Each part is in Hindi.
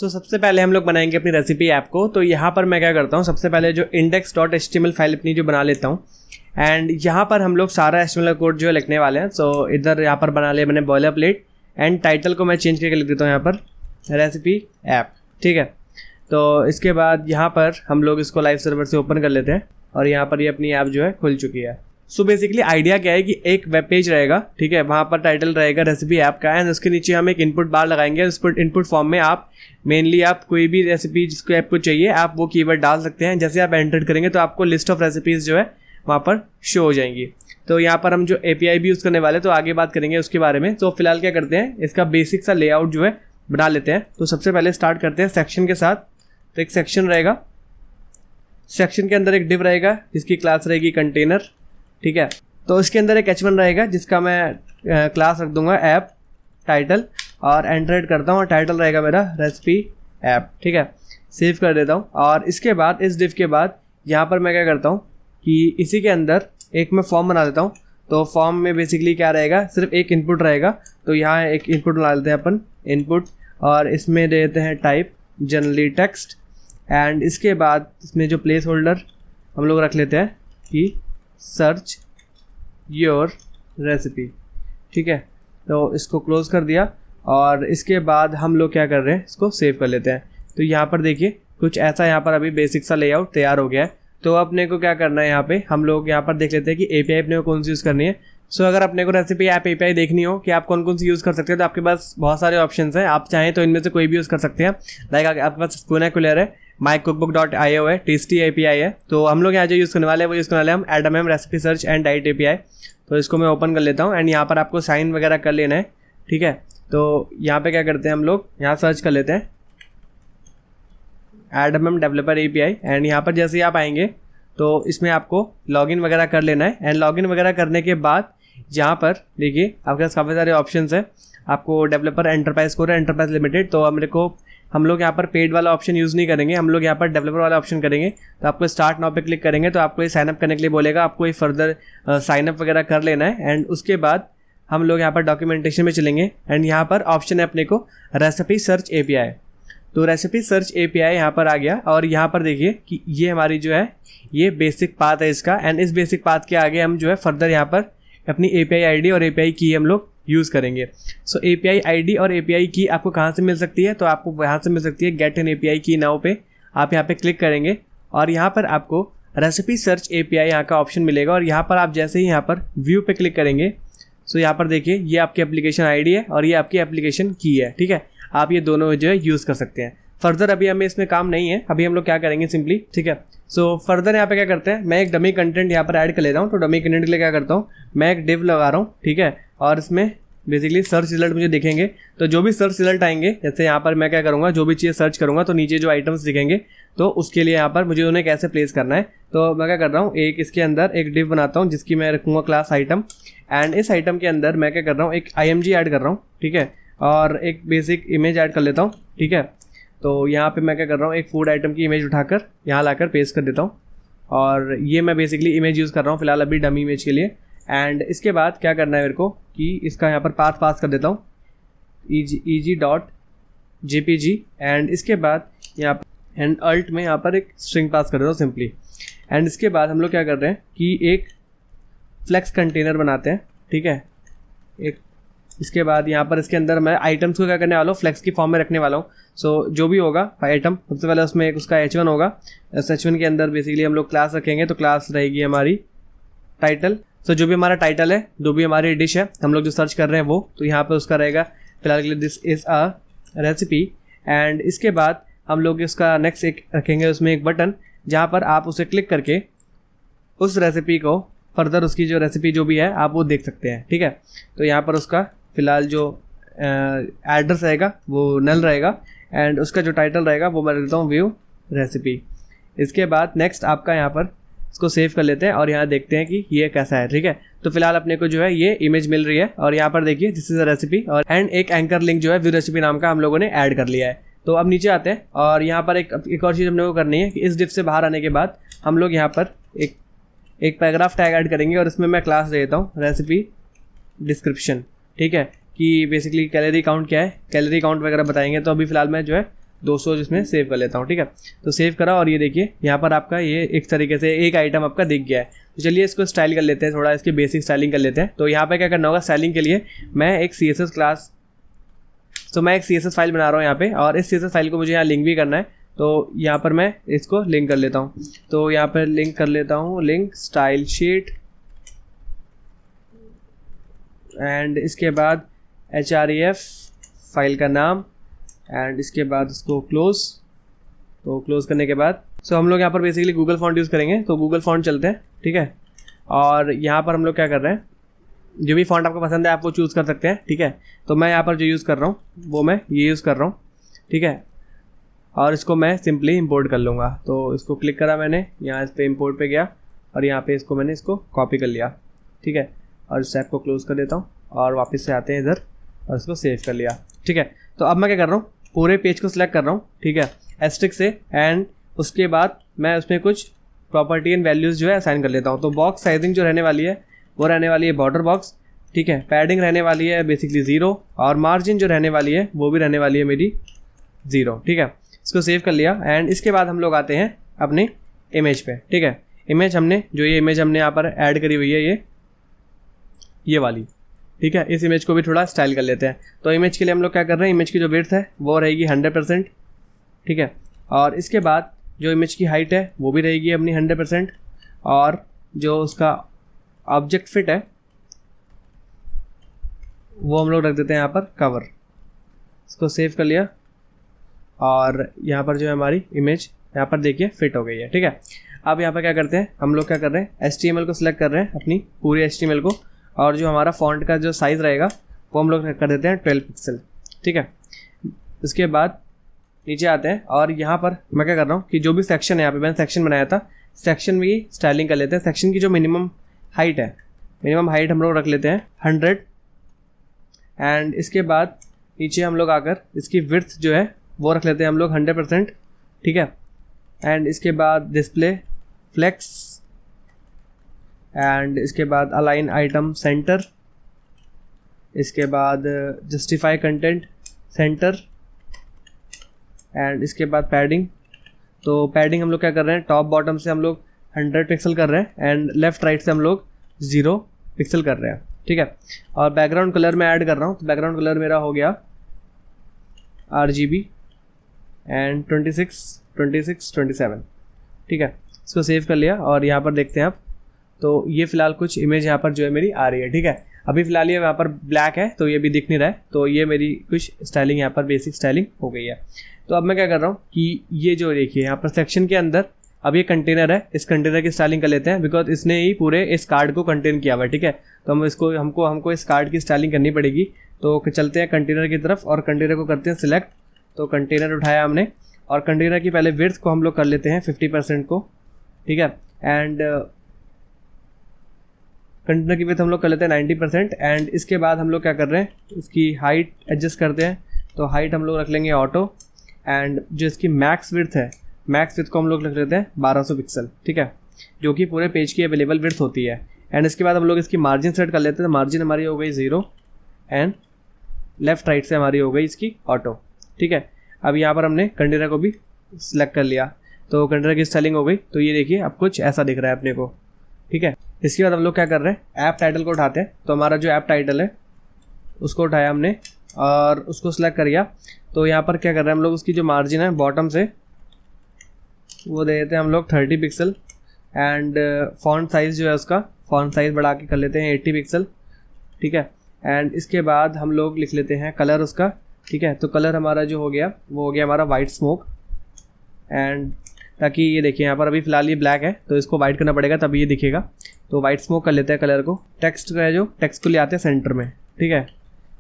सबसे पहले हम लोग बनाएंगे अपनी रेसिपी ऐप को। तो यहाँ पर मैं क्या करता हूँ, सबसे पहले जो index.html फाइल अपनी जो बना लेता हूँ एंड यहाँ पर हम लोग सारा HTML कोड जो है लिखने वाले हैं। सो इधर यहाँ पर बना लिया मैंने बॉयलर प्लेट एंड टाइटल को मैं चेंज करके लिख देता हूँ यहाँ पर रेसिपी ऐप, ठीक है। तो इसके बाद यहाँ पर हम लोग इसको लाइव सर्वर से ओपन कर लेते हैं और यहाँ पर ये अपनी ऐप जो है खुल चुकी है। सो बेसिकली आइडिया क्या है कि एक वेब पेज रहेगा, ठीक है, वहाँ पर टाइटल रहेगा रेसिपी ऐप का एंड उसके नीचे हम एक इनपुट बार लगाएंगे। उस इनपुट फॉर्म में आप मेनली आप कोई भी रेसिपी जिसको ऐप को चाहिए आप वो कीवर्ड डाल सकते हैं। जैसे आप एंटर करेंगे तो आपको लिस्ट ऑफ रेसिपीज़ जो है वहाँ पर शो हो जाएंगी। तो यहाँ पर हम जो API भी यूज़ करने वाले तो आगे बात करेंगे उसके बारे में। तो फिलहाल क्या करते हैं, इसका बेसिक सा लेआउट जो है बना लेते हैं। तो सबसे पहले स्टार्ट करते हैं सेक्शन के साथ। तो एक सेक्शन रहेगा, सेक्शन के अंदर एक डिव रहेगा जिसकी क्लास रहेगी कंटेनर, ठीक है। तो इसके अंदर एक h1 रहेगा जिसका मैं क्लास रख दूंगा ऐप टाइटल और एंटर करता हूँ और टाइटल रहेगा मेरा रेसिपी ऐप, ठीक है। सेव कर देता हूँ और इसके बाद इस डिव के बाद यहाँ पर मैं क्या करता हूँ कि इसी के अंदर एक मैं फॉर्म बना देता हूँ। तो फॉर्म में बेसिकली क्या रहेगा, सिर्फ एक इनपुट रहेगा। तो यहाँ एक इनपुट बना लेते हैं अपन इनपुट और इसमें दे देते हैं टाइप जनरली टेक्स्ट एंड इसके बाद इसमें जो प्लेस होल्डर हम लोग रख लेते हैं कि सर्च योर रेसिपी, ठीक है। तो इसको क्लोज कर दिया और इसके बाद हम लोग क्या कर रहे हैं, इसको सेव कर लेते हैं। तो यहाँ पर देखिए कुछ ऐसा यहाँ पर अभी बेसिक सा लेआउट तैयार हो गया है। तो अपने को क्या करना है, यहाँ पे हम लोग यहाँ पर देख लेते हैं कि API अपने को कौन सी यूज़ करनी है। सो अगर अपने को रेसिपी ऐप API देखनी हो कि आप कौन कौन सी यूज़ कर सकते हैं तो आपके पास बहुत सारे ऑप्शंस हैं। आप चाहें तो इनमें से कोई भी यूज़ कर सकते हैं। लाइक आपके पास स्पूनेकुलर है, mycookbook.io है, टेस्टी API है। तो हम लोग यहाँ जो यूज़ करने वाले हैं वो यूज़ करने वाले हैं हम AdamM recipe search and diet API। तो इसको मैं ओपन कर लेता हूँ एंड यहाँ पर आपको साइन वगैरह कर लेना है, ठीक है। तो यहाँ पे क्या करते हैं हम लोग, यहाँ सर्च कर लेते हैं AdamM डेवलपर API एंड यहाँ पर जैसे ही आप आएंगे तो इसमें आपको लॉगिन वगैरह कर लेना है एंड लॉगिन वगैरह करने के बाद यहाँ पर देखिए आपके पास काफ़ी सारे ऑप्शंस हैं। आपको developer enterprise core, enterprise limited. तो हम लोग यहाँ पर पेड वाला ऑप्शन यूज़ नहीं करेंगे, हम लोग यहाँ पर डेवलपर वाला ऑप्शन करेंगे। तो आपको स्टार्ट नाउ पे क्लिक करेंगे तो आपको ये साइनअप करने के लिए बोलेगा, आपको ये फर्दर साइनअप वगैरह कर लेना है एंड उसके बाद हम लोग यहाँ पर डॉक्यूमेंटेशन में चलेंगे एंड यहाँ पर ऑप्शन है अपने को रेसिपी सर्च API। तो रेसिपी सर्च API यहाँ पर आ गया और यहाँ पर देखिए कि ये हमारी जो है ये बेसिक पाथ है इसका एंड इस बेसिक पाथ के आगे हम जो है फर्दर यहाँ पर अपनी API ID और API की हम लोग यूज़ करेंगे। सो API ID और API की आपको कहाँ से मिल सकती है, तो आपको यहाँ से मिल सकती है गेट एन API की नाउ पे। आप यहाँ पे क्लिक करेंगे और यहाँ पर आपको रेसिपी सर्च API यहाँ का ऑप्शन मिलेगा और यहाँ पर आप जैसे ही यहाँ पर व्यू पे क्लिक करेंगे सो यहाँ पर देखिए ये आपकी एप्लीकेशन ID है और ये आपकी एप्लीकेशन की है, ठीक है। आप ये दोनों जो है यूज़ कर सकते हैं। फर्दर अभी हमें इसमें काम नहीं है, अभी हम लोग क्या करेंगे सिंपली, ठीक है। सो फर्दर यहाँ पे क्या करते हैं, मैं एक डमी कंटेंट यहाँ पर ऐड कर ले रहा हूँ। तो डमी कंटेंट के लिए क्या करता हूँ, मैं एक डिव लगा रहा हूँ, ठीक है। और इसमें बेसिकली सर्च रिजल्ट मुझे दिखेंगे। तो जो भी सर्च रिजल्ट आएंगे, जैसे यहाँ पर मैं क्या करूँगा, जो भी चीज़ सर्च करूँगा तो नीचे जो आइटम्स दिखेंगे तो उसके लिए यहाँ पर मुझे उन्हें कैसे प्लेस करना है। तो मैं क्या कर रहा हूँ, एक इसके अंदर एक डिव बनाता हूँ जिसकी मैं रखूँगा क्लास आइटम एंड इस आइटम के अंदर मैं क्या कर रहा हूँ, एक IMG ऐड कर रहा हूँ, ठीक है। और एक बेसिक इमेज ऐड कर लेता हूँ, ठीक है। तो यहाँ पे मैं क्या कर रहा हूँ, एक फूड आइटम की इमेज उठाकर यहाँ लाकर पेस्ट कर देता हूँ और ये मैं बेसिकली इमेज यूज़ कर रहा हूँ फिलहाल अभी डमी इमेज के लिए। एंड इसके बाद क्या करना है मेरे को कि इसका यहाँ पर पाथ पास कर देता हूँ eg.jpg एंड इसके बाद यहाँ पर एंड अल्ट में यहाँ पर एक स्ट्रिंग पास कर देता हूँ सिंपली। एंड इसके बाद हम लोग क्या कर रहे हैं कि एक फ्लेक्स कंटेनर बनाते हैं, ठीक है। एक इसके बाद यहाँ पर इसके अंदर मैं आइटम्स को क्या करने वाला हूँ, फ्लेक्स की फॉर्म में रखने वाला हूँ। सो जो भी होगा आइटम सबसे पहले उसमें एक उसका H1 होगा। इस H1 के अंदर बेसिकली हम लोग क्लास रखेंगे। तो क्लास रहेगी हमारी टाइटल। सो जो भी हमारा टाइटल है, जो भी हमारी डिश है, हम लोग जो सर्च कर रहे हैं वो, तो यहाँ पर उसका रहेगा फिलहाल के लिए this is a recipe. And इसके बाद हम लोग उसका नेक्स्ट एक रखेंगे उसमें एक बटन जहाँ पर आप उसे क्लिक करके उस रेसिपी को फर्दर उसकी जो रेसिपी जो भी है आप वो देख सकते हैं, ठीक है। तो यहाँ पर उसका फिलहाल जो एड्रेस रहेगा वो नल रहेगा एंड उसका जो टाइटल रहेगा वो मैं देता हूँ व्यू रेसिपी। इसके बाद नेक्स्ट आपका यहाँ पर इसको सेव कर लेते हैं और यहाँ देखते हैं कि ये कैसा है, ठीक है। तो फिलहाल अपने को जो है ये इमेज मिल रही है और यहाँ पर देखिए दिस इज अ रेसिपी और एंड एक एंकर लिंक जो है व्यू रेसिपी नाम का हम लोगों ने ऐड कर लिया है। तो अब नीचे आते हैं और यहाँ पर एक और चीज़ हम लोग को करनी है कि इस डिफ से बाहर आने के बाद हम लोग यहाँ पर एक पैराग्राफ टैग ऐड करेंगे और इसमें मैं क्लास दे देता हूँ रेसिपी डिस्क्रिप्शन, ठीक है। कि बेसिकली कैलोरी काउंट क्या है, कैलोरी काउंट वगैरह बताएंगे। तो अभी फिलहाल मैं जो है 200 जिसमें सेव कर लेता हूँ, ठीक है। तो सेव करा और ये देखिए यहाँ पर आपका ये एक तरीके से एक आइटम आपका दिख गया है। तो चलिए इसको स्टाइल कर लेते हैं, थोड़ा इसकी बेसिक स्टाइलिंग कर लेते हैं। तो यहाँ पे क्या करना होगा, स्टाइलिंग के लिए मैं एक CSS क्लास, तो मैं एक CSS फाइल बना रहा हूँ यहाँ पे, और इस CSS फाइल को मुझे यहाँ लिंक भी करना है। तो यहाँ पर मैं इसको लिंक कर लेता हूँ। तो यहाँ पर लिंक कर लेता हूँ, लिंक स्टाइल शीट, एंड इसके बाद href फाइल का नाम, एंड इसके बाद इसको क्लोज। तो क्लोज करने के बाद हम लोग यहाँ पर बेसिकली गूगल फॉन्ट यूज़ करेंगे। तो गूगल फॉन्ट चलते हैं, ठीक है। और यहाँ पर हम लोग क्या कर रहे हैं, जो भी फॉन्ट आपको पसंद है आप वो चूज़ कर सकते हैं, ठीक है। तो मैं यहाँ पर जो यूज़ कर रहा हूँ वो मैं ये यूज़ कर रहा हूँ, ठीक है। और इसको मैं सिंपली इंपोर्ट कर लूँगा। तो इसको क्लिक करा मैंने, यहाँ इस पर इंपोर्ट पे गया और यहाँ पे इसको मैंने इसको कॉपी कर लिया, ठीक है। और इस ऐप को क्लोज कर देता हूँ और वापस से आते हैं इधर और इसको सेव कर लिया, ठीक है। तो अब मैं क्या कर रहा हूँ, पूरे पेज को सिलेक्ट कर रहा हूँ, ठीक है, एस्ट्रिक से, एंड उसके बाद मैं उसमें कुछ प्रॉपर्टी एंड वैल्यूज़ जो है असाइन कर लेता हूँ। तो बॉक्स साइजिंग जो रहने वाली है वो रहने वाली है बॉर्डर बॉक्स, ठीक है। पैडिंग रहने वाली है बेसिकली 0, और मार्जिन जो रहने वाली है वो भी रहने वाली है मेरी 0, ठीक है। इसको सेव कर लिया एंड इसके बाद हम लोग आते हैं अपने इमेज पे, ठीक है। इमेज हमने जो ये इमेज हमने यहाँ पर ऐड करी हुई है ये वाली, ठीक है। इस इमेज को भी थोड़ा स्टाइल कर लेते हैं। तो इमेज के लिए हम लोग क्या कर रहे हैं, इमेज की जो विड्थ है वो रहेगी 100%, ठीक है। और इसके बाद जो इमेज की हाइट है वो भी रहेगी अपनी 100%, और जो उसका ऑब्जेक्ट फिट है वो हम लोग रख देते हैं यहाँ पर कवर। इसको सेव कर लिया और यहाँ पर जो है हमारी इमेज यहाँ पर देखिए फिट हो गई है, ठीक है। अब यहाँ पर क्या करते हैं, हम लोग क्या कर रहे हैं, HTML को सिलेक्ट कर रहे हैं, अपनी पूरी HTML को, और जो हमारा फॉन्ट का जो साइज़ रहेगा वो हम लोग कर देते हैं 12 पिक्सल, ठीक है। इसके बाद नीचे आते हैं और यहाँ पर मैं क्या कर रहा हूँ कि जो भी सेक्शन है, यहाँ पे मैंने सेक्शन बनाया था, सेक्शन में स्टाइलिंग कर लेते हैं। सेक्शन की जो मिनिमम हाइट है, मिनिमम हाइट हम लोग रख लेते हैं 100, एंड इसके बाद नीचे हम लोग आकर इसकी विड्थ जो है वो रख लेते हैं हम लोग 100%, ठीक है। एंड इसके बाद डिस्प्ले फ्लेक्स, एंड इसके बाद अलाइन आइटम सेंटर, इसके बाद जस्टिफाई कंटेंट सेंटर, एंड इसके बाद पैडिंग। तो पैडिंग हम लोग क्या कर रहे हैं, टॉप बॉटम से हम लोग 100 पिक्सल कर रहे हैं एंड लेफ्ट राइट से हम लोग 0 पिक्सल कर रहे हैं, ठीक है। और बैकग्राउंड कलर मैं ऐड कर रहा हूँ। तो बैकग्राउंड कलर मेरा हो गया RGB एंड 26, 27, ठीक है। इसको सेव कर लिया और यहाँ पर देखते हैं आप। तो ये फिलहाल कुछ इमेज यहाँ पर जो है मेरी आ रही है, ठीक है। अभी फिलहाल ये यहाँ पर ब्लैक है तो ये भी दिख नहीं रहा है। तो ये मेरी कुछ स्टाइलिंग यहाँ पर बेसिक स्टाइलिंग हो गई है। तो अब मैं क्या कर रहा हूँ कि ये जो देखिए यहाँ पर सेक्शन के अंदर अब ये कंटेनर है, इस कंटेनर की स्टाइलिंग कर लेते हैं, बिकॉज इसने ही पूरे इस कार्ड को कंटेन किया हुआ है, ठीक है। तो हम इसको हमको इस कार्ड की स्टाइलिंग करनी पड़ेगी। तो चलते हैं कंटेनर की तरफ और कंटेनर को करते हैं सिलेक्ट। तो कंटेनर उठाया हमने और कंटेनर की पहले विड्थ को हम लोग कर लेते हैं 50% को, ठीक है। एंड कंटेनर की विड्थ हम लोग कर लेते हैं 90%, एंड इसके बाद हम लोग क्या कर रहे हैं, इसकी हाइट एडजस्ट करते हैं। तो हाइट हम लोग रख लेंगे ऑटो, एंड जो इसकी मैक्स विड्थ है, मैक्स विड्थ को हम लोग रख लेते हैं 1200 पिक्सल, ठीक है, जो कि पूरे पेज की अवेलेबल विड्थ होती है। एंड इसके बाद हम लोग इसकी मार्जिन सेट कर लेते हैं। मार्जिन हमारी हो गई 0 एंड लेफ्ट राइट से हमारी हो गई इसकी ऑटो, ठीक है। अब यहाँ पर हमने कंटेनर को भी सिलेक्ट कर लिया, तो कंटेनर की स्टाइलिंग हो गई। तो ये देखिए अब कुछ ऐसा दिख रहा है अपने को, ठीक है। इसके बाद हम लोग क्या कर रहे हैं, ऐप टाइटल को उठाते हैं। तो हमारा जो ऐप टाइटल है उसको उठाया हमने और उसको सिलेक्ट कर लिया। तो यहाँ पर क्या कर रहे हैं हम लोग, उसकी जो मार्जिन है बॉटम से वो दे देते हैं हम लोग 30 पिक्सल, एंड फॉन्ट साइज़ जो है उसका फॉन्ट साइज़ बढ़ा के कर लेते हैं 80 पिक्सल, ठीक है। एंड इसके बाद हम लोग लिख लेते हैं कलर उसका, ठीक है। तो कलर हमारा जो हो गया वो हो गया हमारा वाइट स्मोक, एंड ताकि ये देखिए यहाँ पर अभी फिलहाल ये ब्लैक है तो इसको वाइट करना पड़ेगा तभी ये दिखेगा। तो वाइट स्मोक कर लेते हैं कलर को। टेक्स्ट का है जो टेक्स्ट को ले आते हैं सेंटर में, ठीक है।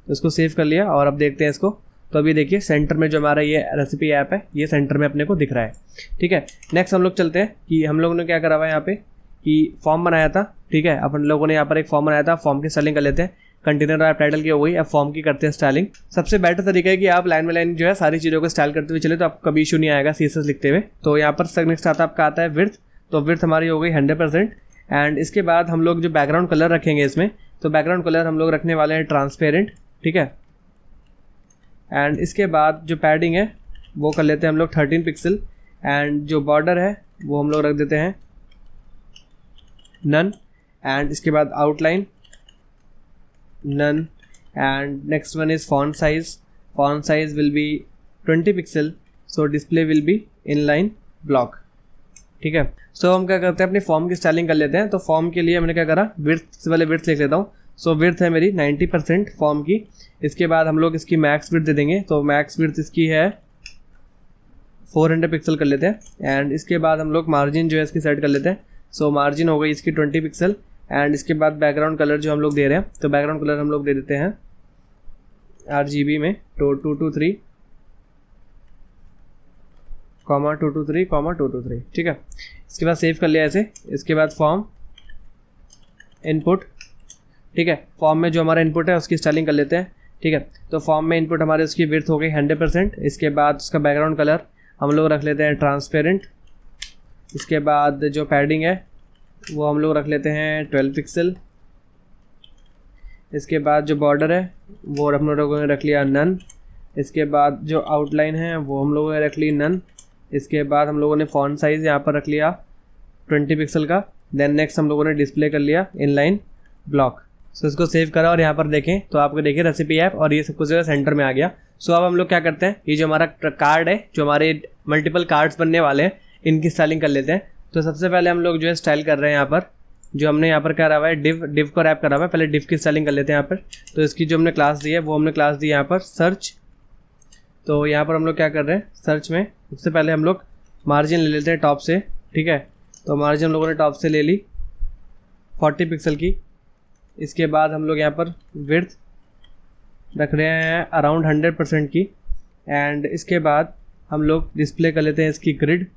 तो इसको सेव कर लिया और अब देखते हैं इसको। तो अभी देखिए सेंटर में जो हमारा ये रेसिपी ऐप है ये सेंटर में अपने को दिख रहा है, ठीक है। नेक्स्ट हम लोग चलते हैं कि हम लोगों ने क्या करा हुआ है यहाँ पे कि फॉर्म बनाया था, ठीक है। अपन लोगों ने यहाँ पर एक फॉर्म बनाया था, फॉर्म की स्टाइलिंग कर लेते हैं। कंटेनर और ऐप टाइटल की हो गई, अब फॉर्म की करते हैं स्टाइलिंग। सबसे बेटर तरीका है कि आप लाइन बाय लाइन जो है सारी चीज़ों को स्टाइल करते हुए चले तो आपको कभी इशू नहीं आएगा CSS लिखते हुए। तो यहाँ पर नेक्स्ट आता है विड्थ। तो विड्थ हमारी हो गई 100%, एंड इसके बाद हम लोग जो बैकग्राउंड कलर रखेंगे इसमें, तो बैकग्राउंड कलर हम लोग रखने वाले हैं ट्रांसपेरेंट, ठीक है। एंड इसके बाद जो पैडिंग है वो कर लेते हैं हम लोग 13 पिक्सल। एंड जो बॉर्डर है वो हम लोग रख देते हैं नन। एंड इसके बाद outline none. And next one is font size will be 20 pixel, so display will be inline block. ठीक है, सो हम क्या करते हैं अपनी फॉर्म की स्टाइलिंग कर लेते हैं। तो फॉर्म के लिए मैंने क्या करा, विड्थ से पहले विड्थ लिख लेता हूँ। सो विड्थ है मेरी 90% फॉर्म की। इसके बाद हम लोग इसकी मैक्स विड्थ दे देंगे, तो मैक्स विड्थ इसकी है 400 पिक्सल कर लेते हैं। एंड इसके बाद हम लोग मार्जिन जो है इसकी सेट कर लेते हैं। सो मार्जिन हो गई इसकी 20 पिक्सल। एंड इसके बाद बैकग्राउंड कलर जो हम लोग दे रहे हैं, तो बैकग्राउंड कलर हम लोग दे देते हैं RGB में 223, 223, ठीक है। इसके बाद सेव कर लिया ऐसे। इसके बाद फॉर्म इनपुट, ठीक है, फॉर्म में जो हमारा इनपुट है उसकी स्टाइलिंग कर लेते हैं। ठीक है, तो फॉर्म में इनपुट हमारे उसकी विड्थ हो गई 100%। इसके बाद उसका बैकग्राउंड कलर हम लोग रख लेते हैं ट्रांसपेरेंट। इसके बाद जो पैडिंग है वो हम लोग रख लेते हैं 12 पिक्सल। इसके बाद जो बॉर्डर है वो हम लोगों ने रख लिया नन। इसके बाद जो आउटलाइन है वो हम लोगों ने रख ली नन। इसके बाद हम लोगों ने फॉन्ट साइज़ यहाँ पर रख लिया 20 पिक्सल का। देन नेक्स्ट हम लोगों ने डिस्प्ले कर लिया इनलाइन ब्लॉक। सो इसको सेव करा और यहाँ पर देखें तो आपको देखिए रेसिपी ऐप और ये सब कुछ जो है सेंटर में आ गया। सो अब हम लोग क्या करते हैं, ये जो हमारा कार्ड है, जो हमारे मल्टीपल कार्ड्स बनने वाले हैं, इनकी स्टाइलिंग कर लेते हैं। तो सबसे पहले हम लोग जो है स्टाइल कर रहे हैं यहाँ पर, जो हमने यहाँ पर करा हुआ है डिव को रैप करा हुआ है। पहले डिव की स्टाइलिंग कर लेते हैं यहाँ पर। तो इसकी जो हमने क्लास दी है वो हमने क्लास दी यहाँ पर सर्च। तो यहाँ पर हम लोग क्या कर रहे हैं, सर्च में सबसे पहले हम लोग मार्जिन ले लेते हैं टॉप से। ठीक है, तो मार्जिन हम लोगों ने टॉप से ले ली 40 पिक्सल की। इसके बाद हम लोग यहाँ पर विड्थ रख रहे हैं अराउंड 100% की। एंड इसके बाद हम लोग डिस्प्ले कर लेते हैं इसकी ग्रिड।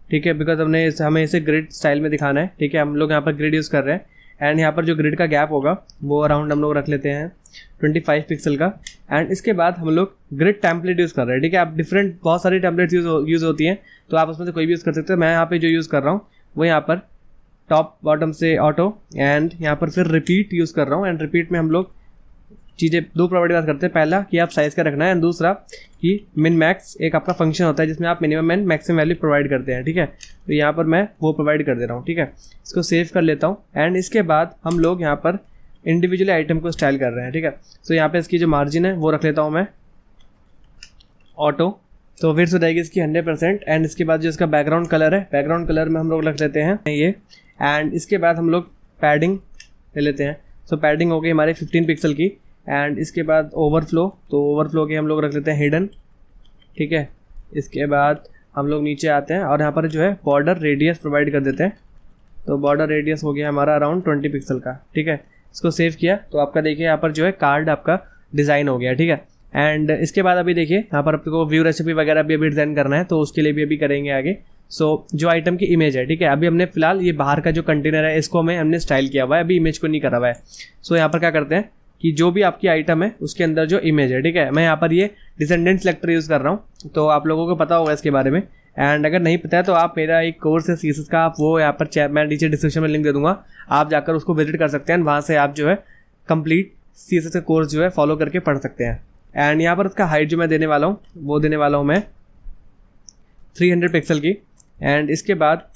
ठीक है, बिकॉज हमें इसे ग्रिड स्टाइल में दिखाना है। ठीक है, हम लोग यहाँ पर ग्रिड यूज़ कर रहे हैं। एंड यहाँ पर जो ग्रिड का गैप होगा वो अराउंड हम लोग रख लेते हैं 25 पिक्सल का। एंड इसके बाद हम लोग ग्रिड टेम्पलेट यूज़ कर रहे हैं। ठीक है, आप डिफरेंट बहुत सारी टेम्पलेट्स यूज़ होती हैं, तो आप उसमें से कोई भी यूज़ कर सकते हो। मैं यहाँ पे जो यूज़ कर रहा हूँ वो यहाँ पर टॉप बॉटम से ऑटो, एंड यहाँ पर फिर रिपीट यूज़ कर रहा हूँ। एंड रिपीट में हम लोग चीज़ें दो प्रॉपर्टी बात करते हैं। पहला कि आप साइज़ का रखना है, एंड दूसरा कि मिन मैक्स एक आपका फंक्शन होता है जिसमें आप minimum and maximum value provide करते हैं। ठीक है, तो यहाँ पर मैं वो प्रोवाइड कर दे रहा हूँ। ठीक है, इसको सेव कर लेता हूँ। एंड इसके बाद हम लोग यहाँ पर इंडिविजुअली आइटम को स्टाइल कर रहे हैं। ठीक है, तो यहाँ पे इसकी जो मार्जिन है वो रख लेता हूँ मैं ऑटो। तो फिर से रहेगी इसकी 100%। एंड इसके बाद जो इसका बैकग्राउंड कलर है, बैकग्राउंड कलर में हम लोग रख लेते हैं ये। एंड इसके बाद हम लोग पैडिंग ले लेते हैं। सो पैडिंग हो गई हमारे 15 पिक्सल की। एंड इसके बाद ओवरफ्लो, तो ओवरफ्लो के हम लोग रख लेते हैं हिडन। ठीक है, इसके बाद हम लोग नीचे आते हैं और यहाँ पर जो है बॉर्डर रेडियस प्रोवाइड कर देते हैं। तो बॉर्डर रेडियस हो गया हमारा अराउंड 20 पिक्सल का। ठीक है, इसको सेव किया तो आपका देखिए यहाँ पर जो है कार्ड आपका डिज़ाइन हो गया। ठीक है, एंड इसके बाद अभी देखिए यहाँ पर आपको व्यू रेसिपी वगैरह भी अभी डिज़ाइन करना है, तो उसके लिए भी अभी करेंगे आगे। सो जो आइटम की इमेज है, ठीक है, अभी हमने फिलहाल ये बाहर का जो कंटेनर है इसको हमने स्टाइल किया हुआ है, अभी इमेज को नहीं करा हुआ है। सो यहाँ पर क्या करते हैं कि जो भी आपकी आइटम है उसके अंदर जो इमेज है, ठीक है, मैं यहाँ पर ये डिसेंडेंट सेलेक्टर यूज़ कर रहा हूँ, तो आप लोगों को पता होगा इसके बारे में। एंड अगर नहीं पता है तो आप मेरा एक कोर्स है CSS का, आप वो यहाँ पर मैं नीचे डिस्क्रिप्शन में लिंक दे दूँगा, आप जाकर उसको विजिट कर सकते हैं। वहाँ से आप जो है कंप्लीट CSS का कोर्स जो है फॉलो करके पढ़ सकते हैं। एंड यहाँ पर उसका हाइट जो मैं देने वाला हूँ वो देने वाला हूँ मैं 300 पिक्सल की। एंड इसके बाद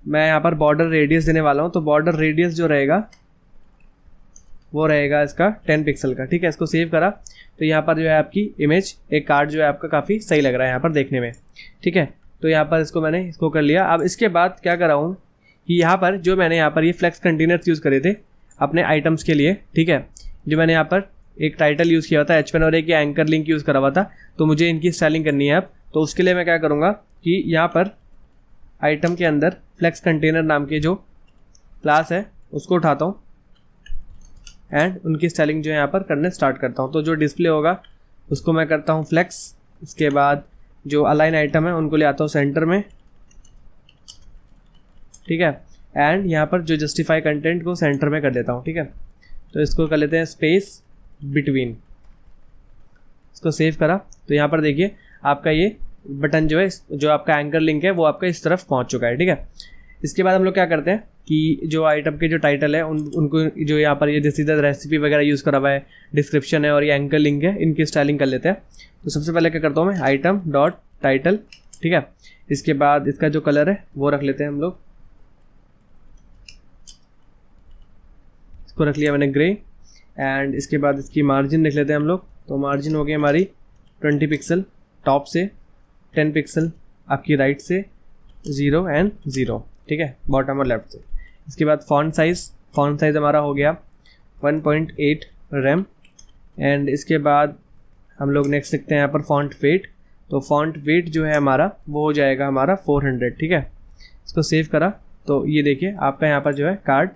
मैं यहाँ पर बॉर्डर रेडियस देने वाला हूँ, तो बॉर्डर रेडियस जो रहेगा वो रहेगा इसका 10 पिक्सल का। ठीक है, इसको सेव करा तो यहाँ पर जो है आपकी इमेज एक कार्ड जो है आपका काफ़ी सही लग रहा है यहाँ पर देखने में। ठीक है, तो यहाँ पर इसको कर लिया। अब इसके बाद क्या कर रहा हूँ कि यहाँ पर जो मैंने यहाँ पर ये फ्लेक्स कंटेनर्स यूज़ करे थे अपने आइटम्स के लिए। ठीक है, जो मैंने यहाँ पर एक टाइटल यूज़ किया था H1 और एक एंकर लिंक यूज़ करा हुआ था, तो मुझे इनकी स्टाइलिंग करनी है अब। तो उसके लिए मैं क्या करूँगा कि यहाँ पर आइटम के अंदर फ्लेक्स कंटेनर नाम के जो क्लास है उसको उठाता हूँ एंड उनकी स्टाइलिंग जो है यहाँ पर करने स्टार्ट करता हूँ। तो जो डिस्प्ले होगा उसको मैं करता हूँ फ्लेक्स। इसके बाद जो अलाइन आइटम है उनको ले आता हूँ सेंटर में। ठीक है, एंड यहाँ पर जो जस्टिफाई कंटेंट को सेंटर में कर देता हूँ। ठीक है, तो इसको कर लेते हैं स्पेस बिटवीन। इसको सेव करा तो यहाँ पर देखिए आपका ये बटन जो है, जो आपका एंकर लिंक है वो आपका इस तरफ पहुँच चुका है। ठीक है, इसके बाद हम लोग क्या करते हैं कि जो आइटम के जो टाइटल है उनको जो यहाँ पर ये जैसे रेसिपी वगैरह यूज़ करा हुआ है, डिस्क्रिप्शन है और ये एंकर लिंक है, इनकी स्टाइलिंग कर लेते हैं। तो सबसे पहले क्या करता हूँ मैं आइटम डॉट टाइटल, ठीक है। इसके बाद इसका जो कलर है वो रख लेते हैं हम लोग, इसको रख लिया मैंने ग्रे। एंड इसके बाद इसकी मार्जिन रख लेते हैं हम लोग, तो मार्जिन हो गई हमारी 20 पिक्सल टॉप से, 10 पिक्सल आपकी राइट से, 0 एंड 0, ठीक है, बॉटम और लेफ्ट से। इसके बाद फॉन्ट साइज़ हमारा हो गया 1.8 रैम। एंड इसके बाद हम लोग नेक्स्ट लिखते हैं यहाँ पर फॉन्ट वेट, तो फॉन्ट वेट जो है हमारा वो हो जाएगा हमारा 400, ठीक है। इसको सेव करा तो ये देखिए आपका यहाँ पर जो है कार्ड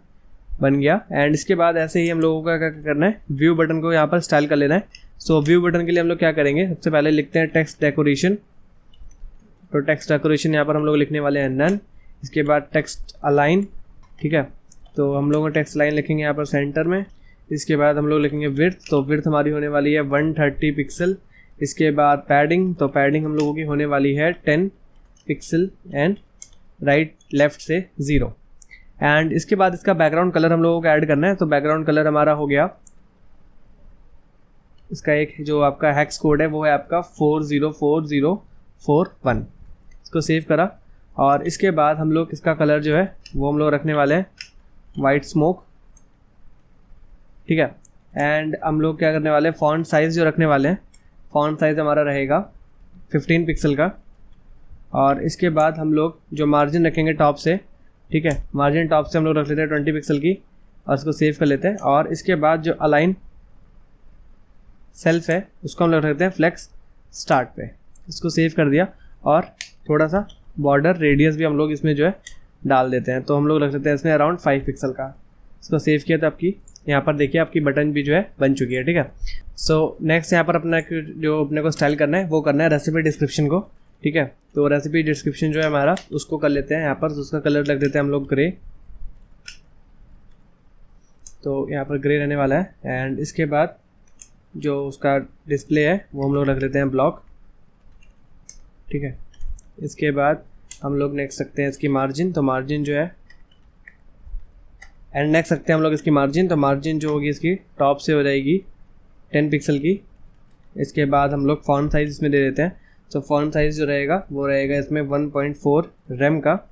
बन गया। एंड इसके बाद ऐसे ही हम लोगों का क्या करना है, व्यू बटन को यहाँ पर स्टाइल कर लेना है। सो व्यू बटन के लिए हम लोग क्या करेंगे, सबसे पहले लिखते हैं टेक्स्ट डेकोरेशन, तो टेक्स्ट डेकोरेशन यहाँ पर हम लोग लिखने वाले हैं नन। इसके बाद टेक्स्ट अलाइन, ठीक है, तो हम लोग टेक्स्ट लाइन लिखेंगे यहाँ पर सेंटर में। इसके बाद हम लोग लिखेंगे विड्थ, तो विड्थ हमारी होने वाली है 130 पिक्सल। इसके बाद पैडिंग, तो पैडिंग हम लोगों की होने वाली है 10 पिक्सल एंड राइट लेफ्ट से 0। एंड इसके बाद इसका बैकग्राउंड कलर हम लोगों को ऐड करना है, तो बैकग्राउंड कलर हमारा हो गया, इसका एक जो आपका हैक्स कोड है वो है आपका 404041। इसको सेव करा और इसके बाद हम लोग इसका कलर जो है वो हम लोग रखने वाले हैं वाइट स्मोक, ठीक है। एंड हम लोग क्या करने वाले हैं, फॉन्ट साइज़ जो रखने वाले हैं, फॉन्ट साइज़ हमारा रहेगा 15 पिक्सल का। और इसके बाद हम लोग जो मार्जिन रखेंगे टॉप से, ठीक है, मार्जिन टॉप से हम लोग रख लेते हैं 20 पिक्सल की और इसको सेव कर लेते हैं। और इसके बाद जो अलाइन सेल्फ है उसको हम लोग रखते हैं फ्लेक्स स्टार्ट पे, इसको सेव कर दिया। और थोड़ा सा बॉर्डर रेडियस भी हम लोग इसमें जो है डाल देते हैं, तो हम लोग रख लेते हैं इसमें अराउंड 5 पिक्सल का। इसको सेव किया तो आपकी यहाँ पर देखिए आपकी बटन भी जो है बन चुकी है, ठीक है। सो नेक्स्ट यहाँ पर अपना जो अपने को स्टाइल करना है वो करना है रेसिपी डिस्क्रिप्शन को, ठीक है। तो रेसिपी डिस्क्रिप्शन जो है हमारा उसको कर लेते हैं यहाँ पर, तो उसका कलर रख देते हैं हम लोग ग्रे, तो यहाँ पर ग्रे रहने वाला है। एंड इसके बाद जो उसका डिस्प्ले है वो हम लोग रख लेते हैं ब्लॉक, ठीक है। इसके बाद हम लोग नेक्स्ट रखते हैं इसकी मार्जिन, तो मार्जिन जो है एंड नेक्स्ट रखते हैं हम लोग इसकी मार्जिन, तो मार्जिन जो होगी इसकी टॉप से हो जाएगी 10 पिक्सल की। इसके बाद हम लोग फॉन्ट साइज़ इसमें दे देते हैं, तो फॉन्ट साइज़ जो रहेगा वो रहेगा इसमें 1.4 रैम का।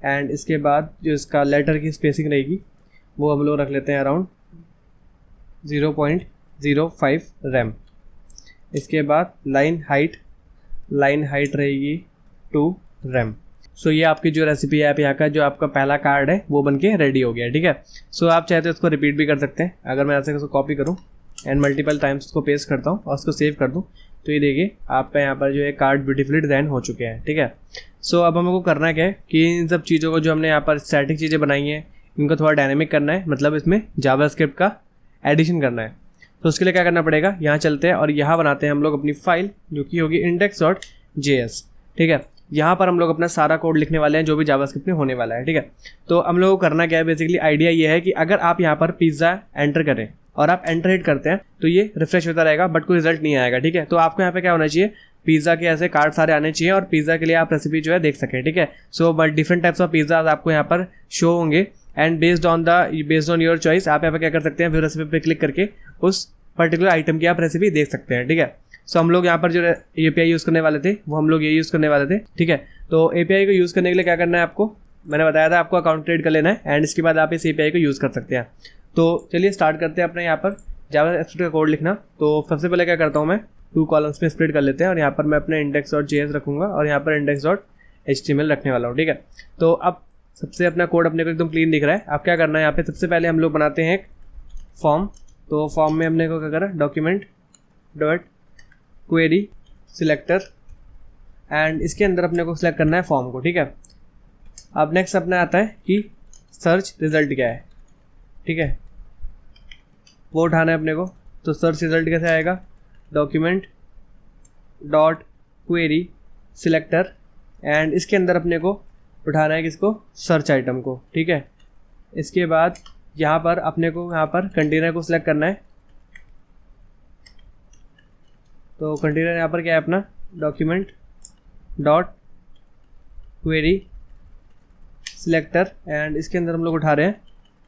एंड इसके बाद जो इसका लेटर की स्पेसिंग रहेगी वो हम लोग रख लेते हैं अराउंड 0.05 रैम। इसके बाद लाइन हाइट रहेगी 2 रैम। सो ये आपकी जो रेसिपी ऐप यहाँ का जो आपका पहला कार्ड है वो बनके रेडी हो गया, ठीक है। सो आप चाहते हो इसको रिपीट भी कर सकते हैं। अगर मैं ऐसे इसको कॉपी करूँ एंड मल्टीपल टाइम्स इसको पेस्ट करता हूँ और उसको सेव कर दूँ, तो ये देखिए आपका यहाँ पर जो है कार्ड ब्यूटीफुली डिज़ाइन हो चुके हैं, ठीक है। सो अब हमको करना क्या है कि इन सब चीज़ों को जो हमने यहाँ पर स्टैटिक चीज़ें बनाई हैं इनको थोड़ा डायनेमिक करना है, मतलब इसमें जावास्क्रिप्ट का एडिशन करना है। तो उसके लिए क्या करना पड़ेगा, यहाँ चलते हैं और यहाँ बनाते हैं हम लोग अपनी फाइल जो कि होगी index.js, ठीक है। यहाँ पर हम लोग अपना सारा कोड लिखने वाले हैं जो भी जावास्क्रिप्ट में होने वाला है, ठीक है। तो हम लोगों को करना क्या है, बेसिकली आइडिया ये है कि अगर आप यहाँ पर पिज़्ज़ा एंटर करें और आप एंटर हिट करते हैं तो ये रिफ्रेश होता रहेगा बट कोई रिजल्ट नहीं आएगा, ठीक है। तो आपको यहाँ पे क्या होना चाहिए, पिज़्ज़ा के ऐसे कार्ड सारे आने चाहिए और पिज़्ज़ा के लिए आप रेसिपी जो है देख सकें, ठीक है। So but different types of pizzas आपको यहाँ पर शो होंगे and based on your choice आप यहाँ पर क्या कर सकते हैं, फिर रेसिपी पे क्लिक करके उस पर्टिकुलर आइटम की आप रेसिपी देख सकते हैं, ठीक है। सो हम लोग यहाँ पर जो API यूज़ करने वाले थे वो हम लोग ये यूज़ करने वाले थे, ठीक है। तो API को यूज़ करने के लिए क्या करना है आपको, मैंने बताया था आपको अकाउंट क्रिएट कर लेना है एंड इसके बाद आप इस API को यूज़ कर सकते हैं। तो चलिए स्टार्ट करते हैं अपने यहाँ पर जावास्क्रिप्ट का कोड लिखना। तो सबसे पहले क्या करता हूँ मैं 2 कॉलम्स में स्प्लिट कर लेते हैं और यहाँ पर मैं अपने index.js रखूँगा और यहाँ पर index.html रखने वाला हूँ, ठीक है। तो अब सबसे अपना कोड अपने को एकदम क्लीन दिख रहा है। अब क्या करना है, यहाँ पे सबसे पहले हम लोग बनाते हैं एक फॉर्म। तो फॉर्म में हमने को क्या करा, document.query सिलेक्टर एंड इसके अंदर अपने को सिलेक्ट करना है फॉर्म को, ठीक है। अब नेक्स्ट अपना आता है कि सर्च रिजल्ट क्या है, ठीक है, वो उठाना है अपने को। तो सर्च रिजल्ट कैसे आएगा, document.query सिलेक्टर एंड इसके अंदर अपने को उठाना है किसको, सर्च आइटम को, ठीक है। इसके बाद यहाँ पर अपने को यहाँ पर कंटेनर को सिलेक्ट करना है। तो कंटेनर यहाँ पर क्या है अपना document.query सिलेक्टर एंड इसके अंदर हम लोग उठा रहे हैं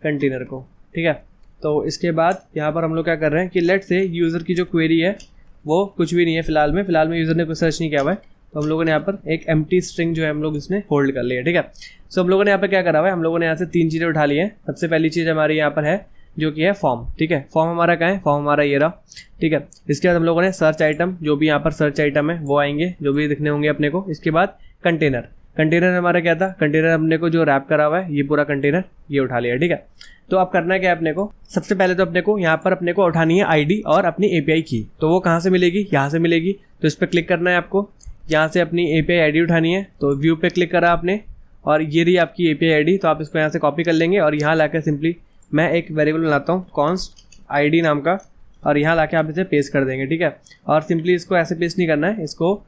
कंटेनर को, ठीक है। तो इसके बाद यहाँ पर हम लोग क्या कर रहे हैं कि लेट से यूज़र की जो क्वेरी है वो कुछ भी नहीं है फ़िलहाल में यूज़र ने कुछ सर्च नहीं किया हुआ है, तो हम लोगों ने यहाँ पर एक एम्प्टी स्ट्रिंग जो है हम लोग इसमें होल्ड कर लिया, ठीक है। सो हम लोगों ने यहाँ पर क्या करा हुआ है, हम लोगों ने यहाँ से 3 चीज़ें उठा ली हैं। सबसे पहली चीज़ हमारी यहाँ पर है जो कि है फॉर्म, ठीक है। फॉर्म हमारा कहाँ है, फॉर्म हमारा ये रहा, ठीक है। इसके बाद हम लोगों ने सर्च आइटम, जो भी यहाँ पर सर्च आइटम है वो आएंगे, जो भी दिखने होंगे अपने को। इसके बाद कंटेनर, कंटेनर हमारा क्या था, कंटेनर हमने को जो रैप करा हुआ है ये पूरा कंटेनर ये उठा लिया, ठीक है। तो अब करना क्या है अपने को, सबसे पहले तो अपने को यहाँ पर अपने को उठानी है आईडी और अपनी एपीआई की। तो वो कहाँ से मिलेगी, यहाँ से मिलेगी। तो इस पर क्लिक करना है आपको, यहाँ से अपनी एपीआई आईडी उठानी है। तो व्यू पे क्लिक करा आपने और ये रही आपकी एपीआई आईडी। तो आप इसको यहाँ से कॉपी कर लेंगे और यहाँ लाकर सिंपली मैं एक वेरिएबल बनाता हूँ कॉन्स्ट आईडी नाम का, और यहाँ लाके आप इसे पेस्ट कर देंगे, ठीक है। और सिंपली इसको ऐसे पेस्ट नहीं करना है, इसको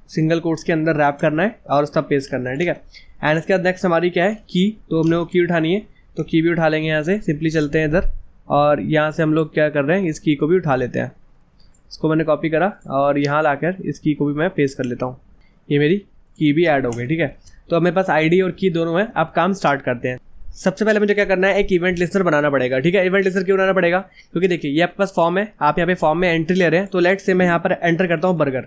सिंगल कोट्स के अंदर रैप करना है और उसका पेस्ट करना है, ठीक है। एंड इसके बाद नेक्स्ट हमारी क्या है, की। तो हमने वो की उठानी है, तो की भी उठा लेंगे। यहाँ से सिंपली चलते हैं इधर और यहाँ से हम लोग क्या कर रहे हैं, इस की को भी उठा लेते हैं। इसको मैंने कॉपी करा और यहाँ लाकर इस की को भी मैं पेस्ट कर लेता हूँ। ये मेरी की भी ऐड हो गई, ठीक है। तो अब मेरे पास आईडी और की दोनों है। अब काम स्टार्ट करते हैं। सबसे पहले मुझे क्या करना है, एक इवेंट लिस्टर बनाना पड़ेगा, ठीक है। इवेंट लिस्टर क्यों बनाना पड़ेगा, क्योंकि देखिए ये आपके पास फॉर्म है, आप यहाँ पे फॉर्म में एंट्री ले रहे हैं। तो लेट से मैं यहाँ पर एंटर करता हूँ बर्गर,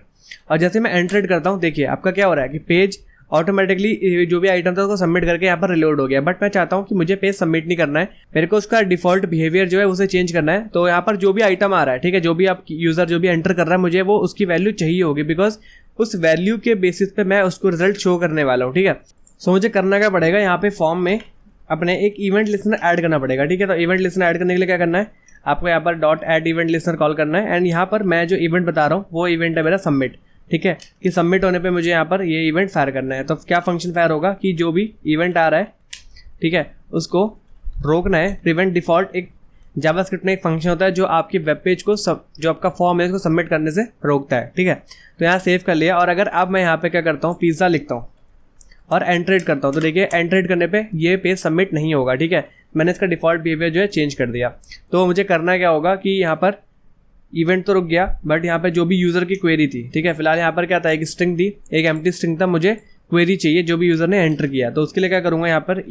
और जैसे मैं एंटर करता हूँ देखिए आपका क्या हो रहा है कि पेज ऑटोमेटिकली जो भी आइटम था उसको सबमिट करके यहाँ पर रिलोड हो गया। बट मैं चाहता हूँ कि मुझे पेज सबमिट नहीं करना है, मेरे को उसका डिफॉल्ट बिहेवियर जो है उसे चेंज करना है। तो यहाँ पर जो भी आइटम आ रहा है, ठीक है, जो भी आप यूजर जो भी एंटर कर रहा है, मुझे वो उसकी वैल्यू चाहिए होगी, बिकॉज उस वैल्यू के बेसिस पे मैं उसको रिजल्ट शो करने वाला हूँ, ठीक है। सो मुझे करना क्या पड़ेगा, यहाँ पे फॉर्म में अपने एक इवेंट लिस्टनर ऐड करना पड़ेगा, ठीक है। तो इवेंट लिस्टनर ऐड करने के लिए क्या करना है, आपको यहाँ पर dot add event listener call करना है। एंड यहाँ पर मैं जो इवेंट बता रहा हूँ वो इवेंट है मेरा सबमिट, ठीक है। कि सबमिट होने पे मुझे यहाँ पर ये इवेंट फायर करना है। तो क्या फंक्शन फायर होगा कि जो भी इवेंट आ रहा है, ठीक है, उसको रोकना है। प्रिवेंट डिफॉल्ट एक जावास्क्रिप्ट में एक फंक्शन होता है जो आपकी वेब पेज को जो आपका फॉर्म है उसको सबमिट करने से रोकता है, ठीक है। तो यहाँ सेव कर लिया। और अगर अब मैं यहाँ पे क्या करता हूँ, पिज़्ज़ा लिखता हूँ और एंट्रेड करता हूँ, तो देखिए एंट्रेड करने पे ये पेज सबमिट नहीं होगा, ठीक है। मैंने इसका डिफॉल्ट बिहेवियर जो है चेंज कर दिया। तो मुझे करना क्या होगा कि यहाँ पर इवेंट तो रुक गया, बट यहाँ पे जो भी यूज़र की क्वेरी थी, ठीक है, फिलहाल यहाँ पर क्या था, एक स्ट्रिंग थी, एक एम्प्टी स्ट्रिंग था, मुझे क्वेरी चाहिए जो भी यूज़र ने एंटर किया। तो उसके लिए क्या करूँगा, यहाँ पर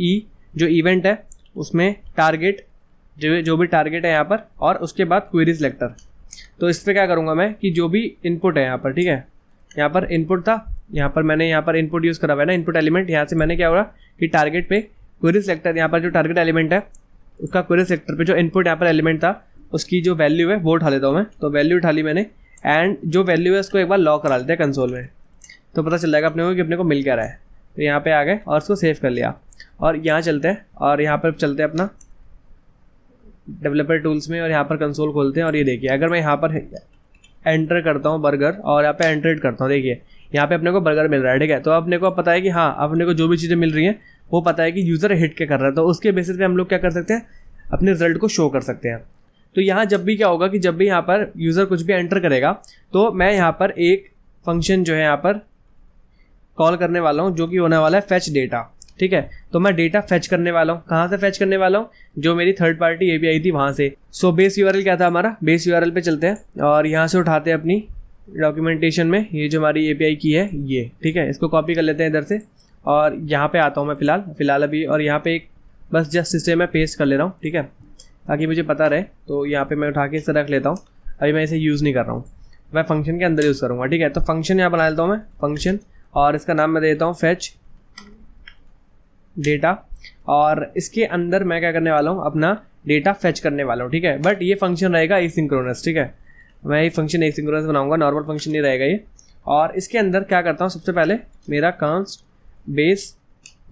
जो इवेंट है उसमें टारगेट जो भी टारगेट है यहाँ पर, और उसके बाद क्वेरी सिलेक्टर। तो इस पर क्या करूँगा मैं कि जो भी इनपुट है यहाँ पर, ठीक है, यहाँ पर इनपुट था, यहाँ पर मैंने यहाँ पर इनपुट यूज़ करा हुआ है ना, इनपुट एलिमेंट। यहाँ से मैंने क्या होगा कि टारगेट पे क्वेरी सिलेक्टर, यहाँ पर जो टारगेट एलिमेंट है उसका क्वेरी सिलेक्टर पे जो इनपुट यहाँ पर एलिमेंट था उसकी जो वैल्यू है वो उठा लेता हूँ मैं। तो वैल्यू उठा ली मैंने, एंड जो वैल्यू है उसको एक बार लॉक करा लेते हैं कंसोल में, तो पता चल जाएगा अपने को कि अपने को मिल क्या रहा है। तो यहाँ पे आ गए और उसको सेव कर लिया और यहाँ चलते हैं और यहाँ पर चलते हैं अपना डेवलपर टूल्स में और यहाँ पर कंसोल खोलते हैं। और ये देखिए अगर मैं यहाँ पर एंटर करता हूँ बर्गर और यहाँ पे एंटर करता हूँ, देखिए यहाँ पे अपने को बर्गर मिल रहा है, ठीक है। तो अपने को पता है कि हाँ अपने को जो भी चीज़ें मिल रही हैं वो पता है कि यूज़र हिट क्या कर रहा है, तो उसके बेसिस पे हम लोग क्या कर सकते हैं, अपने रिजल्ट को शो कर सकते हैं। तो यहाँ जब भी क्या होगा कि जब भी यहाँ पर यूज़र कुछ भी एंटर करेगा तो मैं यहाँ पर एक फंक्शन जो है यहाँ पर कॉल करने वाला हूँ जो कि होने वाला है फेच डेटा, ठीक है। तो मैं डेटा फेच करने वाला हूँ, कहाँ से फेच करने वाला हूँ, जो मेरी थर्ड पार्टी एपीआई थी वहाँ से। सो बेस यूआरएल क्या था हमारा, बेस यूआरएल पे चलते हैं और यहाँ से उठाते हैं अपनी डॉक्यूमेंटेशन में ये जो हमारी एपीआई की है ये, ठीक है। इसको कॉपी कर लेते हैं इधर से और यहाँ पे आता हूँ मैं फिलहाल अभी, और यहाँ पे एक बस जस्ट इसे मैं पेस्ट कर ले रहा हूँ, ठीक है, ताकि मुझे पता रहे। तो यहाँ पे मैं उठा के इसे रख लेता हूँ, अभी मैं इसे यूज़ नहीं कर रहा हूँ, मैं फंक्शन के अंदर यूज़ करूँगा, ठीक है। तो फंक्शन यहाँ बना लेता हूँ मैं फंक्शन, और इसका नाम मैं देता हूँ फेच डेटा, और इसके अंदर मैं क्या करने वाला हूँ, अपना डेटा फेच करने वाला हूँ, ठीक है। बट ये फंक्शन रहेगा एसिंक्रोनस, ठीक है, मैं ये फंक्शन एसिंक्रोनस बनाऊँगा, नॉर्मल फंक्शन नहीं रहेगा ये। और इसके अंदर क्या करता हूँ, सबसे पहले मेरा कांस्ट बेस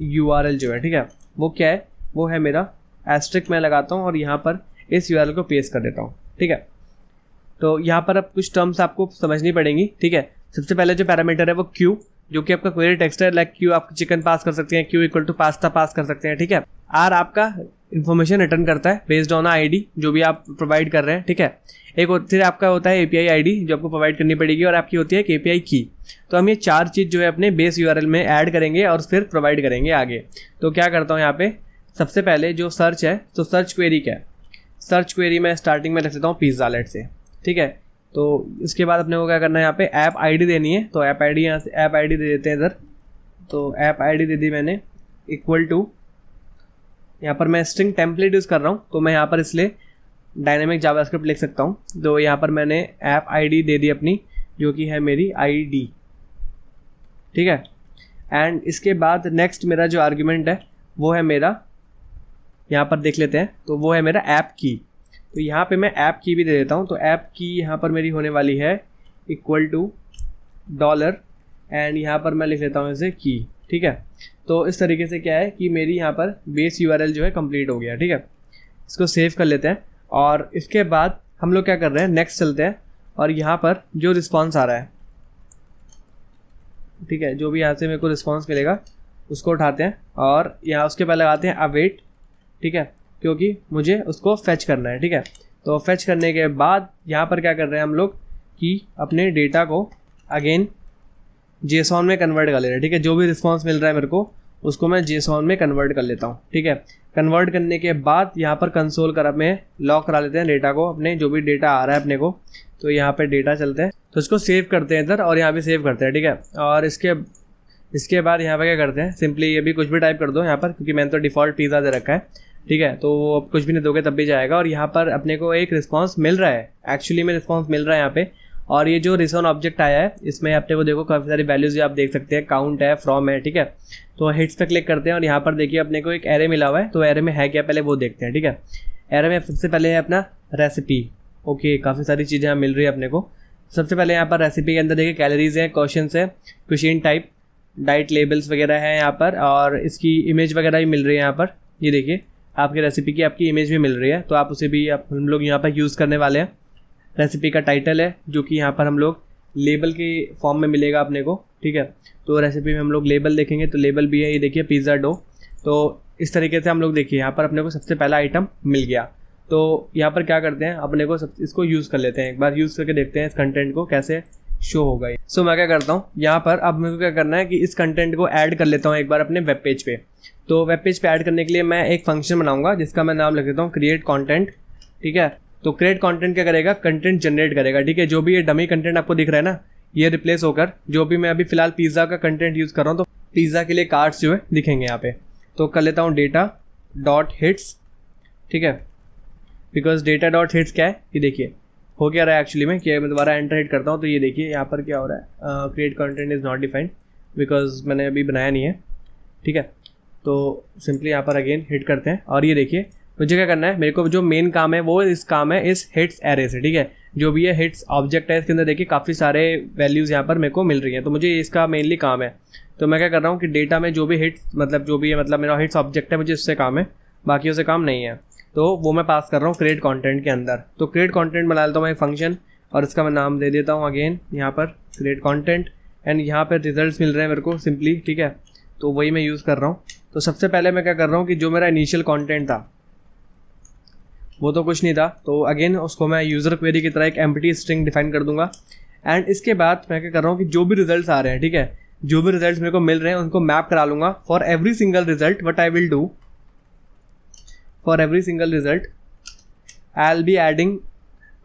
यूआरएल जो है, ठीक है, वो क्या है, वो है मेरा एस्ट्रिक मैं लगाता हूँ और यहाँ पर इस यूआरएल को पेस्ट कर देता हूँ, ठीक है। तो यहाँ पर अब कुछ टर्म्स आपको समझनी पड़ेंगी, ठीक है। सबसे पहले जो पैरामीटर है वो क्यू, जो कि आपका क्वेरी टेक्स्ट है, लाइक क्यू आप चिकन पास कर सकते हैं, क्यू इक्वल टू पास्ता पास कर सकते हैं, ठीक है। आर आपका इन्फॉर्मेशन रिटर्न करता है बेस्ड ऑन आईडी जो भी आप प्रोवाइड कर रहे हैं, ठीक है। एक फिर आपका होता है एपीआई आईडी जो आपको प्रोवाइड करनी पड़ेगी, और आपकी होती है एक एपीआई की। तो हम ये 4 चीज़ जो है अपने बेस यूआरएल में ऐड करेंगे और फिर प्रोवाइड करेंगे आगे। तो क्या करता हूँ यहाँ पे, सबसे पहले जो सर्च है, तो सर्च क्वेरी क्या है, सर्च क्वेरी मैं स्टार्टिंग में रख देता हूँ पिज़्ज़ा लेट से, ठीक है। तो इसके बाद अपने को क्या करना है, यहाँ पे ऐप आईडी देनी है। तो ऐप आईडी यहाँ से ऐप आईडी दे देते हैं इधर। तो ऐप आईडी दे दी मैंने इक्वल टू, यहाँ पर मैं स्ट्रिंग टेम्पलेट यूज़ कर रहा हूँ तो मैं यहाँ पर इसलिए डायनेमिक जावास्क्रिप्ट लिख सकता हूँ। तो यहाँ पर मैंने ऐप आईडी दे दी अपनी, जो कि है मेरी आईडी, ठीक है। एंड इसके बाद नेक्स्ट मेरा जो आर्ग्यूमेंट है वो है मेरा, यहाँ पर देख लेते हैं, तो वो है मेरा ऐप की। तो यहाँ पे मैं ऐप की भी दे देता हूँ। तो ऐप की यहाँ पर मेरी होने वाली है इक्वल टू डॉलर एंड यहाँ पर मैं लिख लेता हूँ इसे की, ठीक है। तो इस तरीके से क्या है कि मेरी यहाँ पर बेस यूआरएल जो है कंप्लीट हो गया, ठीक है। इसको सेव कर लेते हैं और इसके बाद हम लोग क्या कर रहे हैं, नेक्स्ट चलते हैं और यहाँ पर जो रिस्पॉन्स आ रहा है, ठीक है, जो भी यहाँ से मेरे को रिस्पॉन्स मिलेगा उसको उठाते हैं और यहाँ उसके पहले लगाते हैं अवेट, ठीक है, क्योंकि मुझे उसको फेच करना है, ठीक है। तो फेच करने के बाद यहाँ पर क्या कर रहे हैं हम लोग कि अपने डेटा को अगेन जेसॉन में कन्वर्ट कर ले रहे हैं, ठीक है। जो भी रिस्पॉन्स मिल रहा है मेरे को उसको मैं जेसॉन में कन्वर्ट कर लेता हूँ, ठीक है। कन्वर्ट करने के बाद यहाँ पर कंसोल कर में लॉक करा लेते हैं डेटा को, अपने जो भी डेटा आ रहा है अपने को। तो यहाँ पे डेटा चलते हैं, तो इसको सेव करते हैं इधर और यहाँ पे सेव करते हैं, ठीक है। और इसके बाद यहाँ पे क्या करते हैं, सिंपली ये भी कुछ भी टाइप कर दो यहाँ पर, क्योंकि मैंने तो डिफ़ॉल्ट पिज़्ज़ा दे रखा है, ठीक है। तो अब कुछ भी नहीं दोगे तब भी जाएगा और यहाँ पर अपने को एक रिस्पॉन्स मिल रहा है, एक्चुअली में रिस्पॉन्स मिल रहा है यहाँ पे। और ये जो रिसोन ऑब्जेक्ट आया है इसमें अपने को देखो काफ़ी सारी वैल्यूज आप देख सकते हैं, काउंट है, फ्रॉम है, ठीक है। तो हिट्स पे क्लिक करते हैं और यहाँ पर देखिए अपने को एक एरे मिला हुआ है। तो एरे में है क्या पहले वो देखते हैं, ठीक है। एरे में सबसे पहले है अपना रेसिपी, ओके, काफ़ी सारी चीज़ें मिल रही है अपने को। सबसे पहले यहाँ पर रेसिपी के अंदर देखिए कैलोरीज है, क्वेश्चंस है, क्वेश्चन टाइप, डाइट लेबल्स वगैरह है यहाँ पर, और इसकी इमेज वगैरह भी मिल रही है यहाँ पर। ये देखिए आपकी रेसिपी की आपकी इमेज भी मिल रही है, तो आप उसे भी हम लोग यहाँ पर यूज़ करने वाले हैं। रेसिपी का टाइटल है जो कि यहाँ पर हम लोग लेबल के फॉर्म में मिलेगा अपने को, ठीक है। तो रेसिपी में हम लोग लेबल देखेंगे, तो लेबल भी है, ये देखिए पिज़्ज़ा डो। तो इस तरीके से हम लोग देखिए यहाँ पर अपने को सबसे पहला आइटम मिल गया। तो यहाँ पर क्या करते हैं, अपने को इसको यूज़ कर लेते हैं, एक बार यूज़ करके देखते हैं इस कंटेंट को कैसे शो होगा। सो मैं क्या करता हूँ, यहाँ पर अब मेरे को क्या करना है कि इस कंटेंट को ऐड कर लेता हूँ एक बार अपने वेब पेज पे। तो वेब पेज पे ऐड करने के लिए मैं एक फंक्शन बनाऊंगा जिसका मैं नाम लिख देता हूँ क्रिएट कंटेंट, ठीक है। तो क्रिएट कंटेंट क्या करेगा, कंटेंट जनरेट करेगा, ठीक है। जो भी ये डमी कंटेंट आपको दिख रहा है ना, ये रिप्लेस होकर जो भी मैं अभी फिलहाल पिज़्ज़ा का कंटेंट यूज़ कर रहा हूँ, तो पिज़्ज़ा के लिए कार्ड्स जो है दिखेंगे यहाँ पे। तो कर लेता हूँ डेटा डॉट हिट्स, ठीक है, बिकॉज डेटा डॉट हिट्स क्या है, ये देखिए हो क्या रहा है एक्चुअली में, कि मैं दोबारा एंटर हिट करता हूँ तो ये देखिए यहाँ पर क्या हो रहा है, create content is not defined because मैंने अभी बनाया नहीं है, ठीक है। तो सिंपली यहाँ पर अगेन हिट करते हैं और ये देखिए मुझे क्या करना है, मेरे को जो मेन काम है वो इस काम है इस हिट्स एरे से, ठीक है। जो भी ये हिट्स ऑब्जेक्ट है इसके अंदर देखिए काफ़ी सारे वैल्यूज़ यहाँ पर मेरे को मिल रही हैं, तो मुझे इसका मेनली काम है। तो मैं क्या कर रहा हूँ कि डेटा में जो भी हिट्स मतलब जो भी है, मतलब मेरा हिट्स ऑब्जेक्ट है, मुझे इससे काम है, बाकी उससे काम नहीं है। तो वो मैं पास कर रहा हूँ क्रिएट कंटेंट के अंदर। तो क्रिएट कंटेंट बना लेता हूँ मैं फंक्शन और इसका मैं नाम दे देता हूँ अगेन यहाँ पर क्रिएट कंटेंट, एंड यहाँ पर रिजल्ट्स मिल रहे हैं मेरे को सिंपली, ठीक है। तो वही मैं यूज़ कर रहा हूँ। तो सबसे पहले मैं क्या कर रहा हूँ कि जो मेरा इनिशियल कंटेंट था वो तो कुछ नहीं था, तो अगेन उसको मैं यूज़र क्वेरी की तरह एक एम्प्टी स्ट्रिंग डिफाइन कर दूंगा। एंड इसके बाद मैं क्या कर रहा हूँ कि जो भी रिजल्ट्स आ रहे हैं, ठीक है, जो भी रिजल्ट्स मेरे को मिल रहे हैं उनको मैप करा लूँगा। For every single result what I will do, for every single result I will be adding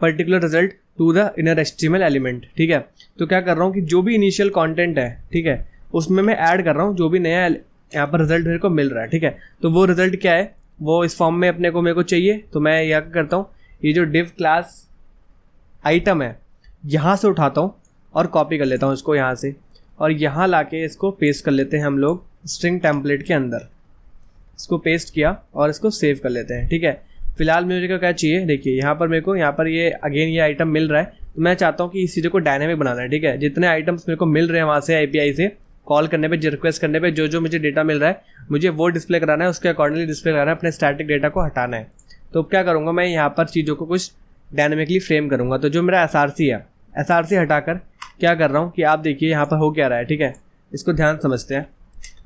particular result to the inner HTML element, ठीक है। तो क्या कर रहा हूँ कि जो भी इनिशियल कंटेंट है, ठीक है, उसमें मैं ऐड कर रहा हूँ जो भी नया यहाँ पर रिजल्ट मेरे को मिल रहा है, ठीक है। तो वो रिजल्ट क्या है, वो इस फॉर्म में अपने को मेरे को चाहिए। तो मैं यह करता हूँ, ये जो div क्लास आइटम है यहाँ से उठाता हूँ और कॉपी कर लेता हूँ इसको यहाँ से, और यहाँ लाके इसको पेस्ट कर लेते हैं हम लोग स्ट्रिंग टेम्पलेट के अंदर। इसको पेस्ट किया और इसको सेव कर लेते हैं, ठीक है। फिलहाल मेरे को क्या चाहिए, देखिए यहाँ पर मेरे को यहाँ पर ये अगेन ये आइटम मिल रहा है, तो मैं चाहता हूँ कि इस चीज़ को डायनेमिक बनाना है, ठीक है। जितने आइटम्स मेरे को मिल रहे हैं वहाँ से API से कॉल करने पे, रिक्वेस्ट करने पे जो मुझे डेटा मिल रहा है मुझे वो डिस्प्ले कराना है, उसके अकॉर्डिंगली डिस्प्ले कराना है, अपने स्टैटिक डेटा को हटाना है। तो क्या करूँगा मैं यहाँ पर चीज़ों को कुछ डायनेमिकली फ्रेम करूँगा। तो जो मेरा SRC है, SRC हटाकर क्या कर रहा हूँ कि आप देखिए यहाँ पर हो क्या रहा है, ठीक है। इसको ध्यान समझते हैं।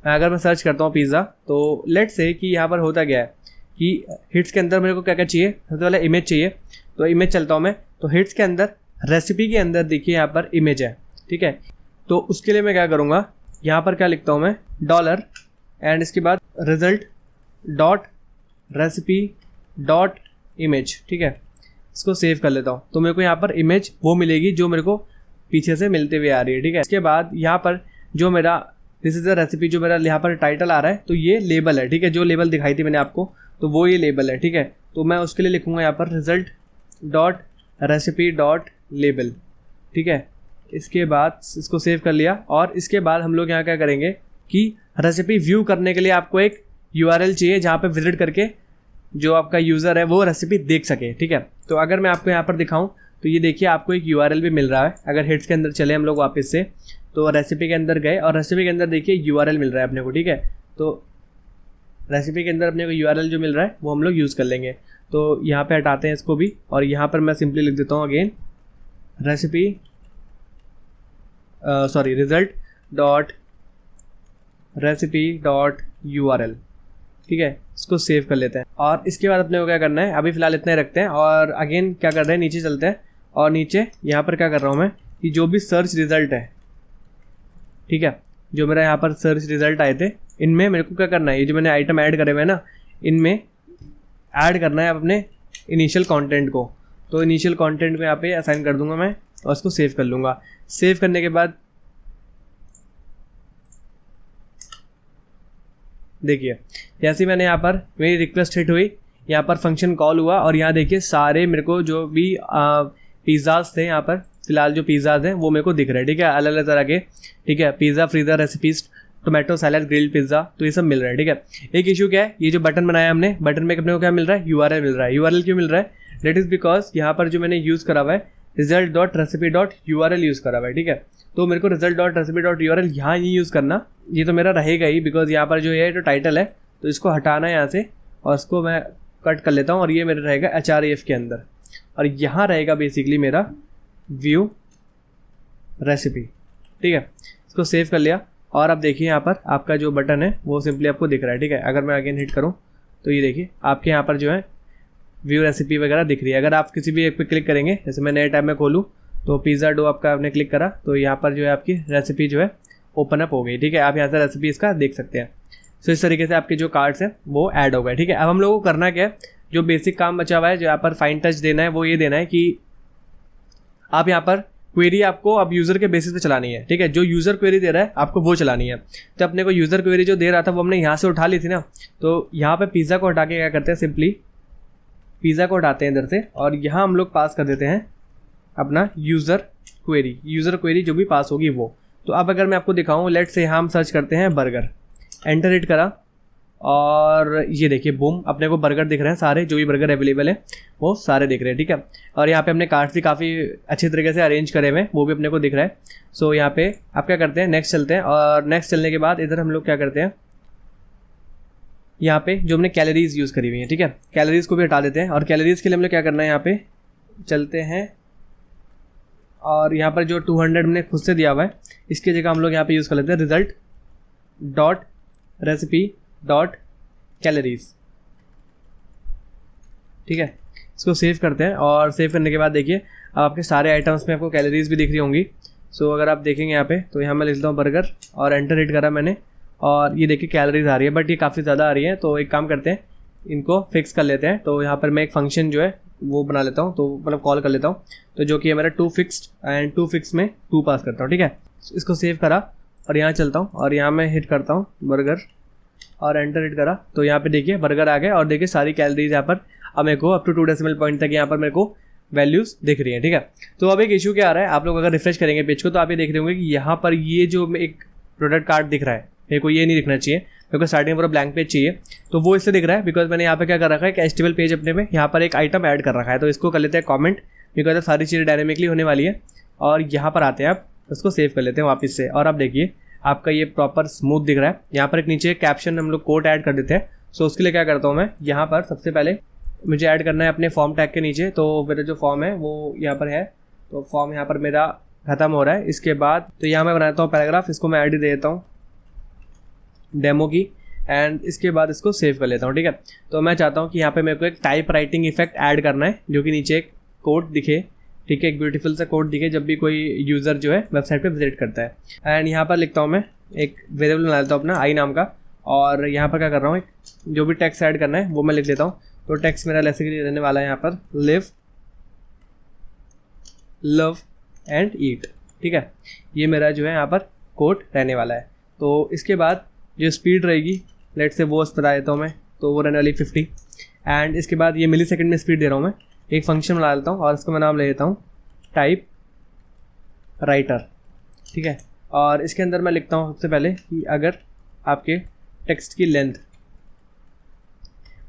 अगर मैं सर्च करता हूँ पिज़्ज़ा, तो लेट्स से कि यहाँ पर होता गया है कि हिट्स के अंदर मेरे को क्या क्या चाहिए, सबसे पहले इमेज चाहिए। तो इमेज चलता हूँ मैं, तो हिट्स के अंदर रेसिपी के अंदर देखिए यहाँ पर इमेज है, ठीक है। तो उसके लिए मैं क्या करूँगा, यहाँ पर क्या लिखता हूँ मैं, डॉलर एंड इसके बाद result dot recipe dot image, ठीक है। इसको सेव कर लेता हूँ। तो मेरे को यहाँ पर इमेज वो मिलेगी जो मेरे को पीछे से मिलते हुए आ रही है, ठीक है। इसके बाद यहाँ पर जो मेरा दिस इज़ द रेसिपी, जो मेरा यहाँ पर टाइटल आ रहा है, तो ये लेबल है, ठीक है। जो लेबल दिखाई थी मैंने आपको, तो वो ये लेबल है, ठीक है। तो मैं उसके लिए लिखूँगा यहाँ पर result dot recipe dot label, ठीक है। इसके बाद इसको सेव कर लिया। और इसके बाद हम लोग यहाँ क्या करेंगे कि रेसिपी व्यू करने के लिए आपको एक URL चाहिए जहाँ पे विजिट करके जो आपका यूज़र है वो रेसिपी देख सके, ठीक है। तो अगर मैं आपको यहाँ पर दिखाऊँ तो ये देखिए आपको एक URL भी मिल रहा है। अगर हिट्स के अंदर चले हम लोग वापस से, तो रेसिपी के अंदर गए और रेसिपी के अंदर देखिए URL मिल रहा है अपने को, ठीक है। तो रेसिपी के अंदर अपने को URL जो मिल रहा है वो हम लोग यूज़ कर लेंगे। तो यहाँ पे हटाते हैं इसको भी और यहाँ पर मैं सिंपली लिख देता हूँ अगेन रेसिपी result.recipe.url, ठीक है। इसको सेव कर लेते हैं और इसके बाद अपने को क्या करना है, अभी फ़िलहाल इतना ही रखते हैं। और अगेन क्या कर रहे हैं, नीचे चलते हैं और नीचे यहाँ पर क्या कर रहा हूँ मैं कि जो भी सर्च रिज़ल्ट है, ठीक है, जो मेरा यहाँ पर सर्च रिज़ल्ट आए थे इनमें मेरे को क्या करना है, ये जो मैंने आइटम ऐड करे हुए हैं ना, इनमें ऐड करना है अपने इनिशियल कंटेंट को। तो इनिशियल कंटेंट को यहाँ पे असाइन कर दूंगा मैं और इसको सेव कर लूँगा। सेव करने के बाद देखिए जैसे मैंने यहाँ पर मेरी रिक्वेस्ट हिट हुई, यहाँ पर फंक्शन कॉल हुआ और यहाँ देखिए सारे मेरे को जो भी पिज़्ज़ाज थे यहाँ पर फिलहाल जो पिज़्ज़ाज हैं वो मेरे को दिख रहे हैं, ठीक है, अलग अलग तरह के, ठीक है। Pizza freezer recipes, tomato salad, grilled pizza, तो ये सब मिल रहा है, ठीक है। एक इशू क्या है, ये जो बटन बनाया हमने, बटन में अपने को क्या मिल रहा है, URL मिल रहा है। URL क्यों मिल रहा है, डेट इज़ बिकॉज यहाँ पर जो मैंने यूज़ करा हुआ है result.recipe.url यूज़ करा हुआ है, ठीक है। तो मेरे को result.recipe.url यहाँ ही यूज़ करना, ये तो मेरा रहेगा ही बिकॉज यहाँ पर जो है जो टाइटल है तो इसको हटाना है यहाँ से और इसको मैं कट कर लेता हूँ और ये मेरा रहेगा href के अंदर और यहाँ रहेगा बेसिकली मेरा व्यू रेसिपी, ठीक है। इसको सेव कर लिया और अब देखिए यहाँ पर आपका जो बटन है वो सिंपली आपको दिख रहा है, ठीक है। अगर मैं अगेन हिट करूँ तो ये देखिए आपके यहाँ पर जो है व्यू रेसिपी वगैरह दिख रही है। अगर आप किसी भी एक पे क्लिक करेंगे, जैसे मैं नए टैब में खोलूँ तो पिज़्ज़ा डो आपका आपने क्लिक करा तो यहाँ पर जो है आपकी रेसिपी जो है ओपन अप हो गई, ठीक है। आप यहाँ से रेसिपी इसका देख सकते हैं। सो इस तरीके से आपके जो कार्ड्स हैं वो ऐड हो गए, ठीक है। अब हम लोगों को करना क्या है, जो बेसिक काम बचा हुआ है, जो यहाँ पर फाइन टच देना है वो ये देना है कि आप यहाँ पर क्वेरी आपको अब यूज़र के बेसिस पे चलानी है, ठीक है। जो यूज़र क्वेरी दे रहा है आपको वो चलानी है। तो अपने को यूज़र क्वेरी जो दे रहा था वो हमने यहाँ से उठा ली थी ना, तो यहाँ पे पिज़्ज़ा को हटा के क्या करते हैं, सिंपली पिज़्ज़ा को हटाते हैं इधर से और यहाँ हम लोग पास कर देते हैं अपना यूज़र क्वेरी जो भी पास होगी वो। तो अब अगर मैं आपको दिखाऊँ, लेट से यहाँ हम सर्च करते हैं बर्गर, एंटर हिट करा और ये देखिए बूम अपने को बर्गर दिख रहे हैं, सारे जो भी बर्गर अवेलेबल हैं वो सारे दिख रहे हैं, ठीक है। और यहाँ पे हमने कार्ड्स भी काफ़ी अच्छी तरीके से अरेंज करे हुए हैं, वो भी अपने को दिख रहा है। सो यहाँ पे आप क्या करते हैं, नेक्स्ट चलते हैं और नेक्स्ट चलने के बाद इधर हम लोग क्या करते हैं, यहाँ पे जो हमने कैलोरीज यूज़ करी हुई हैं, ठीक है, कैलोरीज को भी हटा देते हैं। और कैलोरीज के लिए हमें क्या करना है, यहाँ पे चलते हैं और यहाँ पर जो 200 हमने खुद से दिया हुआ है इसकी जगह हम लोग यहाँ पे यूज़ कर लेते हैं result.recipe.calories, ठीक है। इसको सेव करते हैं और सेव करने के बाद देखिए अब आपके सारे आइटम्स में आपको कैलोरीज भी दिख रही होंगी। सो अगर आप देखेंगे यहाँ पे तो यहाँ मैं लिख देता हूँ बर्गर और एंटर हिट करा मैंने और ये देखिए कैलोरीज आ रही है, बट ये काफ़ी ज़्यादा आ रही है। तो एक काम करते हैं, इनको फिक्स कर लेते हैं। तो यहाँ पर मैं एक फंक्शन जो है वो बना लेता हूँ, तो मतलब कॉल कर लेता हूँ, तो जो कि है मेरा 2 फिक्स्ड एंड 2 फिक्स में 2 पास करता हूँ, ठीक है। इसको सेव करा और यहाँ चलता हूँ और यहाँ मैं हिट करता हूँ बर्गर और एंटर हिट करा तो यहाँ पे देखिए बर्गर आ गया और देखिए सारी कैलोरीज यहाँ पर अब मेरे को अप टू 2 डेसिमल पॉइंट तक यहाँ पर मेरे को वैल्यूज़ दिख रही है, ठीक है। तो अब एक इशू क्या आ रहा है, आप लोग अगर रिफ्रेश करेंगे पेज को तो आप ये देख रहे होंगे कि यहाँ पर ये जो एक प्रोडक्ट कार्ड दिख रहा है, मेरे को ये नहीं दिखना चाहिए, मेरे को स्टार्टिंग पर ब्लैंक पेज चाहिए। तो वो इससे दिख रहा है बिकॉज मैंने यहाँ पे क्या कर रखा है कि HTML पेज अपने में यहाँ पर एक आइटम ऐड कर रखा है। तो इसको कर लेते हैं कमेंट, बिकॉज अब सारी चीज़ें डायनेमिकली होने वाली है। और यहाँ पर आते हैं आप, उसको सेव कर लेते हैं वापस से और आप देखिए आपका ये प्रॉपर स्मूथ दिख रहा है। यहाँ पर एक नीचे कैप्शन हम लोग कोट ऐड कर देते हैं। सो उसके लिए क्या करता हूँ मैं, यहाँ पर सबसे पहले मुझे ऐड करना है अपने फॉर्म टैग के नीचे। तो मेरा जो फॉर्म है वो यहाँ पर है, तो फॉर्म यहाँ पर मेरा ख़त्म हो रहा है। इसके बाद तो यहाँ मैं बनाता हूँ पैराग्राफ, इसको मैं ID दे देता हूँ डेमो की एंड इसके बाद इसको सेव कर लेता हूँ, ठीक है। तो मैं चाहता हूँ कि यहाँ पे मेरे को एक टाइप राइटिंग इफेक्ट ऐड करना है जो कि नीचे एक कोड दिखे, ठीक है, एक ब्यूटीफुल सा कोड दिखे जब भी कोई यूज़र जो है वेबसाइट पे विजिट करता है। एंड यहाँ पर लिखता हूँ मैं एक वेरिएबल बना लेता हूँ अपना आई नाम का और यहाँ पर क्या कर रहा हूँ, जो भी टेक्स्ट ऐड करना है वो मैं लिख लेता हूँ। तो टेक्स्ट मेरा बेसिकली रहने वाला है यहाँ पर लिव, लव एंड ईट, ठीक है। ये मेरा जो है यहाँ पर कोड रहने वाला है। तो इसके बाद जो स्पीड रहेगी, लेट से वो बता देता हूँ मैं, तो वो रहने वाली 50 एंड इसके बाद ये मिली सेकेंड में स्पीड दे रहा हूँ मैं। एक फंक्शन बना लेता हूँ और इसको मैं नाम ले लेता हूँ टाइप राइटर, ठीक है। और इसके अंदर मैं लिखता हूँ सबसे पहले कि अगर आपके टेक्स्ट की लेंथ,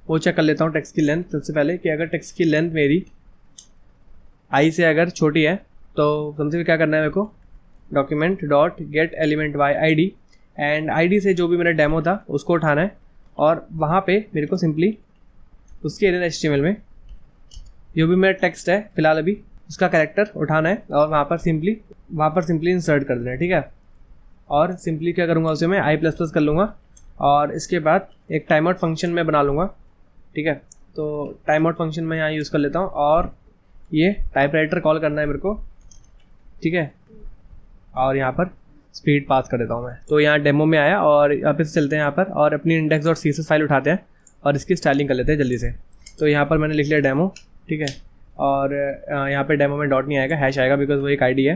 वो चेक कर लेता हूँ टेक्स्ट की लेंथ सबसे पहले, कि अगर टेक्स्ट की लेंथ मेरी आई से अगर छोटी है तो सबसे पहले क्या करना है मेरे को, document dot gate element by ID, and ID से जो भी मेरा डेमो था उसको उठाना है और वहाँ पे मेरे को सिंपली उसके HTML में जो भी मेरा टेक्स्ट है फिलहाल अभी उसका कैरेक्टर उठाना है और वहाँ पर सिंपली इंसर्ट कर देना है, ठीक है। और सिंपली क्या करूँगा, उसे मैं i++ कर लूँगा और इसके बाद एक टाइम आउट फंक्शन मैं बना लूँगा, ठीक है। तो टाइम आउट फंक्शन मैं यहाँ यूज़ कर लेता हूँ और ये टाइपराइटर कॉल करना है मेरे को, ठीक है। और यहाँ पर स्पीड पास कर देता हूँ मैं। तो यहाँ डेमो में आया और यहाँ पे चलते हैं यहाँ पर और अपनी index.css फाइल उठाते हैं और इसकी स्टाइलिंग कर लेते हैं जल्दी से। तो यहाँ पर मैंने लिख लिया डेमो, ठीक है। और यहाँ पे डेमो में डॉट नहीं आएगा, हैश आएगा, बिकॉज वो एक आईडी है।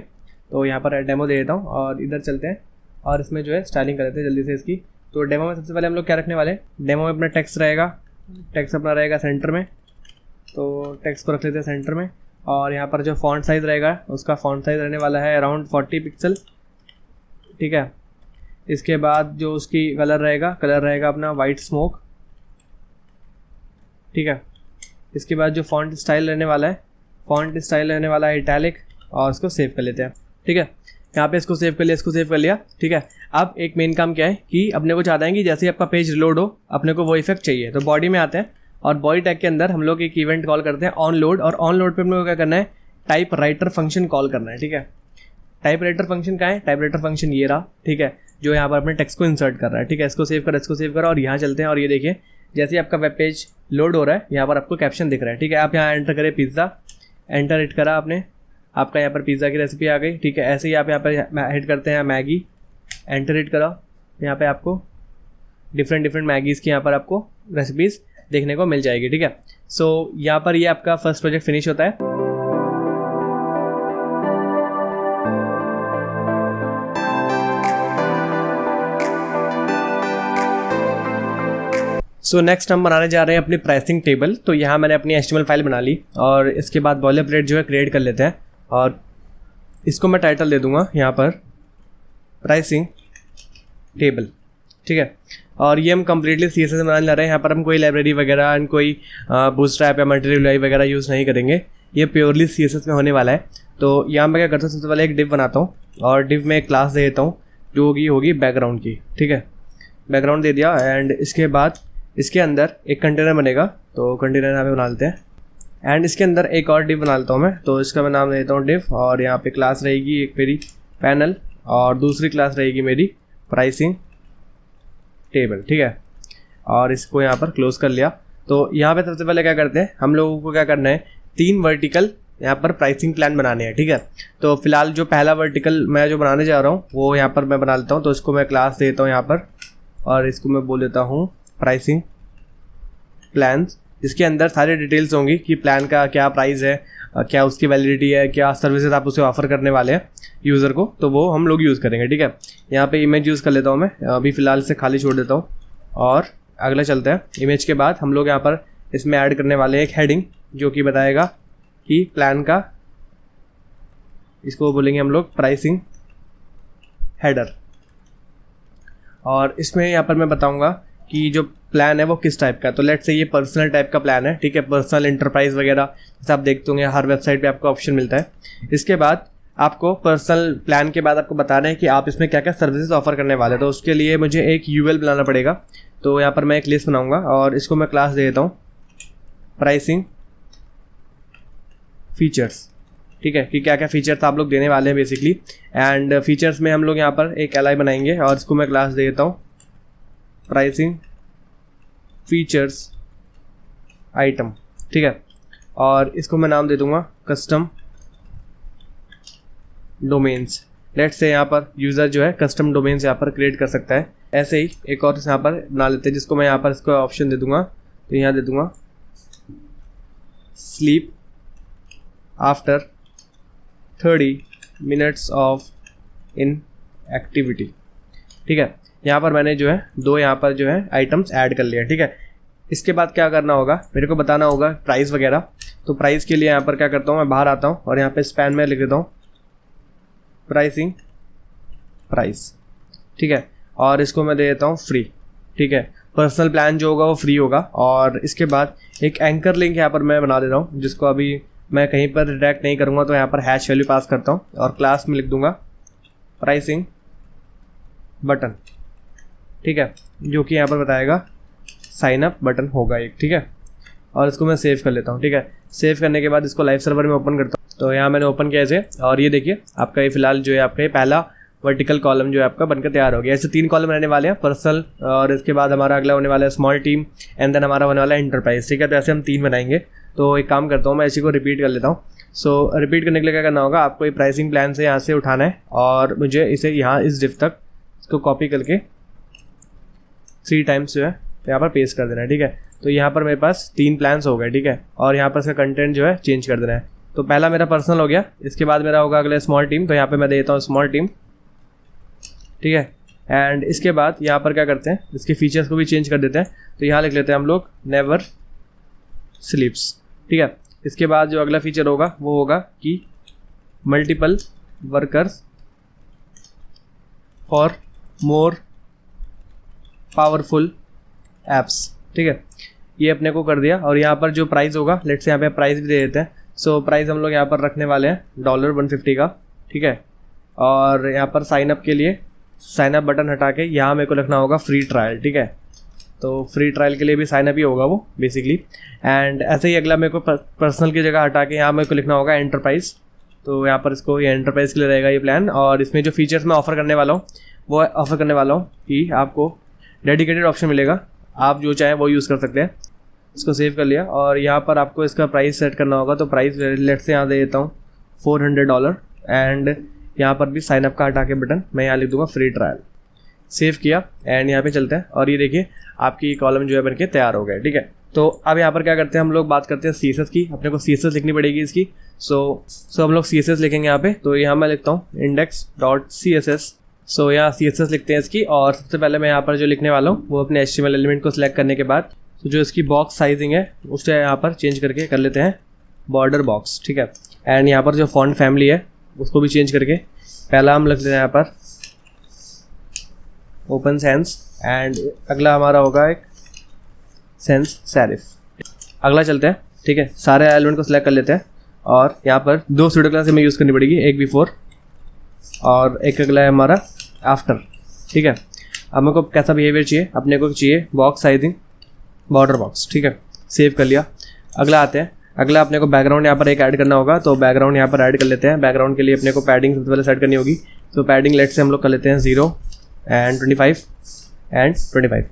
तो यहाँ पर डेमो दे देता हूँ और इधर चलते हैं और इसमें जो है स्टाइलिंग कर लेते हैं जल्दी से इसकी। तो डेमो में सबसे पहले हम लोग क्या रखने वाले हैं, डेमो में अपना टेक्स्ट रहेगा, टेक्स्ट अपना रहेगा सेंटर में, तो टेक्स्ट को रख लेते हैं सेंटर में। और यहाँ पर जो फॉन्ट साइज़ रहेगा उसका फॉन्ट साइज़ रहने वाला है अराउंड 40 पिक्सल, ठीक है। इसके बाद जो उसकी कलर रहेगा अपना वाइट स्मोक, ठीक है। इसके बाद जो फॉन्ट स्टाइल रहने वाला है इटैलिक, और इसको सेव कर लेते हैं, ठीक है। यहाँ पे इसको सेव कर लिया, ठीक है। अब एक मेन काम क्या है कि अपने को चाहते हैं कि जैसे ही आपका पेज रिलोड हो अपने को वो इफेक्ट चाहिए, तो बॉडी में आते हैं और बॉडी टैग के अंदर हम लोग एक इवेंट कॉल करते हैं ऑन लोड, और ऑन लोड पे हम लोग को क्या करना है, टाइप राइटर फंक्शन कॉल करना है, ठीक है। टाइप राइटर फंक्शन कहाँ है, टाइप राइटर फंक्शन ये रहा, ठीक है, जो यहाँ पर अपने टेक्स्ट को इंसर्ट कर रहा है, ठीक है। इसको सेव करो और यहाँ चलते हैं और ये देखिए जैसे ही आपका वेब पेज लोड हो रहा है यहाँ पर आपको कैप्शन दिख रहा है, ठीक है। आप यहाँ एंटर करें पिज़्ज़ा, एंटर हिट करा आपने, आपका यहाँ पर पिज़्ज़ा की रेसिपी आ गई, ठीक है। ऐसे ही आप यहाँ पर हिट करते हैं मैगी, एंटर हिट करा, यहाँ पे आपको डिफरेंट मैगीज़ की यहाँ पर आपको रेसिपीज़ देखने को मिल जाएगी, ठीक है। सो यहाँ पर ये आपका फर्स्ट प्रोजेक्ट फिनिश होता है। सो नेक्स्ट हम बनाने जा रहे हैं अपनी प्राइसिंग टेबल। तो यहाँ मैंने अपनी HTML फाइल बना ली और इसके बाद बॉयलरप्लेट जो है क्रिएट कर लेते हैं और इसको मैं टाइटल दे दूंगा यहाँ पर प्राइसिंग टेबल, ठीक है। और ये हम कम्प्लीटली CSS से बनाने जा रहे हैं। यहाँ पर हम कोई लाइब्रेरी वगैरह एंड कोई बूटस्ट्रैप या मटेरियल UI वगैरह यूज़ नहीं करेंगे, ये प्योरली CSS में होने वाला है। तो यहाँ मैं क्या करता हूँ, सबसे पहले एक डिव बनाता हूँ और डिव में एक क्लास दे देता हूँ जो होगी बैकग्राउंड की, ठीक है। बैकग्राउंड दे दिया एंड इसके बाद इसके अंदर एक कंटेनर बनेगा, तो कंटेनर यहाँ पे बना लेते हैं एंड इसके अंदर एक और डिव बना लेता हूँ मैं, तो इसका मैं नाम दे देता हूँ डिव। और यहाँ पे क्लास रहेगी एक मेरी पैनल और दूसरी क्लास रहेगी मेरी प्राइसिंग टेबल, ठीक है। और इसको यहाँ पर क्लोज कर लिया। तो यहाँ पे सबसे पहले क्या करते हैं, हम लोगों को क्या करना है, 3 वर्टिकल यहाँ पर प्राइसिंग प्लान बनाने हैं, ठीक है। तो फिलहाल जो पहला वर्टिकल मैं जो बनाने जा रहा हूँ वो यहाँ पर मैं बना लेता हूँ। तो इसको मैं क्लास देता हूँ यहाँ पर और इसको मैं बोल देता हूँ प्राइसिंग प्लान्स, जिसके अंदर सारी डिटेल्स होंगी कि प्लान का क्या प्राइस है, क्या उसकी वैलिडिटी है, क्या सर्विसेज आप उसे ऑफर करने वाले हैं यूज़र को, तो वो हम लोग यूज़ करेंगे, ठीक है। यहाँ पे इमेज यूज़ कर लेता हूँ मैं, अभी फ़िलहाल से खाली छोड़ देता हूँ और अगला चलते हैं। इमेज के बाद हम लोग यहाँ पर इसमें ऐड करने वाले हैं एक हेडिंग जो कि बताएगा कि प्लान का, इसको बोलेंगे हम लोग प्राइसिंग हेडर। और इसमें यहाँ पर मैं बताऊँगा कि जो प्लान है वो किस टाइप का है। तो लेट्स से ये पर्सनल टाइप का प्लान है, ठीक है, पर्सनल एंटरप्राइज वगैरह जैसे आप देखते होंगे हर वेबसाइट पे आपको ऑप्शन मिलता है। इसके बाद आपको पर्सनल प्लान के बाद आपको बताना है कि आप इसमें क्या क्या सर्विसेज ऑफर करने वाले हैं। तो उसके लिए मुझे एक UL बनाना पड़ेगा। तो यहाँ पर मैं एक लिस्ट बनाऊँगा और इसको मैं क्लास दे देता हूँ प्राइसिंग फीचर्स, ठीक है, कि क्या क्या फीचर्स आप लोग देने वाले हैं बेसिकली। एंड फीचर्स में हम लोग यहाँ पर एक LI बनाएंगे और इसको मैं क्लास दे देता हूँ प्राइसिंग फीचर्स आइटम, ठीक है। और इसको मैं नाम दे दूंगा कस्टम डोमेन्स। लेट्स से यहाँ पर यूज़र जो है कस्टम डोमेन्स यहाँ पर क्रिएट कर सकता है। ऐसे ही एक और यहाँ पर बना लेते हैं जिसको मैं यहाँ पर इसको ऑप्शन दे दूंगा। तो यहाँ दे दूंगा sleep after 30 minutes of in activity, ठीक है। यहाँ पर मैंने जो है 2 यहाँ पर जो है आइटम्स ऐड कर लिया, ठीक है। इसके बाद क्या करना होगा, मेरे को बताना होगा प्राइस वगैरह। तो प्राइस के लिए यहाँ पर क्या करता हूँ, मैं बाहर आता हूँ और यहाँ पे स्पैन में लिख देता हूँ प्राइसिंग प्राइस, ठीक है, और इसको मैं दे देता हूँ फ्री, ठीक है। पर्सनल प्लान जो होगा वो फ्री होगा। और इसके बाद एक एंकर लिंक यहाँ पर मैं बना दे रहा हूँ, जिसको अभी मैं कहीं पर रिडायरेक्ट नहीं करूँगा, तो यहाँ पर हैश वैल्यू पास करता हूँ और क्लास में लिख दूंगा प्राइसिंग बटन, ठीक है, जो कि यहाँ पर बताएगा साइन अप बटन होगा एक, ठीक है। और इसको मैं सेव कर लेता हूँ, ठीक है। सेव करने के बाद इसको लाइव सर्वर में ओपन करता हूँ। तो यहाँ मैंने ओपन किया इसे, और ये देखिए आपका ये फिलहाल जो है आपका ये पहला वर्टिकल कॉलम जो है आपका बनकर तैयार हो गया। ऐसे 3 कॉलम रहने वाले हैं, पर्सनल, और इसके बाद हमारा अगला होने वाला है स्मॉल टीम, एंड देन हमारा होने वाला है इंटरप्राइज, ठीक है। तो ऐसे हम 3 बनाएंगे। तो एक काम करता हूँ, मैं इसी को रिपीट कर लेता हूँ। सो रिपीट करने के लिए क्या करना होगा, आपको ये प्राइसिंग प्लान से यहाँ से उठाना है और मुझे इसे यहाँ इस डिव तक इसको कॉपी करके 3 टाइम्स जो है यहाँ पर पेस्ट कर देना है, ठीक है। तो यहाँ पर मेरे पास 3 प्लान्स हो गए, ठीक है। और यहाँ पर इसका कंटेंट जो है चेंज कर देना है। तो पहला मेरा पर्सनल हो गया, इसके बाद मेरा होगा अगला स्मॉल टीम। तो यहाँ पे मैं देता हूँ स्मॉल टीम, ठीक है। एंड इसके बाद यहाँ पर क्या करते हैं, इसके फीचर्स को भी चेंज कर देते हैं। तो यहाँ लिख लेते हैं हम लोग नेवर स्लीप्स, ठीक है। इसके बाद जो अगला फीचर होगा वो होगा कि multiple workers for more powerful apps, ठीक है। ये अपने को कर दिया। और यहाँ पर जो प्राइस होगा, लेट से यहाँ पे प्राइस भी दे देते हैं। सो प्राइस हम लोग यहाँ पर रखने वाले हैं $150 का, ठीक है। और यहाँ पर साइन अप के लिए साइन अप बटन हटा के यहाँ मेरे को रखना होगा फ्री ट्रायल, ठीक है। तो फ्री ट्रायल के लिए भी साइन अप ही होगा वो बेसिकली। एंड ऐसे ही अगला मेरे को पर्सनल की जगह हटा के यहाँ मेरे को लिखना होगा एंटरप्राइज। तो यहाँ पर इसको ये एंटरप्राइज के लिए रहेगा ये प्लान। और इसमें जो फीचर्स मैं ऑफर करने वाला हूँ वो ऑफर करने वाला हूँ कि आपको डेडिकेटेड ऑप्शन मिलेगा, आप जो चाहें वो यूज़ कर सकते हैं। इसको सेव कर लिया और यहाँ पर आपको इसका प्राइस सेट करना होगा। तो प्राइस लेट से यहाँ दे देता हूँ $400। एंड यहाँ पर भी साइन अप का हटा के बटन मैं यहाँ लिख दूंगा फ्री ट्रायल। सेव किया एंड यहाँ पे चलते हैं और ये देखिए आपकी कॉलम जो है बनके तैयार हो गया, ठीक है। तो अब यहाँ पर क्या करते हैं, हम लोग बात करते हैं CSS की। अपने को CSS लिखनी पड़ेगी इसकी। सो हम लोग CSS लिखेंगे यहाँ पे। तो यहाँ मैं लिखता हूँ index.css। सो यहाँ CSS लिखते हैं इसकी। और सबसे पहले मैं यहाँ पर जो लिखने वाला हूँ वो अपने HTML एलिमेंट को सिलेक्ट करने के बाद तो जो इसकी बॉक्स साइजिंग है उससे यहाँ पर चेंज करके कर लेते हैं बॉर्डर बॉक्स, ठीक है। एंड यहाँ पर जो फॉन्ट फैमिली है उसको भी चेंज करके पहला हम लिख लेते हैं यहाँ पर ओपन सेंस, एंड अगला हमारा होगा एक सेंस सेरिफ। अगला चलते हैं, ठीक है। सारे एलिमेंट को सिलेक्ट कर लेते हैं और यहाँ पर 2 स्टूडियो क्लास हमें यूज़ करनी पड़ेगी, एक बिफोर और एक अगला है हमारा आफ्टर, ठीक है। अब मेरे को कैसा बिहेवियर चाहिए, अपने को चाहिए बॉक्स साइजिंग बॉर्डर बॉक्स, ठीक है। सेव कर लिया। अगला आते हैं, अगला अपने को बैकग्राउंड यहाँ पर एक ऐड करना होगा। तो बैकग्राउंड यहाँ पर ऐड कर लेते हैं। बैकग्राउंड के लिए अपने को पैडिंग सबसे पहले सेट करनी होगी। तो पैडिंग लेट से हम लोग कर लेते हैं 0 एंड 25 एंड 25,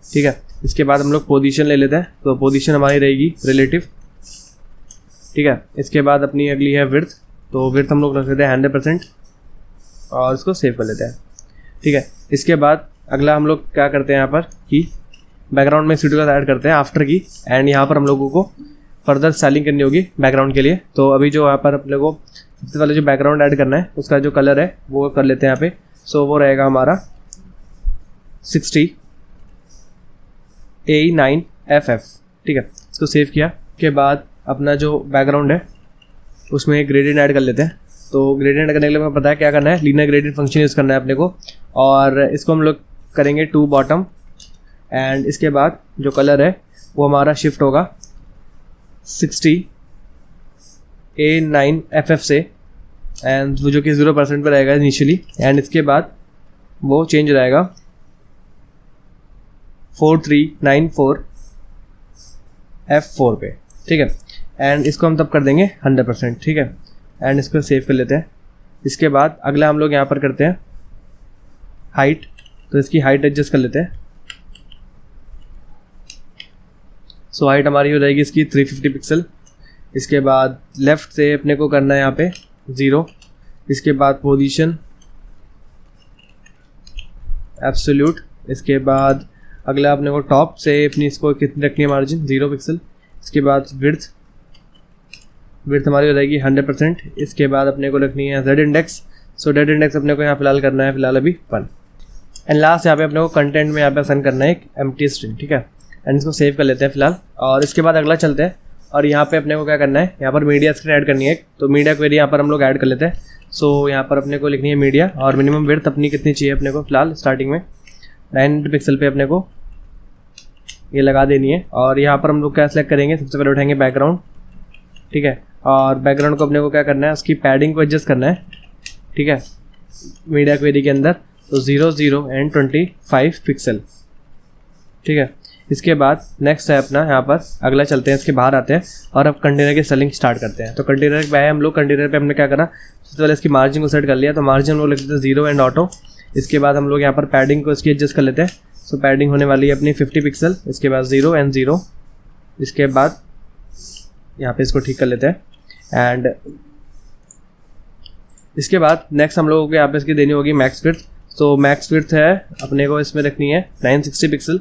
ठीक है। इसके बाद हम लोग पोजीशन ले लेते हैं। तो पोजीशन हमारी रहेगी रिलेटिव, ठीक है। इसके बाद अपनी अगली है विड्थ। तो विड्थ हम लोग रख लेते हैं 100% और इसको सेव कर लेते हैं, ठीक है। इसके बाद अगला हम लोग क्या करते हैं यहाँ पर कि बैकग्राउंड में स्टूडियो का ऐड करते हैं आफ्टर की। एंड यहाँ पर हम लोगों को फर्दर स्टाइलिंग करनी होगी बैकग्राउंड के लिए। तो अभी जो यहाँ पर अपने को सबसे पहले जो बैकग्राउंड ऐड करना है उसका जो कलर है वो कर लेते हैं यहाँ पे। सो वो रहेगा हमारा 60A9FF, ठीक है। इसको सेव किया के बाद अपना जो बैकग्राउंड है उसमें एक ग्रेडियंट ऐड कर लेते हैं। तो ग्रेडियंट करने के लिए हमें पता है क्या करना है, लीनियर ग्रेडियंट फंक्शन यूज़ करना है अपने को। और इसको हम लोग करेंगे टू बॉटम। एंड इसके बाद जो कलर है वो हमारा शिफ्ट होगा 60A9FF से, एंड वो जो कि 0% पे रहेगा इनिशियली। एंड इसके बाद वो चेंज रहेगा 4394F4 पे, ठीक है। एंड इसको हम तब कर देंगे 100%, ठीक है। एंड इसको सेव कर लेते हैं। इसके बाद अगला हम लोग यहाँ पर करते हैं हाइट। तो इसकी हाइट एडजस्ट कर लेते हैं। सो हाइट हमारी हो जाएगी इसकी 350 पिक्सल। इसके बाद लेफ़्ट से अपने को करना है यहाँ पे 0। इसके बाद पोजीशन एब्सोल्यूट। इसके बाद अगला अपने को टॉप से अपनी इसको कितनी रखनी है मार्जिन 0 पिक्सल। इसके बाद विड्थ हमारी हो जाएगी 100%। इसके बाद अपने को रखनी है Z इंडेक्स। सो Z इंडेक्स अपने को यहाँ फिलहाल करना है फिलहाल अभी 1। एंड लास्ट यहाँ पे अपने को कंटेंट में यहाँ पे असाइन करना है एक एम्प्टी स्ट्रिंग, ठीक है। एंड इसको सेव कर लेते हैं फिलहाल। और इसके बाद अगला चलते हैं और यहाँ पे अपने को क्या करना है, यहाँ पर मीडिया स्क्रीन ऐड करनी है। तो मीडिया क्वेरी यहाँ पर हम लोग ऐड कर लेते हैं। सो यहाँ पर अपने को लिखनी है मीडिया, और मिनिमम विड्थ अपनी कितनी चाहिए अपने को फिलहाल स्टार्टिंग में 900 पिक्सल पे अपने को ये लगा देनी है। और यहाँ पर हम लोग क्या सेलेक्ट करेंगे, सबसे पहले उठाएंगे बैकग्राउंड, ठीक है, और बैकग्राउंड को अपने को क्या करना है, उसकी पैडिंग को एडजस्ट करना है, ठीक है, मीडिया क्वेरी के अंदर, तो 0, 0 एंड 25 पिक्सल, ठीक है। इसके बाद नेक्स्ट है अपना यहाँ पर अगला चलते हैं, इसके बाहर आते हैं और अब कंटेनर की सेलिंग स्टार्ट करते हैं। तो कंटेनर पे आए हम लोग, कंटेनर पे हमने क्या करा, सबसे पहले इसकी मार्जिन को सेट कर लिया, तो मार्जिन हम लोग लिख देते हैं 0 एंड ऑटो। इसके बाद हम लोग यहाँ पर पैडिंग को इसकी एडजस्ट कर लेते हैं, सो पैडिंग होने वाली है अपनी 50 पिक्सल, इसके बाद 0 एंड 0, इसके बाद यहाँ पे इसको ठीक कर लेते हैं। एंड इसके बाद नेक्स्ट हम लोगों को यहाँ पे इसकी देनी होगी मैक्स विड्थ, तो मैक्स विड्थ है अपने को इसमें रखनी है 960 पिक्सल,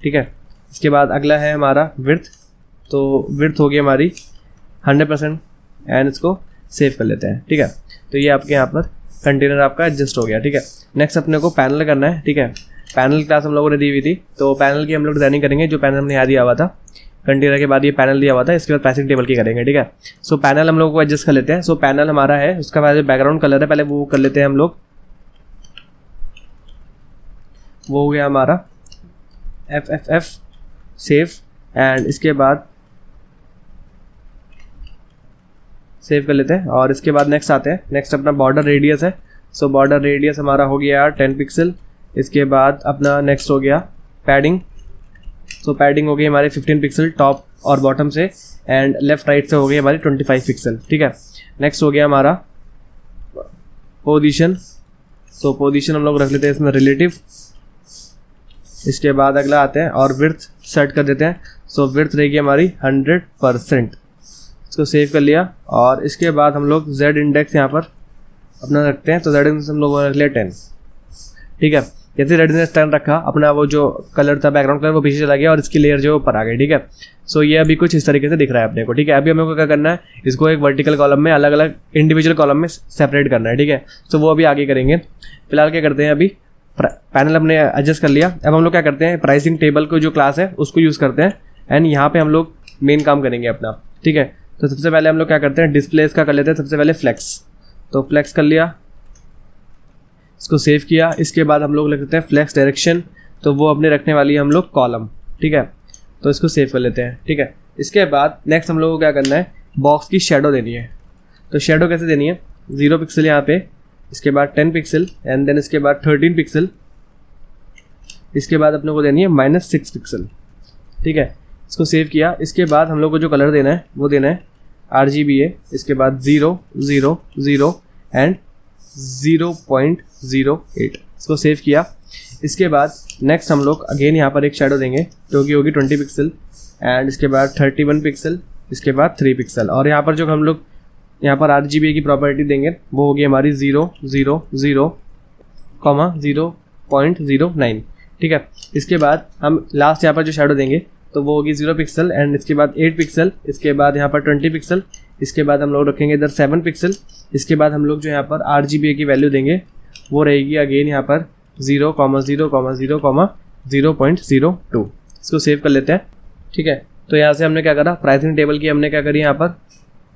ठीक है। इसके बाद अगला है हमारा विड्थ, तो विड्थ होगी हमारी 100% एंड इसको सेव कर लेते हैं, ठीक है। तो ये आपके यहाँ पर कंटेनर आपका एडजस्ट हो गया, ठीक है। नेक्स्ट अपने को पैनल करना है, ठीक है। पैनल क्लास हम लोगों ने दी हुई थी, तो पैनल की हम लोग डिजाइनिंग करेंगे, जो पैनल हमने यहाँ दिया हुआ था, कंटेनर के बाद ये पैनल दिया हुआ था, इसके बाद प्राइसिंग टेबल की करेंगे, ठीक है। सो पैनल हम लोगों को एडजस्ट कर लेते हैं। सो पैनल हमारा है, उसका बाद जो बैकग्राउंड कलर है पहले वो कर लेते हैं हम लोग, वो हो गया हमारा FFF सेव, एंड इसके बाद सेव कर लेते हैं। और इसके बाद नेक्स्ट आते हैं, नेक्स्ट अपना बॉर्डर रेडियस है, सो बॉर्डर रेडियस हमारा हो गया 10 पिक्सल। इसके बाद अपना नेक्स्ट हो गया पैडिंग, सो पैडिंग हो गई हमारे 15 पिक्सल टॉप और बॉटम से, एंड लेफ्ट राइट से हो गई हमारी 25 पिक्सल, ठीक है। नेक्स्ट हो गया हमारा पोजीशन, तो पोजीशन हम लोग रख लेते हैं इसमें रिलेटिव। इसके बाद अगला आते हैं और विड्थ सेट कर देते हैं, सो विड्थ रहेगी हमारी 100%, इसको सेव कर लिया। और इसके बाद हम लोग Z इंडेक्स यहाँ पर अपना रखते हैं, तो Z इंडेक्स हम लोग रख लिया 10, ठीक है। जैसे Z इंडेक्स 10 रखा, अपना वो जो कलर था बैकग्राउंड कलर वो पीछे चला गया और इसकी लेयर जो ऊपर आ गई, ठीक है। सो ये अभी कुछ इस तरीके से दिख रहा है अपने को, ठीक है। अभी हमें को क्या करना है, इसको एक वर्टिकल कॉलम में अलग अलग इंडिविजुअल कॉलम में सेपरेट करना है, ठीक है। सो वो अभी आगे करेंगे। फिलहाल क्या करते हैं, अभी पैनल हमने एडजस्ट कर लिया। अब हम लोग क्या करते हैं, प्राइसिंग टेबल को जो क्लास है उसको यूज़ करते हैं, एंड यहाँ पे हम लोग मेन काम करेंगे अपना, ठीक है। तो सबसे पहले हम लोग क्या करते हैं, डिस्प्ले इसका कर लेते हैं सबसे पहले फ्लेक्स, तो फ्लेक्स कर लिया, इसको सेव किया। इसके बाद हम लोग लिख लेते हैं फ्लेक्स डायरेक्शन, तो वो अपने रखने वाली है हम लोग कॉलम, ठीक है। तो इसको सेव कर लेते हैं, ठीक है। इसके बाद नेक्स्ट हम लोग को क्या करना है, बॉक्स की शेडो देनी है। तो शेडो कैसे देनी है, 0 पिक्सल यहाँ पे, इसके बाद 10 पिक्सल, एंड देन इसके बाद 13 पिक्सल, इसके बाद अपने को देनी है -6 पिक्सल, ठीक है। इसको सेव किया। इसके बाद हम लोग को जो कलर देना है वो देना है RGBA, इसके बाद 0, 0, 0 एंड 0.08, इसको सेव किया। इसके बाद नेक्स्ट हम लोग अगेन यहाँ पर एक शेडो देंगे जो कि होगी 20 पिक्सल, एंड इसके बाद 31 पिक्सल, इसके बाद 3 पिक्सल। और यहाँ पर जो हम लोग यहाँ पर RGBA की प्रॉपर्टी देंगे वो होगी हमारी 0, 0, 0, 0.09, ठीक है। इसके बाद हम लास्ट यहाँ पर जो शेडो देंगे तो वो होगी 0 पिक्सल, एंड इसके बाद 8 पिक्सल, इसके बाद यहाँ पर 20 पिक्सल, इसके बाद हम लोग रखेंगे इधर 7 पिक्सल। इसके बाद हम लोग जो यहाँ पर RGBA की वैल्यू देंगे वो रहेगी अगेन यहाँ पर 0, 0, 0, 0.02, इसको सेव कर लेते हैं, ठीक है। तो यहाँ से हमने क्या करा, प्राइसिंग टेबल की हमने क्या करी, यहाँ पर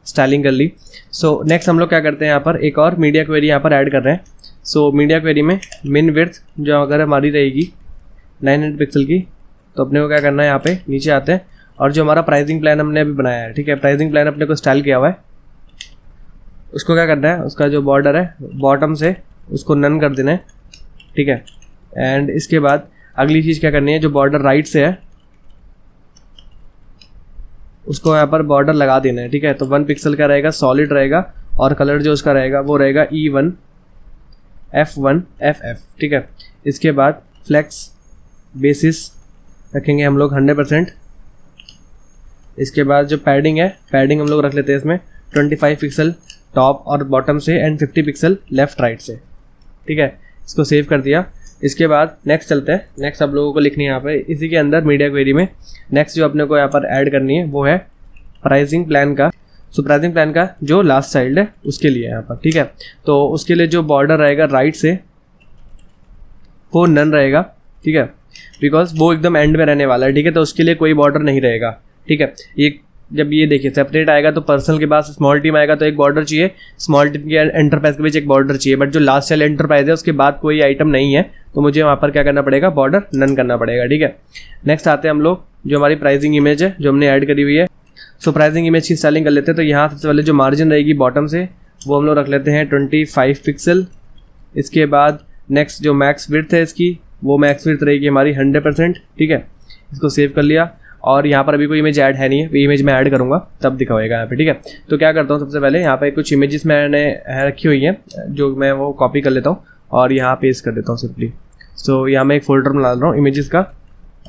स्टाइलिंग कर ली। सो नेक्स्ट हम लोग क्या करते हैं, यहाँ पर एक और मीडिया क्वेरी यहाँ पर ऐड कर रहे हैं। सो मीडिया क्वेरी में मिन विड्थ जो अगर हमारी रहेगी 900 पिक्सल की, तो अपने को क्या करना है, यहाँ पे नीचे आते हैं और जो हमारा प्राइसिंग प्लान हमने अभी बनाया है, ठीक है, प्राइसिंग प्लान अपने को स्टाइल किया हुआ है, उसको क्या करना है, उसका जो बॉर्डर है बॉटम से उसको नन कर देना है, ठीक है। एंड इसके बाद अगली चीज़ क्या करनी है, जो बॉर्डर राइट से है उसको यहाँ पर बॉर्डर लगा देना है, ठीक है। तो 1 पिक्सल का रहेगा, सॉलिड रहेगा, और कलर जो उसका रहेगा वो रहेगा E1 F1 FF, ठीक है। इसके बाद फ्लेक्स बेसिस रखेंगे हम लोग 100%। इसके बाद जो पैडिंग है, पैडिंग हम लोग रख लेते हैं इसमें 25 पिक्सल टॉप और बॉटम से, एंड 50 पिक्सल लेफ्ट राइट से, ठीक है। इसको सेव कर दिया। इसके बाद नेक्स्ट चलते हैं। नेक्स्ट आप लोगों को लिखनी है यहाँ पे इसी के अंदर मीडिया क्वेरी में, नेक्स्ट जो अपने को यहाँ पर ऐड करनी है वो है प्राइसिंग प्लान का। सो प्राइसिंग प्लान का जो लास्ट साइड है उसके लिए यहाँ पर, ठीक है। तो उसके लिए जो बॉर्डर रहेगा राइट से वो नन रहेगा, ठीक है, बिकॉज वो एकदम एंड में रहने वाला है, ठीक है। तो उसके लिए कोई बॉर्डर नहीं रहेगा, ठीक है। ये जब ये देखिए सेपरेट आएगा तो पर्सनल के पास स्मॉल टीम आएगा तो एक बॉर्डर चाहिए, स्मॉल टीम के एंटरप्राइज के बीच एक बॉर्डर चाहिए, बट जो लास्ट चाइल्ड एंटरप्राइज है उसके बाद कोई आइटम नहीं है तो मुझे वहाँ पर क्या करना पड़ेगा, बॉर्डर नन करना पड़ेगा। ठीक है, नेक्स्ट आते हैं हम लोग जो हमारी प्राइसिंग इमेज है जो हमने ऐड करी हुई है। सो प्राइसिंग इमेज की स्टाइलिंग कर लेते हैं। तो यहाँ सबसे पहले जो मार्जिन रहेगी बॉटम से वो हम लोग रख लेते हैं 25 पिक्सल। इसके बाद नेक्स्ट जो मैक्स विड्थ है इसकी वो मैक्स विड्थ रहेगी हमारी 100%। ठीक है, इसको सेव कर लिया और यहाँ पर अभी कोई इमेज ऐड है नहीं है, इमेज मैं ऐड करूँगा तब दिखाएगा यहाँ पे। ठीक है, तो क्या करता हूँ सबसे पहले यहाँ पे कुछ इमेजेस मैंने रखी हुई हैं जो मैं वो कॉपी कर लेता हूँ और यहाँ पेस्ट कर देता हूँ सिंपली। सो यहाँ मैं एक फोल्डर बना रहा हूँ इमेजेस का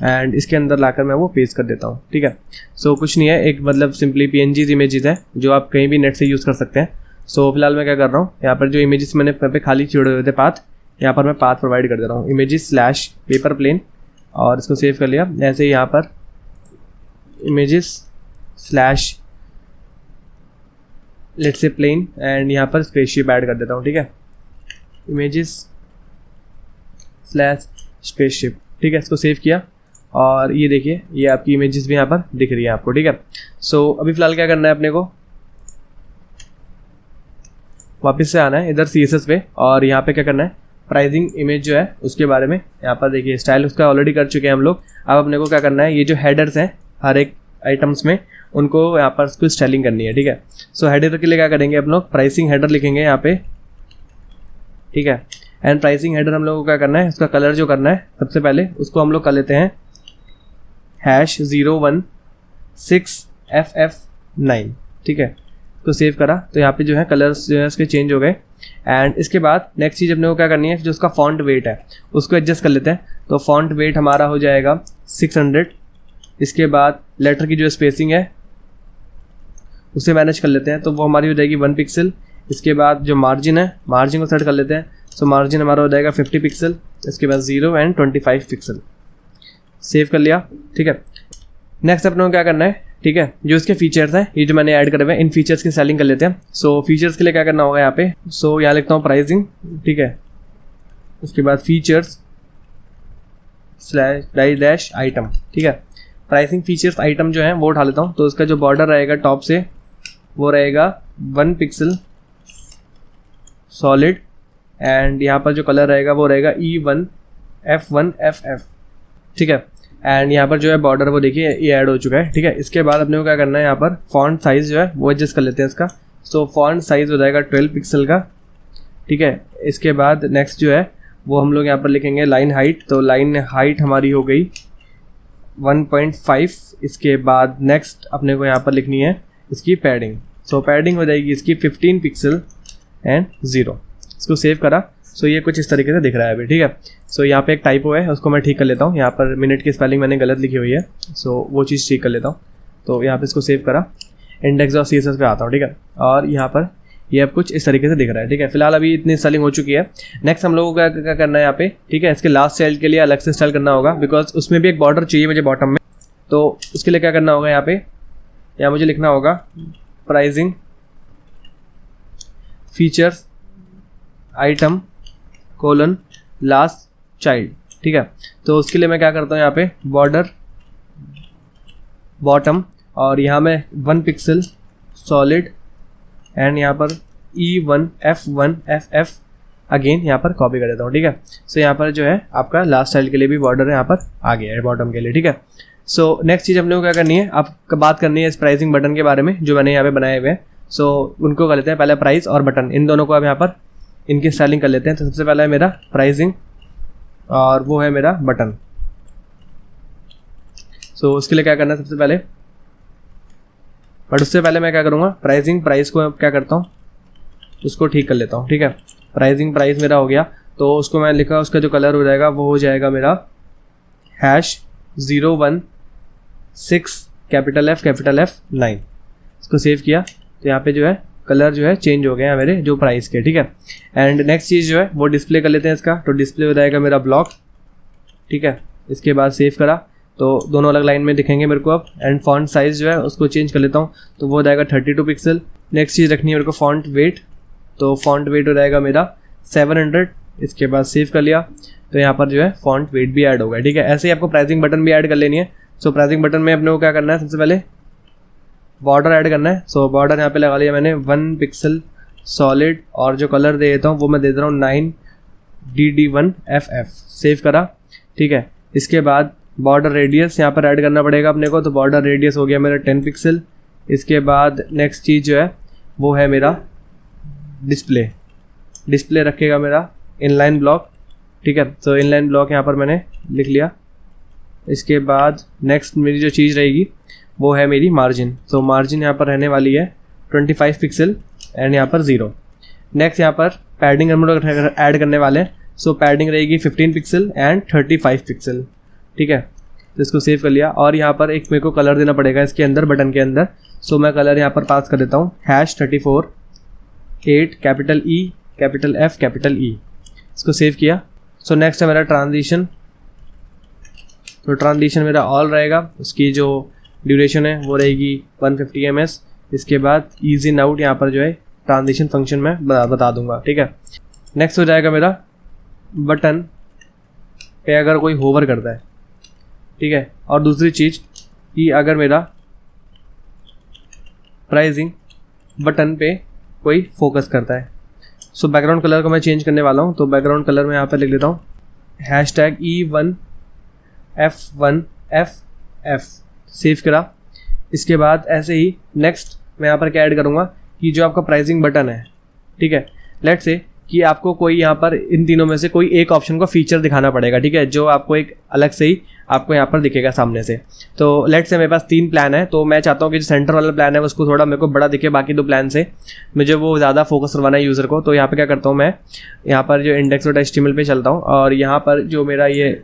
एंड इसके अंदर लाकर मैं वो पेस्ट कर देता हूँ। ठीक है, सो कुछ नहीं है, एक मतलब सिंपली PNG इमेजेस है जो आप कहीं भी नेट से यूज़ कर सकते हैं। सो फिलहाल मैं क्या कर रहा हूँ, यहाँ पर जो इमेजेस मैंने पे खाली छोड़े हुए थे पाथ, यहाँ पर मैं पाथ प्रोवाइड कर दे रहा हूँ images/paper plane और इसको सेव कर लिया। ऐसे ही यहाँ पर images/let's say plane एंड यहाँ पर स्पेसशिप ऐड कर देता हूँ। ठीक है, images/spaceship। ठीक है, इसको सेव किया और ये देखिए ये आपकी इमेजेस भी यहाँ पर दिख रही है आपको। ठीक है, सो अभी फिलहाल क्या करना है अपने को, वापस से आना है इधर CSS पे और यहाँ पे क्या करना है, प्राइसिंग इमेज जो है उसके बारे में यहाँ पर देखिए स्टाइल उसका ऑलरेडी कर चुके हैं हम लोग। अब अपने को क्या करना है, ये जो हेडर्स हैं हर एक आइटम्स में उनको यहाँ पर कुछ स्टाइलिंग करनी है। ठीक है, सो हेडर के लिए क्या करेंगे हम लोग, प्राइसिंग हेडर लिखेंगे यहाँ पे। ठीक है, एंड प्राइसिंग हेडर हम लोग को क्या करना है, उसका कलर जो करना है सबसे पहले उसको हम लोग कर लेते हैं #016FF9। ठीक है, तो सेव करा तो यहाँ पे जो है कलर्स जो है उसके चेंज हो गए। एंड इसके बाद नेक्स्ट चीज़ अपने को क्या करनी है, जो उसका फॉन्ट वेट है उसको एडजस्ट कर लेते हैं। तो फॉन्ट वेट हमारा हो जाएगा 600। इसके बाद लेटर की जो स्पेसिंग है उसे मैनेज कर लेते हैं तो वो हमारी हो जाएगी 1 पिक्सल। इसके बाद जो मार्जिन है मार्जिन को सेट कर लेते हैं। सो मार्जिन हमारा हो जाएगा 50 पिक्सल। इसके बाद 0 एंड 25 पिक्सल। सेव कर लिया। ठीक है, नेक्स्ट अपने को क्या करना है, ठीक है, जो इसके फीचर्स हैं ये जो मैंने ऐड करे हुए हैं इन फीचर्स की सेलिंग कर लेते हैं। सो फीचर्स के लिए क्या करना होगा यहाँ पे, सो यहाँ लिखता हूँ प्राइसिंग। ठीक है, उसके बाद फीचर्स / आइटम। ठीक है, प्राइसिंग फीचर्स आइटम जो है वो उठा लेता हूँ। तो उसका जो बॉर्डर रहेगा टॉप से वो रहेगा 1 पिक्सल सॉलिड एंड यहाँ पर जो कलर रहेगा वो रहेगा E1F1FF। ठीक है, एंड यहाँ पर जो है बॉर्डर वो देखिए ये ऐड हो चुका है। ठीक है, इसके बाद अपने को क्या करना है, यहाँ पर फॉन्ट साइज़ जो है वो एडजस्ट कर लेते हैं इसका। सो फॉन्ट साइज़ हो जाएगा 12 पिक्सल का। ठीक है, इसके बाद नेक्स्ट जो है वो हम लोग यहाँ पर लिखेंगे लाइन हाइट। तो लाइन हाइट हमारी हो गई 1.5। इसके बाद नेक्स्ट अपने को यहाँ पर लिखनी है इसकी पैडिंग। सो पैडिंग हो जाएगी इसकी 15 पिक्सल एंड 0। इसको सेव करा। सो ये कुछ इस तरीके से दिख रहा है अभी। ठीक है, सो यहाँ पे एक टाइपो है उसको मैं ठीक कर लेता हूँ। यहाँ पर मिनट की स्पेलिंग मैंने गलत लिखी हुई है, सो वो चीज़ ठीक कर लेता हूँ। तो यहाँ पे इसको सेव करा, इंडेक्स और CSS पे आता हूँ। ठीक है, और यहाँ पर ये अब कुछ इस तरीके से दिख रहा है। ठीक है, फिलहाल अभी इतनी स्टाइलिंग हो चुकी है। नेक्स्ट हम लोगों को क्या करना है यहाँ पे, ठीक है, इसके लास्ट चाइल्ड के लिए अलग से स्टाइल करना होगा बिकॉज उसमें भी एक बॉर्डर चाहिए मुझे बॉटम में। तो उसके लिए क्या करना होगा, यहाँ पे यहाँ मुझे लिखना होगा pricing features item colon last child. ठीक है, तो उसके लिए मैं क्या करता हूँ, यहाँ पे बॉर्डर बॉटम और यहाँ मैं 1 पिक्सल सॉलिड एंड यहाँ पर E1F1FF अगेन यहाँ पर कॉपी कर देता हूँ। ठीक है, सो यहाँ पर जो है आपका लास्ट चाइल्ड के लिए भी बॉर्डर है यहाँ पर आ गया है बॉटम के लिए। ठीक है, सो नेक्स्ट चीज़ हम लोग क्या करनी है, आप बात करनी है इस प्राइसिंग बटन के बारे में जो मैंने यहाँ पे बनाए हुए हैं। सो उनको कर लेते हैं पहले, प्राइस और बटन इन दोनों को अब यहाँ पर इनकी स्टाइलिंग कर लेते हैं। तो सबसे पहला है मेरा प्राइसिंग और वो है मेरा बटन। सो उसके लिए क्या करना है सबसे पहले, बट उससे पहले मैं क्या करूँगा, प्राइसिंग प्राइस को क्या करता हूँ उसको ठीक कर लेता हूँ। ठीक है, प्राइसिंग प्राइस मेरा हो गया तो उसको मैं लिखा, उसका जो कलर हो जाएगा वो हो जाएगा मेरा #016F9। इसको सेव किया तो यहाँ पे जो है कलर जो है चेंज हो गया मेरे जो प्राइस के। ठीक है, एंड नेक्स्ट चीज़ जो है वो डिस्प्ले कर लेते हैं इसका। तो डिस्प्ले हो जाएगा मेरा ब्लॉक। ठीक है, इसके बाद सेव करा तो दोनों अलग लाइन में दिखेंगे मेरे को अब। एंड फॉन्ट साइज़ जो है उसको चेंज कर लेता हूँ तो वो हो जाएगा 32 पिक्सल। नेक्स्ट चीज़ रखनी है मेरे को फॉन्ट वेट। तो फॉन्ट वेट हो जाएगा मेरा 700। इसके बाद सेव कर लिया तो यहाँ पर जो है फॉन्ट वेट भी ऐड हो गया। ठीक है, ऐसे ही आपको प्राइसिंग बटन भी ऐड कर लेनी है। सो प्राइसिंग बटन में अपने को क्या करना है, सबसे पहले बॉर्डर ऐड करना है। सो बॉर्डर यहाँ पे लगा लिया मैंने 1 पिक्सल सॉलिड, और जो कलर दे देता हूँ वो मैं दे दे रहा हूँ 9DD1FF। सेव करा, ठीक है। इसके बाद बॉर्डर रेडियस यहाँ पर ऐड करना पड़ेगा अपने को, तो बॉर्डर रेडियस हो गया मेरा 10 पिक्सल। इसके बाद नेक्स्ट चीज़ जो है वो है मेरा डिस्प्ले रखेगा मेरा इनलाइन ब्लॉक, ठीक है। तो इनलाइन ब्लॉक यहाँ पर मैंने लिख लिया। इसके बाद नेक्स्ट मेरी जो चीज़ रहेगी वो है मेरी मार्जिन। तो मार्जिन यहाँ पर रहने वाली है 25 पिक्सल एंड यहाँ पर 0। नेक्स्ट यहाँ पर पैडिंग हम लोग ऐड करने वाले हैं। सो पैडिंग रहेगी 15 पिक्सल एंड 35 पिक्सल, ठीक है। तो इसको सेव कर लिया। और यहाँ पर एक मेरे को कलर देना पड़ेगा इसके अंदर, बटन के अंदर। सो मैं कलर यहाँ पर पास कर देता हूँ #34 8 capital E capital F capital E। इसको सेव किया। सो नेक्स्ट है मेरा ट्रांजिशन। तो ट्रांजिशन मेरा ऑल रहेगा, उसकी जो ड्यूरेशन है वो रहेगी 150 ms। इसके बाद ईज इन आउट यहाँ पर जो है ट्रांजिशन फंक्शन मैं बता दूंगा, ठीक है। नेक्स्ट हो जाएगा मेरा बटन पे अगर कोई होवर करता है, ठीक है। और दूसरी चीज़ कि अगर मेरा प्राइसिंग बटन पे कोई फोकस करता है। सो बैकग्राउंड कलर को मैं चेंज करने वाला हूँ। तो बैकग्राउंड कलर मैं यहाँ पे लिख लेता हूँ #E1F1FF। सेव करा। इसके बाद ऐसे ही नेक्स्ट मैं यहाँ पर क्या ऐड करूँगा कि जो आपका प्राइसिंग बटन है, ठीक है, लेट्स से कि आपको कोई यहाँ पर इन तीनों में से कोई एक ऑप्शन का फीचर दिखाना पड़ेगा, ठीक है, जो आपको एक अलग से ही आपको यहाँ पर दिखेगा सामने से। तो लेट्स से मेरे पास 3 प्लान है, तो मैं चाहता हूँ कि जो सेंटर वाला प्लान है उसको थोड़ा मेरे को बड़ा दिखे बाकी 2 प्लान से, मुझे वो ज़्यादा फोकस करवाना है यूज़र को। तो यहाँ पर क्या करता हूँ, मैं यहाँ पर जो index.html पे चलता हूँ और यहाँ पर जो मेरा ये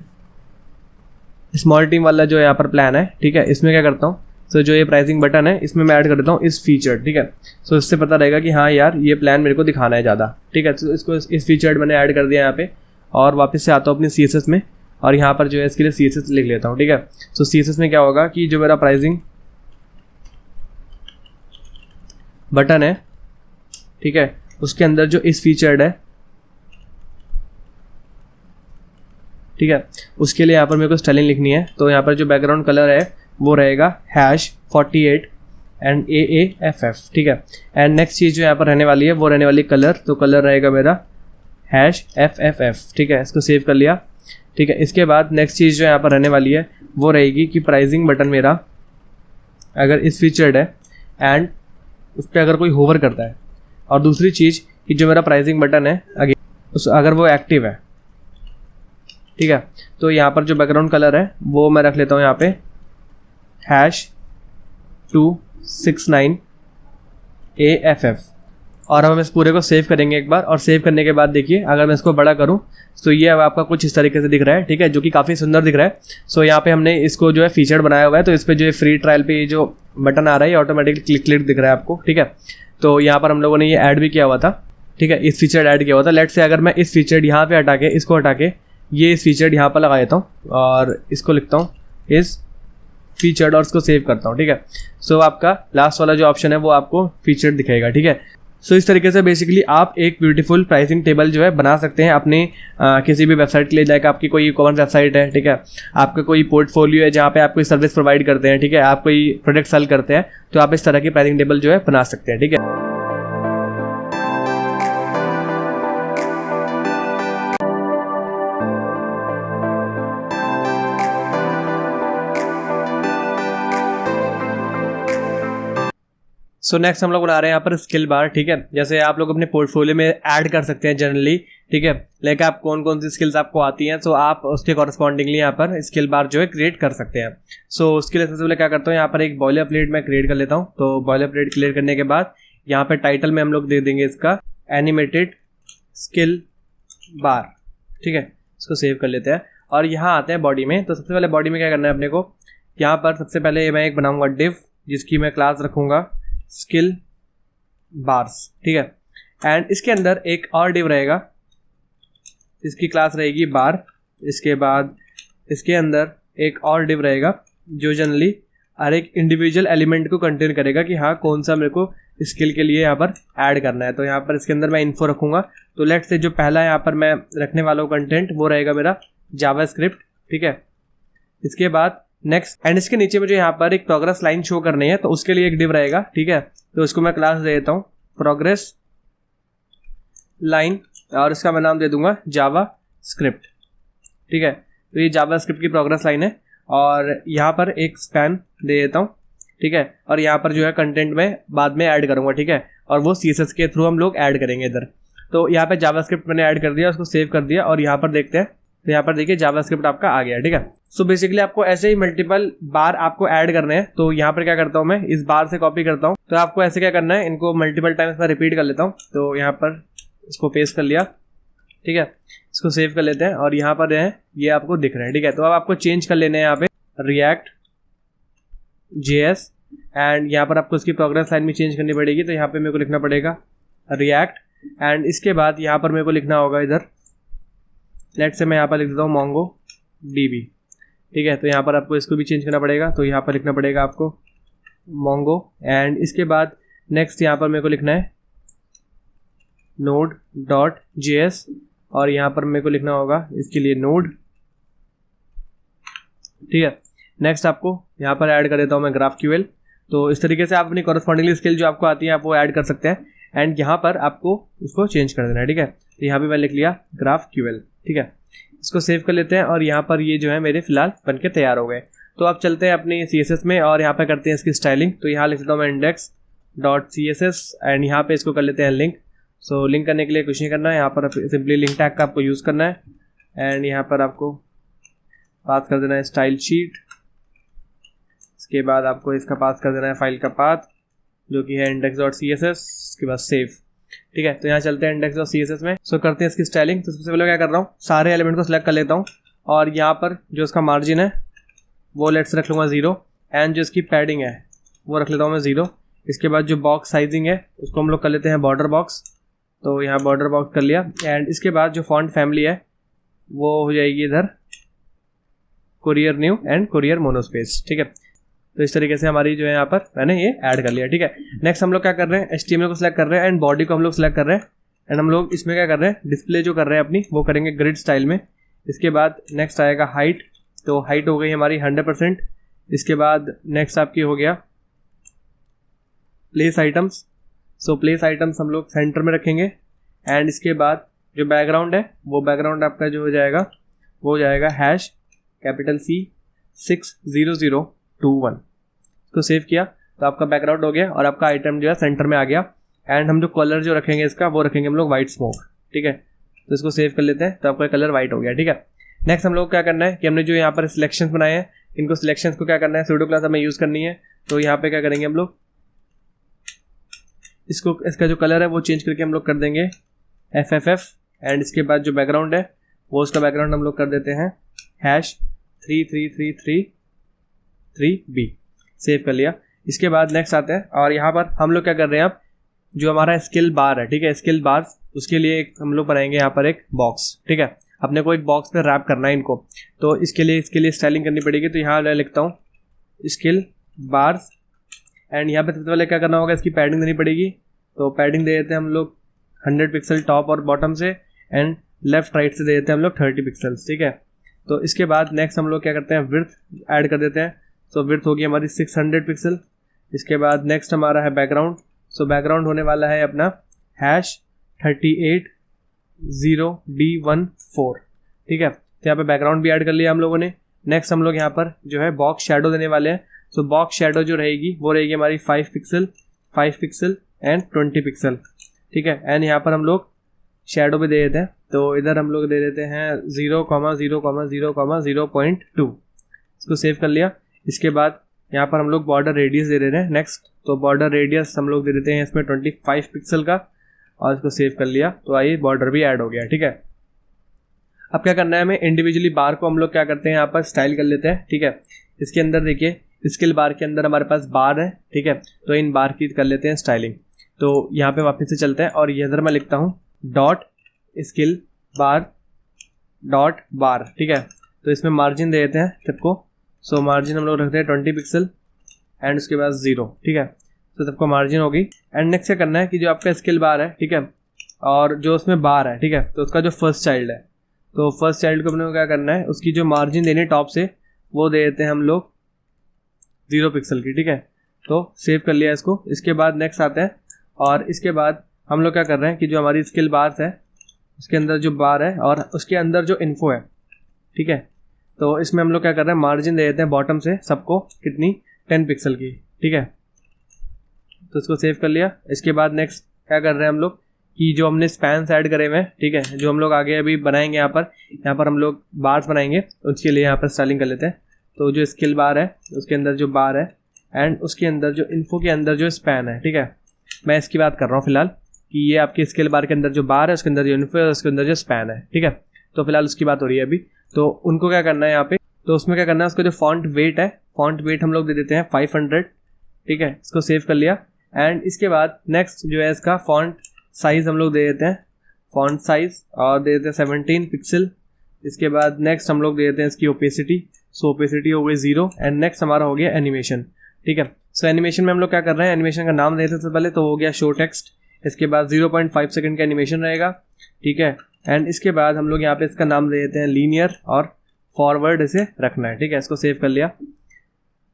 स्मॉल टीम वाला जो यहाँ पर प्लान है, ठीक है, इसमें क्या करता हूँ, तो जो ये प्राइसिंग बटन है इसमें मैं ऐड कर देता हूँ इस फीचर, ठीक है। सो इससे पता रहेगा कि हाँ यार ये प्लान मेरे को दिखाना है ज़्यादा, ठीक है। तो इसको इस फीचर मैंने ऐड कर दिया यहाँ पे। और वापस से आता हूँ अपनी CSS में और यहाँ पर जो है इसके लिए CSS लिख लेता हूँ, ठीक है। सो CSS में क्या होगा कि जो मेरा प्राइसिंग बटन है, ठीक है, उसके अंदर जो इस फीचर्ड है, ठीक है, उसके लिए यहाँ पर मेरे को स्टाइलिंग लिखनी है। तो यहाँ पर जो बैकग्राउंड कलर है वो रहेगा #48 एंड AAFF, ठीक है। एंड नेक्स्ट चीज़ जो यहाँ पर रहने वाली है वो रहने वाली कलर। तो कलर रहेगा मेरा #FFF, ठीक है। इसको सेव कर लिया, ठीक है। इसके बाद नेक्स्ट चीज़ जो यहाँ पर रहने वाली है वो रहेगी कि प्राइसिंग बटन मेरा अगर इस फीचर्ड है एंड उस पर अगर कोई होवर करता है, और दूसरी चीज़ कि जो मेरा प्राइसिंग बटन है अगर वो एक्टिव है, ठीक है। तो यहाँ पर जो बैकग्राउंड कलर है वो मैं रख लेता हूँ यहाँ पे #269AFF। और हम इस पूरे को सेव करेंगे एक बार, और सेव करने के बाद देखिए अगर मैं इसको बड़ा करूं तो ये अब आपका कुछ इस तरीके से दिख रहा है, ठीक है, जो कि काफ़ी सुंदर दिख रहा है। सो यहाँ पे हमने इसको जो है फीचर बनाया हुआ है, तो इस पर जो है फ्री ट्रायल पे ये जो बटन आ रहा है ये ऑटोमेटिकली क्लिक दिख रहा है आपको, ठीक है। तो यहाँ पर हम लोगों ने ये ऐड भी किया हुआ था, ठीक है, इस फीचर ऐड किया हुआ था। लेट से अगर मैं इस फीचर यहाँ पे हटा के इसको हटा के ये इस फीचर यहाँ पर लगा देता हूँ और इसको लिखता हूँ इस फीचर्ड और इसको सेव करता हूँ, ठीक है। सो आपका लास्ट वाला जो ऑप्शन है वो आपको फीचर्ड दिखेगा, ठीक है। सो इस तरीके से बेसिकली आप एक ब्यूटीफुल प्राइसिंग टेबल जो है बना सकते हैं अपने किसी भी वेबसाइट के लिए। लाइक आपकी कोई कॉमर्स वेबसाइट है, ठीक है, आपका कोई पोर्टफोलियो है जहाँ पे आप कोई सर्विस प्रोवाइड करते हैं, ठीक है, आप कोई प्रोडक्ट सेल करते हैं, तो आप इस तरह की प्राइसिंग टेबल जो है बना सकते हैं, ठीक है। सो नेक्स्ट हम लोग बना रहे हैं यहाँ पर स्किल बार, ठीक है। जैसे आप लोग अपने पोर्टफोलियो में ऐड कर सकते हैं जनरली, ठीक है, लेकिन आप कौन कौन सी स्किल्स आपको आती हैं, तो आप उसके कॉरस्पॉन्डिंगली यहाँ पर स्किल बार जो है क्रिएट कर सकते हैं। सो उसके लिए सबसे पहले क्या करता हूँ, यहाँ पर एक बॉयलर प्लेट मैं क्रिएट कर लेता हूँ। तो बॉयलर प्लेट क्लियर करने के बाद यहाँ पर टाइटल में हम लोग दे देंगे इसका एनिमेटेड स्किल बार, ठीक है। इसको सेव कर लेते हैं और यहाँ आते हैं बॉडी में। तो सबसे पहले बॉडी में क्या करना है अपने को, यहाँ पर सबसे पहले मैं एक बनाऊंगा डिव जिसकी मैं क्लास रखूँगा स्किल बार्स, ठीक है। एंड इसके अंदर एक और डिव रहेगा, इसकी क्लास रहेगी बार। इसके बाद इसके अंदर एक और डिव रहेगा जो जनरली हर एक इंडिविजुअल एलिमेंट को कंटेन करेगा कि हाँ कौन सा मेरे को स्किल के लिए यहाँ पर ऐड करना है। तो यहाँ पर इसके अंदर मैं इन्फो रखूँगा। तो लेट्स से जो पहला यहाँ पर मैं रखने वाला हूँ कंटेंट वो रहेगा मेरा जावास्क्रिप्ट, ठीक है। इसके बाद नेक्स्ट एंड इसके नीचे मुझे यहाँ पर एक प्रोग्रेस लाइन शो करनी है, तो उसके लिए एक डिव रहेगा, ठीक है। तो इसको मैं क्लास दे देता हूँ प्रोग्रेस लाइन, और इसका मैं नाम दे दूंगा जावा स्क्रिप्ट, ठीक है। तो ये जावा स्क्रिप्ट की प्रोग्रेस लाइन है, और यहाँ पर एक स्पैन दे देता हूँ, ठीक है। और यहाँ पर जो है कंटेंट में बाद में ऐड करूँगा, ठीक है, और वो CSS के थ्रू हम लोग ऐड करेंगे इधर। तो यहाँ पे जावास्क्रिप्ट मैंने ऐड कर दिया, उसको सेव कर दिया, और यहाँ पर देखते हैं, तो यहाँ पर देखिए जावास्क्रिप्ट आपका आ गया, ठीक है। सो बेसिकली आपको ऐसे ही मल्टीपल बार आपको ऐड करने हैं। तो यहाँ पर क्या करता हूँ, मैं इस बार से कॉपी करता हूँ, तो आपको ऐसे क्या करना है, इनको मल्टीपल टाइम्स मैं रिपीट कर लेता हूँ। तो यहाँ पर इसको पेस्ट कर लिया, ठीक है, इसको सेव कर लेते हैं, और यहाँ पर है ये आपको दिख रहा है, ठीक है। तो अब आपको चेंज कर लेने हैं यहाँ पे React JS, एंड यहाँ पर आपको इसकी प्रोग्रेस लाइन में चेंज करनी पड़ेगी। तो यहाँ पे मेरे को लिखना पड़ेगा React, एंड इसके बाद यहाँ पर मेरे को लिखना होगा इधर, लेट से मैं यहाँ पर लिख देता हूँ MongoDB, ठीक है। तो यहाँ पर आपको इसको भी चेंज करना पड़ेगा, तो यहाँ पर लिखना पड़ेगा आपको Mongo, एंड इसके बाद नेक्स्ट यहाँ पर मेरे को लिखना है Node.js, और यहाँ पर मेरे को लिखना होगा इसके लिए Node, ठीक है। नेक्स्ट आपको यहाँ पर ऐड कर देता हूँ मैं GraphQL। तो इस तरीके से आप अपनी कॉरस्पॉन्डिंगली स्किल जो आपको आती है आप वो ऐड कर सकते हैं, एंड यहाँ पर आपको उसको चेंज कर देना है, ठीक है। तो यहाँ पे मैं लिख लिया GraphQL, ठीक है। इसको सेव कर लेते हैं, और यहाँ पर ये जो है मेरे फिलहाल बनके तैयार हो गए। तो आप चलते हैं अपनी CSS में, और यहाँ पे करते हैं इसकी स्टाइलिंग। तो यहाँ लिख देता हूँ मैं index.css, एंड यहाँ पे इसको कर लेते हैं लिंक। सो लिंक करने के लिए कुछ नहीं करना है, यहाँ पर सिंपली लिंक टैग का आपको यूज़ करना है, एंड यहाँ पर आपको पास कर देना है स्टाइल शीट। इसके बाद आपको इसका पास कर देना है फाइल का पाथ, जो कि है index.css, इसके बाद सेव, ठीक है। तो यहाँ चलते हैं index.css में। सो करते हैं इसकी स्टाइलिंग। तो सबसे पहले क्या कर रहा हूँ, सारे एलिमेंट को सिलेक्ट कर लेता हूँ, और यहाँ पर जो इसका मार्जिन है वो लेट्स रख लूँगा 0, एंड जो इसकी पैडिंग है वो रख लेता हूँ मैं 0। इसके बाद जो बॉक्स साइजिंग है उसको हम लोग कर लेते हैं बॉर्डर बॉक्स। तो यहाँ बॉर्डर बॉक्स कर लिया, एंड इसके बाद जो फॉन्ट फैमिली है वो हो जाएगी इधर courier new and courier monospace, ठीक है। तो इस तरीके से हमारी जो है यहाँ पर मैंने ये ऐड कर लिया, ठीक है। नेक्स्ट हम लोग क्या कर रहे हैं, HTML को सिलेक्ट कर रहे हैं, एंड बॉडी को हम लोग सिलेक्ट कर रहे हैं, एंड हम लोग इसमें क्या कर रहे हैं, डिस्प्ले जो कर रहे हैं अपनी वो करेंगे ग्रिड स्टाइल में। इसके बाद नेक्स्ट आएगा हाइट, तो हाइट हो गई हमारी 100%। इसके बाद नेक्स्ट आपकी हो गया place items. So place items हम लोग सेंटर में रखेंगे, एंड इसके बाद जो बैकग्राउंड है वो बैकग्राउंड आपका जो हो जाएगा वो हो जाएगा #C60021। तो सेव किया, तो आपका बैकग्राउंड हो गया, और आपका आइटम जो है सेंटर में आ गया। एंड हम जो कलर जो रखेंगे इसका वो रखेंगे हम लोग वाइट स्मोक, ठीक है। तो इसको सेव कर लेते हैं, तो आपका कलर वाइट हो गया, ठीक है। नेक्स्ट हम लोग क्या करना है कि हमने जो यहाँ पर सिलेक्शंस बनाए हैं, इनको सिलेक्शंस को क्या करना है, सूडो क्लास हमें यूज़ करनी है। तो यहाँ पे क्या करेंगे हम लोग, इसका जो कलर है वो चेंज करके हम लोग कर देंगे FFF, एंड इसके बाद जो बैकग्राउंड है वो उसका बैकग्राउंड हम लोग कर देते हैं #33333B। सेव कर लिया। इसके बाद नेक्स्ट आते हैं, और यहाँ पर हम लोग क्या कर रहे हैं, अब जो हमारा स्किल बार है, ठीक है, स्किल बार, उसके लिए एक हम लोग बनाएंगे यहाँ पर एक बॉक्स, ठीक है। अपने को एक बॉक्स पे रैप करना है इनको, तो इसके लिए स्टाइलिंग करनी पड़ेगी। तो यहाँ मैं लिखता हूँ स्किल बार्स, एंड यहाँ पे सबसे पहले क्या करना होगा, इसकी पैडिंग देनी पड़ेगी। तो पैडिंग दे देते हैं हम लोग 100 पिक्सल टॉप और बॉटम से, एंड लेफ्ट राइट से दे देते हैं हम लोग 30 पिक्सल्स, ठीक है। तो इसके बाद नेक्स्ट हम लोग क्या करते हैं, विड्थ ऐड कर देते हैं। सो विड्थ होगी हमारी 600 पिक्सल। इसके बाद नेक्स्ट हमारा है बैकग्राउंड। सो बैकग्राउंड होने वाला है अपना #380D14, ठीक है। तो यहाँ पे बैकग्राउंड भी ऐड कर लिया हम लोगों ने। नेक्स्ट हम लोग यहाँ पर जो है बॉक्स शेडो देने वाले हैं। सो बॉक्स शेडो जो रहेगी वो रहेगी हमारी 5 पिक्सल एंड 20 पिक्सल, ठीक है। एंड यहाँ पर हम लोग शेडो भी दे देते हैं। तो इधर हम लोग दे देते हैं 0,0,0,0.2। इसको सेव कर लिया। इसके बाद यहाँ पर हम लोग बॉर्डर रेडियस दे रहे हैं नेक्स्ट। तो बॉर्डर रेडियस हम लोग दे देते हैं इसमें 25 पिक्सल का, और इसको सेव कर लिया। तो आइए बॉर्डर भी ऐड हो गया, ठीक है। अब क्या करना है हमें, इंडिविजुअली बार को हम लोग क्या करते हैं यहाँ पर स्टाइल कर लेते हैं, ठीक है। इसके अंदर देखिए स्किल बार के अंदर हमारे पास बार है, ठीक है। तो इन बार की कर लेते हैं स्टाइलिंग। तो यहाँ पे वापस से चलते हैं, और ये इधर मैं लिखता हूँ .skill bar, ठीक है। तो इसमें मार्जिन दे देते हैं सबको। सो मार्जिन हम लोग रखते हैं 20 पिक्सल एंड उसके बाद 0, ठीक है। तो सबको मार्जिन हो गई। एंड नेक्स्ट क्या करना है कि जो आपका स्किल बार है, ठीक है, और जो उसमें बार है, ठीक है, तो उसका जो फर्स्ट चाइल्ड है, तो फर्स्ट चाइल्ड को अपने को क्या करना है, उसकी जो मार्जिन देनी है टॉप से वो दे देते हैं हम लोग 0 पिक्सल की, ठीक है। तो सेव कर लिया इसको। इसके बाद नेक्स्ट आते हैं और इसके बाद हम लोग क्या कर रहे हैं कि जो हमारी स्किल बार्स है उसके अंदर जो बार है और उसके अंदर जो इन्फो है, ठीक है, तो इसमें हम लोग क्या कर रहे हैं, मार्जिन दे देते हैं बॉटम से सबको कितनी, 10 पिक्सल की, ठीक है। तो इसको सेव कर लिया। इसके बाद नेक्स्ट क्या कर रहे हैं हम लोग कि जो हमने स्पैन्स ऐड करे हुए हैं, ठीक है, जो हम लोग आगे अभी बनाएंगे यहाँ पर हम लोग बार्स बनाएंगे, उसके लिए यहाँ पर स्टाइलिंग कर लेते हैं। तो जो स्किल बार है उसके अंदर जो बार है एंड उसके अंदर जो इन्फो के अंदर जो स्पैन है, ठीक है, मैं इसकी बात कर रहा हूँ फिलहाल कि ये आपके स्किल बार के अंदर जो बार है उसके अंदर जो इन्फो है उसके अंदर जो स्पैन है, ठीक है। तो फिलहाल उसकी बात हो रही है अभी। तो उनको क्या करना है यहाँ पे, तो उसमें क्या करना है, उसका जो फॉन्ट वेट है, फॉन्ट वेट हम लोग दे देते हैं 500, ठीक है। इसको सेव कर लिया एंड इसके बाद नेक्स्ट जो है इसका फॉन्ट साइज़ हम लोग दे देते हैं, फॉन्ट साइज़ और दे देते हैं 17 पिक्सल। इसके बाद नेक्स्ट हम लोग दे देते हैं इसकी ओपेसिटी, सो ओपेसिटी हो गई 0 एंड नेक्स्ट हमारा हो गया एनिमेशन, ठीक है। सो एनिमेशन में हम लोग क्या कर रहे हैं, एनिमेशन का नाम देते हैं सबसे पहले, तो हो गया शो टेक्स्ट। इसके बाद 0.5 सेकंड का एनिमेशन रहेगा, ठीक है। एंड इसके बाद हम लोग यहाँ पे इसका नाम दे देते हैं लीनियर और फॉरवर्ड इसे रखना है, ठीक है। इसको सेव कर लिया,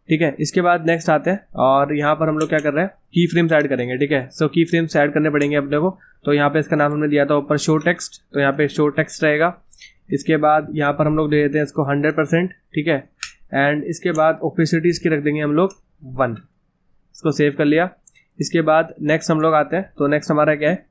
ठीक है। इसके बाद नेक्स्ट आते हैं और यहाँ पर हम लोग क्या कर रहे हैं, की फ्रेम्स ऐड करेंगे, ठीक है। सो की फ्रेम्स ऐड करने पड़ेंगे अपने को। तो यहाँ पे इसका नाम हमने दिया था ऊपर शो टेक्स्ट, तो यहाँ पे शो टेक्स्ट रहेगा। इसके बाद यहाँ पर हम लोग दे देते हैं इसको 100%, ठीक है। एंड इसके बाद ओपेसिटी इसकी रख देंगे हम लोग 1। इसको सेव कर लिया। इसके बाद नेक्स्ट हम लोग आते हैं, तो नेक्स्ट हमारा क्या है,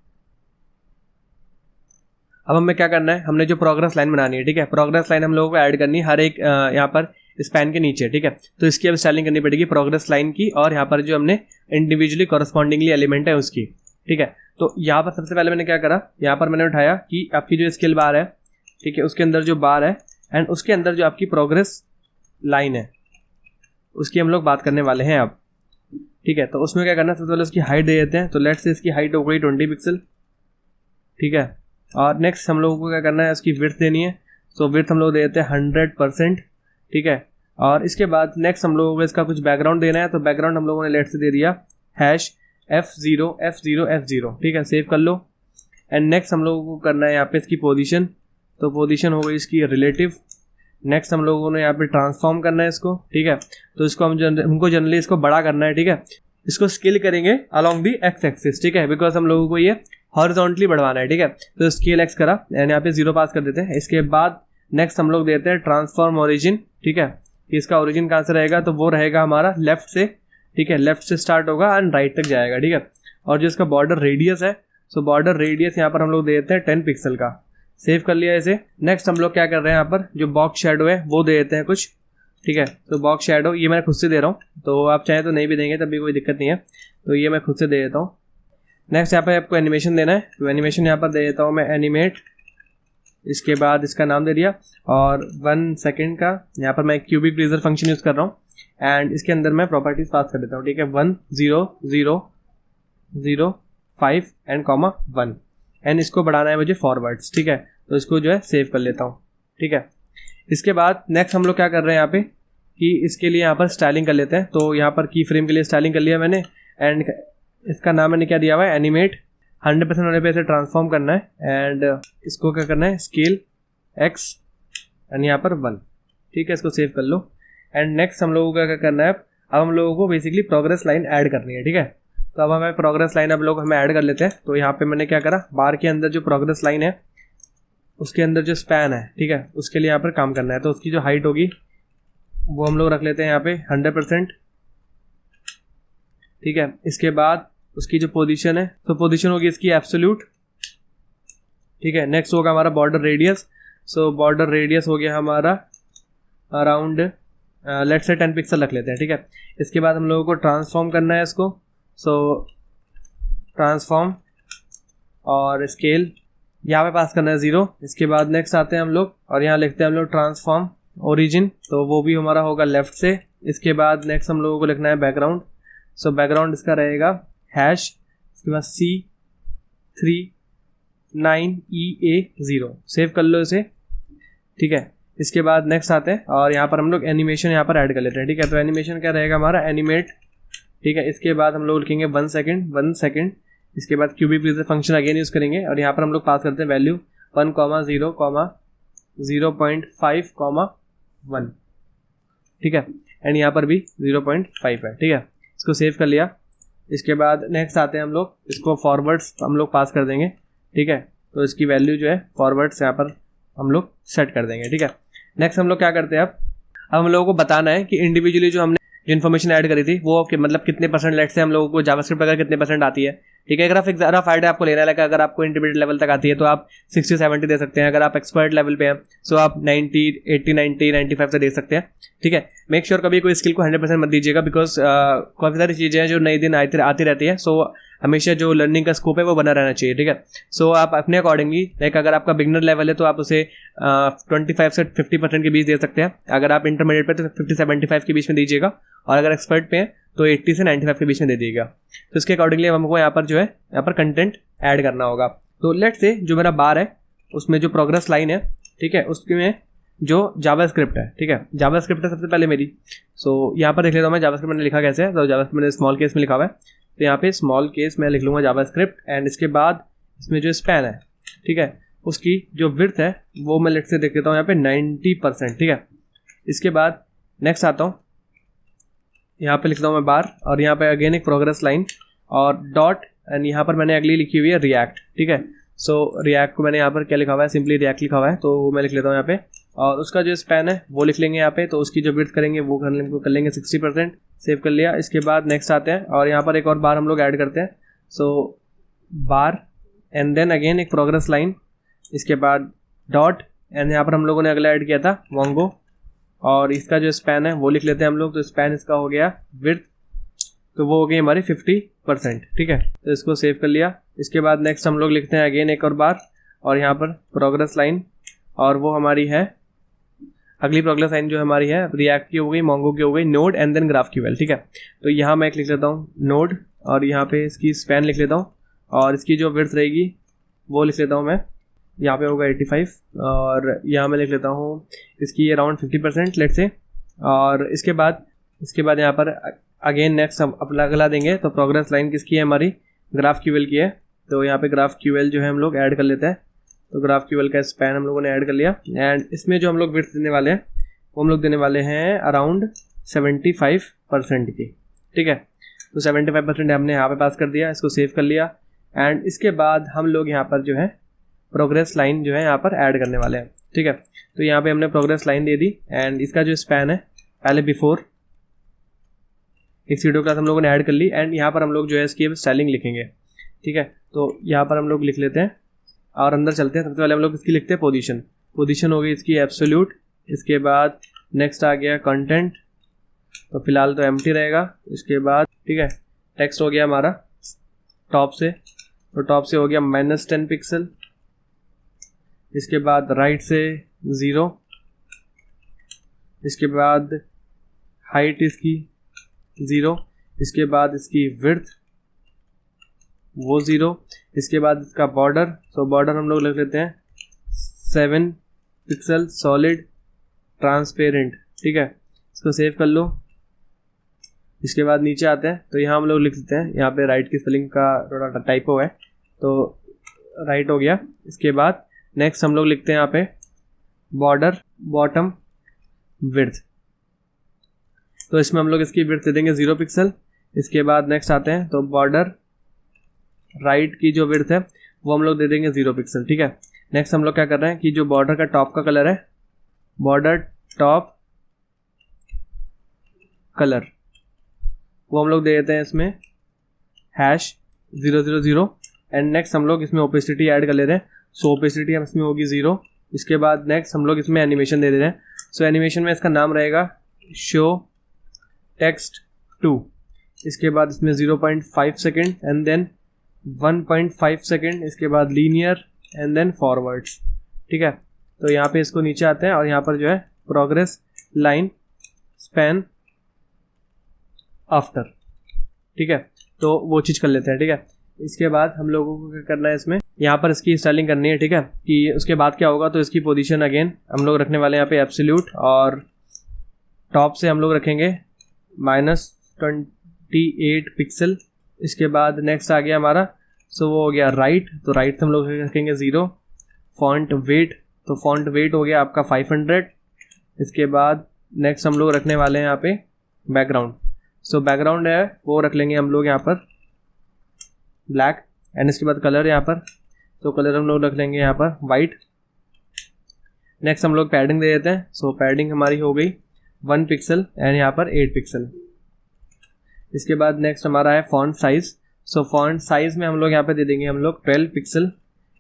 अब हमें क्या करना है, हमने जो प्रोग्रेस लाइन बनानी है, ठीक है, प्रोग्रेस लाइन हम लोगों को ऐड करनी है हर एक यहाँ पर स्पैन के नीचे, ठीक है। तो इसकी अब स्टाइलिंग करनी पड़ेगी प्रोग्रेस लाइन की और यहाँ पर जो हमने इंडिविजुअली कॉरस्पॉन्डिंगली एलिमेंट है उसकी, ठीक है। तो यहाँ पर सबसे पहले मैंने क्या करा, यहाँ पर मैंने उठाया कि आपकी जो स्किल बार है, ठीक है, उसके अंदर जो बार है एंड उसके अंदर जो आपकी प्रोग्रेस लाइन है उसकी हम लोग बात करने वाले हैं अब, ठीक है। तो उसमें क्या करना है, सबसे पहले उसकी हाइट दे देते हैं। तो लेट्स से इसकी हाइट हो गई 20 पिक्सल, ठीक है। और नेक्स्ट हम लोगों को क्या करना है, उसकी विड्थ देनी है। सो विड्थ हम लोग दे देते हैं 100%, ठीक है। और इसके बाद नेक्स्ट हम लोगों को इसका कुछ बैकग्राउंड देना है। तो बैकग्राउंड हम लोगों ने लेट्स से दे दिया #F0F0F0, ठीक है, सेव कर लो। एंड नेक्स्ट हम लोगों को करना है यहाँ पे इसकी पोजीशन, तो पोजीशन हो गई इसकी रिलेटिव। नेक्स्ट हम लोगों ने यहाँ पे ट्रांसफॉर्म करना है इसको, ठीक है। तो इसको हमको जनरली इसको बड़ा करना है, ठीक है। इसको स्केल करेंगे अलॉन्ग दी एक्स एक्सिस, ठीक है, बिकॉज हम लोगों को ये हॉरिजॉन्टली बढ़वाना है, ठीक है। तो स्केल एक्स करा एंड यहाँ पे 0 पास कर देते हैं। इसके बाद नेक्स्ट हम लोग देते हैं ट्रांसफॉर्म ओरिजिन, ठीक है। इसका ओरिजिन कहाँ से रहेगा, तो वो रहेगा हमारा लेफ्ट से, ठीक है, लेफ्ट से स्टार्ट होगा एंड राइट तक जाएगा, ठीक है। और जो इसका बॉर्डर रेडियस है, सो बॉर्डर रेडियस यहाँ पर हम लोग देते हैं 10 पिक्सल का। सेव कर लिया इसे। नेक्स्ट हम लोग क्या कर रहे हैं, यहाँ पर जो बॉक्स शेडो है वो दे देते हैं कुछ, ठीक है। तो बॉक्स शेडो ये मैं खुद से दे रहा हूँ, तो आप चाहें तो नहीं भी देंगे तब भी कोई दिक्कत नहीं है, तो ये मैं खुद से दे देता हूँ। नेक्स्ट यहाँ पर आपको एनिमेशन देना है, तो एनिमेशन यहाँ पर दे देता हूँ मैं एनिमेट। इसके बाद इसका नाम दे दिया और 1 सेकेंड का यहाँ पर मैं क्यूबिक ब्रीजर फंक्शन यूज़ कर रहा हूँ एंड इसके अंदर मैं प्रॉपर्टीज पास कर देता हूँ, ठीक है। 1 0 0 0 5 एंड कॉमा 1 एंड इसको बढ़ाना है मुझे फॉरवर्ड्स, ठीक है। तो इसको जो है सेव कर लेता हूँ, ठीक है। इसके बाद नेक्स्ट हम लोग क्या कर रहे हैं यहाँ पे कि इसके लिए यहाँ पर स्टाइलिंग कर लेते हैं। तो यहाँ पर की फ्रेम के लिए स्टाइलिंग कर लिया मैंने एंड इसका नाम मैंने क्या दिया हुआ है, एनिमेट। 100% होने पे इसे ट्रांसफॉर्म करना है एंड इसको क्या करना है, स्केल एक्स एंड यहाँ पर 1, ठीक है। इसको सेव कर लो एंड नेक्स्ट हम लोगों को क्या करना है, अब हम लोगों को बेसिकली प्रोग्रेस लाइन ऐड करनी है, ठीक है। तो अब हमें प्रोग्रेस लाइन अब लोग हमें ऐड कर लेते हैं। तो यहाँ पे मैंने क्या करा, बार के अंदर जो प्रोग्रेस लाइन है उसके अंदर जो स्पैन है, ठीक है, उसके लिए यहाँ पर काम करना है। तो उसकी जो हाइट होगी वो हम लोग रख लेते हैं यहाँ पे 100%, ठीक है। इसके बाद उसकी जो पोजीशन है, तो पोजीशन होगी इसकी एब्सोल्यूट, ठीक है। नेक्स्ट होगा हमारा बॉर्डर रेडियस। सो बॉर्डर रेडियस हो गया हमारा अराउंड लेट्स से 10 पिक्सल रख लेते हैं, ठीक है। इसके बाद हम लोगों को ट्रांसफॉर्म करना है इसको। सो ट्रांसफॉर्म और स्केल यहाँ पे पास करना है 0। इसके बाद नेक्स्ट आते हैं हम लोग और यहाँ लिखते हैं हम लोग ट्रांसफॉर्म ओरिजिन, तो वो भी हमारा होगा लेफ्ट से। इसके बाद नेक्स्ट हम लोगों को लिखना है बैकग्राउंड। सो बैकग्राउंड इसका रहेगा हैश, इसके बाद C39EA0, सेव कर लो इसे, ठीक है। इसके बाद नेक्स्ट आते हैं और यहाँ पर हम लोग एनिमेशन यहाँ पर ऐड कर लेते हैं, ठीक है। तो एनिमेशन क्या रहेगा हमारा, एनिमेट, ठीक है। इसके बाद हम लोग लिखेंगे 1 सेकेंड। इसके बाद क्यूबिक ब्रीजर फंक्शन अगेन यूज़ करेंगे और यहाँ पर हम लोग पास करते हैं वैल्यू 1, 0, 0.5, 1, ठीक है। एंड यहाँ पर भी 0.5 है, ठीक है। इसको सेव कर लिया। इसके बाद नेक्स्ट आते हैं हम लोग, इसको फॉरवर्ड्स हम लोग पास कर देंगे, ठीक है। तो इसकी वैल्यू जो है फॉरवर्ड्स यहाँ पर हम लोग सेट कर देंगे, ठीक है। नेक्स्ट हम लोग क्या करते हैं, अब हम लोगों को बताना है कि इंडिविजुअली जो हमने जो इन्फॉर्मेशन ऐड करी थी वो मतलब कितने परसेंट लेट से हम लोगों को जावास्क्रिप्ट अगर कितने परसेंट आती है, ठीक है। अगर आप रफ आइडिया आपको लेना है, अगर आपको इंटरमीडिएट लेवल तक आती है तो आप 60-70 दे सकते हैं। अगर आप एक्सपर्ट लेवल पे हैं तो आप 90, 80, 90, 95 से दे सकते हैं, ठीक है। मेक श्योर कभी कोई स्किल को 100% मत दीजिएगा, बिकॉज काफ़ी सारी चीज़ें हैं जो नई दिन आती रहती है। सो हमेशा जो लर्निंग का स्कोप है वो बना रहना चाहिए, ठीक है। सो आप अपने अकॉर्डिंगली लाइक अगर आपका बिगनर लेवल है तो आप उसे 25 से 50% के बीच दे सकते हैं। अगर आप इंटरमीडिएट पे तो 50-75 के बीच में दीजिएगा, और अगर एक्सपर्ट पे हैं तो 80 से 95 के बीच में दे दीजिएगा। तो इसके अकॉर्डिंगली हमको यहाँ पर जो है यहाँ पर कंटेंट ऐड करना होगा। तो लेट से जो मेरा बार है उसमें जो प्रोग्रेस लाइन है, ठीक है, उसमें जो जावास्क्रिप्ट है, ठीक है, जावास्क्रिप्ट है सबसे पहले मेरी। सो यहाँ पर देख लेता हूँ मैं जावास्क्रिप्ट मैंने लिखा कैसे है। तो जावास्क्रिप्ट मैंने स्मॉल केस में लिखा हुआ है, तो यहाँ पे स्मॉल केस मैं लिख लूँगा जावास्क्रिप्ट। एंड इसके बाद इसमें जो स्पैन है, ठीक है, उसकी जो विड्थ है वो मैं लेट से देख लेता हूँ यहाँ पे 90%, ठीक है। इसके बाद नेक्स्ट आता हूँ, यहाँ पे लिखता हूँ मैं बार, और यहाँ पे अगेन एक प्रोग्रेस लाइन और डॉट, एंड यहाँ पर मैंने अगली लिखी हुई है रिएक्ट, ठीक है। सो रिएक्ट को मैंने यहाँ पर क्या लिखा हुआ है, सिंपली रिएक्ट लिखा हुआ है, तो वो मैं लिख लेता हूँ यहाँ पे। और उसका जो स्पैन है वो लिख लेंगे यहाँ पे, तो उसकी जो विड्थ करेंगे वो कर लेंगे 60%, सेव कर लिया। इसके बाद नेक्स्ट आते हैं और यहाँ पर एक और बार हम लोग ऐड करते हैं। सो बार एंड देन अगेन एक प्रोग्रेस लाइन, इसके बाद डॉट, एंड यहाँ पर हम लोगों ने अगला ऐड किया था मोंगो, और इसका जो स्पैन है वो लिख लेते हैं हम लोग। तो स्पैन इसका हो गया विड्थ, तो वो हो गई हमारी 50%, ठीक है। तो इसको सेव कर लिया। इसके बाद नेक्स्ट हम लोग लिखते हैं अगेन एक और बार, और यहाँ पर प्रोग्रेस लाइन, और वो हमारी है अगली प्रोग्रेस लाइन जो हमारी है रिएक्ट की हो गई, मोंगो की हो गई, नोड एंड देन ग्राफक्यूएल, ठीक है। तो यहाँ मैं एक लिख लेता हूँ नोड, और यहाँ पे इसकी स्पैन लिख लेता हूँ, और इसकी जो विड्थ रहेगी वो लिख लेता हूँ मैं, यहाँ पे होगा 85, और यहाँ मैं लिख लेता हूँ इसकी अराउंड 50% लेट से। और इसके बाद यहाँ पर अगेन नेक्स्ट हम अपना अगला देंगे। तो प्रोग्रेस लाइन किसकी है, हमारी ग्राफक्यूएल की है। तो यहाँ पे ग्राफक्यूएल जो है हम लोग ऐड कर लेते हैं। तो ग्राफक्यूएल का स्पैन हम लोगों ने ऐड कर लिया, एंड इसमें जो हम लोग विड्थ देने वाले हैं वो हम लोग देने वाले हैं अराउंड 75% की, ठीक है। तो 75% हमने यहाँ पे पास कर दिया, इसको सेव कर लिया। एंड इसके बाद हम लोग यहाँ पर जो है प्रोग्रेस लाइन जो है यहाँ पर ऐड करने वाले हैं, ठीक है। तो यहाँ पे हमने progress line they the, and इसका जो स्पैन है पहले बिफोर एक सीडो क्लास हम लोगों ने ऐड कर ली, एंड यहाँ पर हम लोग जो है इसकी स्टाइलिंग लिखेंगे, ठीक है। तो यहाँ पर हम लोग लिख लेते हैं और अंदर चलते हैं। सबसे पहले हम लोग इसकी लिखते हैं पोजीशन हो गई इसकी एब्सोल्यूट। इसके बाद नेक्स्ट आ गया कंटेंट, तो फिलहाल तो एम्प्टी रहेगा। इसके बाद ठीक है टेक्स्ट हो गया हमारा टॉप से, तो टॉप से हो गया -10 पिक्सल। इसके बाद राइट से 0, इसके बाद हाइट इसकी 0, इसके बाद इसकी विड्थ वो 0, इसके बाद इसका बॉर्डर, तो बॉर्डर हम लोग लिख लेते हैं 7 पिक्सल सॉलिड ट्रांसपेरेंट, ठीक है। इसको सेव कर लो। इसके बाद नीचे आते हैं, तो यहाँ हम लोग लिख देते हैं, यहाँ पे राइट की स्पेलिंग का थोड़ा टाइपो है, तो राइट हो गया। इसके बाद नेक्स्ट हम लोग लिखते हैं यहाँ पे बॉर्डर बॉटम विड्थ, तो इसमें हम लोग इसकी विड्थ दे देंगे 0 पिक्सल। इसके बाद नेक्स्ट आते हैं, तो बॉर्डर राइट की जो विड्थ है वो हम लोग दे देंगे 0 पिक्सल, ठीक है। नेक्स्ट हम लोग क्या कर रहे हैं कि जो बॉर्डर का टॉप का कलर है, बॉर्डर टॉप कलर, वो हम लोग दे देते हैं इसमें #000। एंड नेक्स्ट हम लोग इसमें ओपेसिटी ऐड कर ले रहे हैं, सो ओपेसिटी हम इसमें होगी 0। इसके बाद नेक्स्ट हम लोग इसमें एनिमेशन दे रहे हैं, सो एनिमेशन में इसका नाम रहेगा शो टेक्स्ट 2। इसके बाद इसमें 0.5 सेकेंड एंड देन 1.5 सेकेंड, इसके बाद लीनियर एंड देन फॉरवर्ड्स, ठीक है। तो यहाँ पे इसको नीचे आते हैं और यहाँ पर जो है प्रोग्रेस लाइन स्पैन आफ्टर, ठीक है, तो वो चीज़ कर लेते हैं, ठीक है। इसके बाद हम लोगों को क्या करना है, इसमें यहाँ पर इसकी स्टाइलिंग करनी है, ठीक है। कि उसके बाद क्या होगा, तो इसकी पोजीशन अगेन हम लोग रखने वाले हैं यहाँ पे एब्सोल्यूट, और टॉप से हम लोग रखेंगे -28 पिक्सल। इसके बाद नेक्स्ट आ गया हमारा, सो वो हो गया राइट, तो राइट हम लोग रखेंगे 0। फॉन्ट वेट, तो फॉन्ट वेट हो गया आपका 500। इसके बाद नेक्स्ट हम लोग रखने वाले हैं यहाँ पे बैकग्राउंड। सो बैकग्राउंड है वो रख लेंगे हम लोग यहाँ पर ब्लैक, एंड इसके बाद कलर यहाँ पर, तो कलर हम लोग रख लेंगे यहाँ पर वाइट। नेक्स्ट हम लोग पैडिंग दे देते हैं। सो पैडिंग हमारी हो गई 1 पिक्सल एंड यहाँ पर 8 पिक्सल। इसके बाद नेक्स्ट हमारा है फॉन्ट साइज। सो फॉन्ट साइज में हम लोग यहाँ पे दे देंगे हम लोग 12 पिक्सल।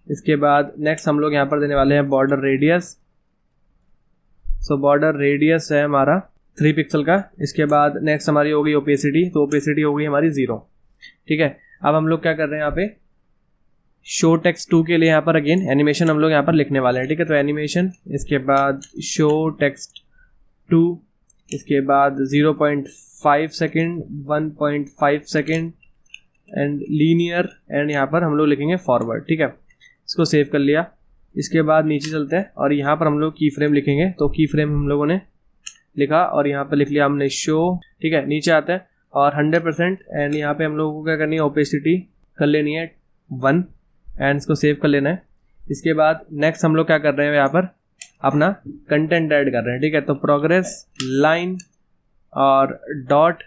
इसके बाद नेक्स्ट हम लोग यहाँ पर देने वाले हैं बॉर्डर रेडियस। सो बॉर्डर रेडियस है हमारा 3 पिक्सल का। इसके बाद नेक्स्ट हमारी हो गई ओपेसिटी, तो ओपेसिटी हो गई हमारी 0। ठीक है, अब हम लोग क्या कर रहे हैं यहाँ पे शो टेक्स्ट 2 के लिए यहाँ पर अगेन एनिमेशन हम लोग यहाँ पर लिखने वाले हैं। ठीक है, तो एनिमेशन, इसके बाद शो टेक्स्ट 2, इसके बाद 0.5 second, 1.5 second and linear, and यहाँ पर हम लोग लिखेंगे फॉरवर्ड। ठीक है, इसको सेव कर लिया। इसके बाद नीचे चलते हैं और यहाँ पर हम लोग की फ्रेम लिखेंगे। तो की फ्रेम हम लोगों ने लिखा और यहाँ पर लिख लिया हमने शो। ठीक है, नीचे आते हैं और 100% एंड यहाँ पे हम लोगों को क्या करनी है ओपेसिटी कर लेनी है 1 एंड इसको सेव कर लेना है। इसके बाद नेक्स्ट हम लोग क्या कर रहे हैं यहाँ पर अपना कंटेंट ऐड कर रहे हैं। ठीक है, तो प्रोग्रेस लाइन और डॉट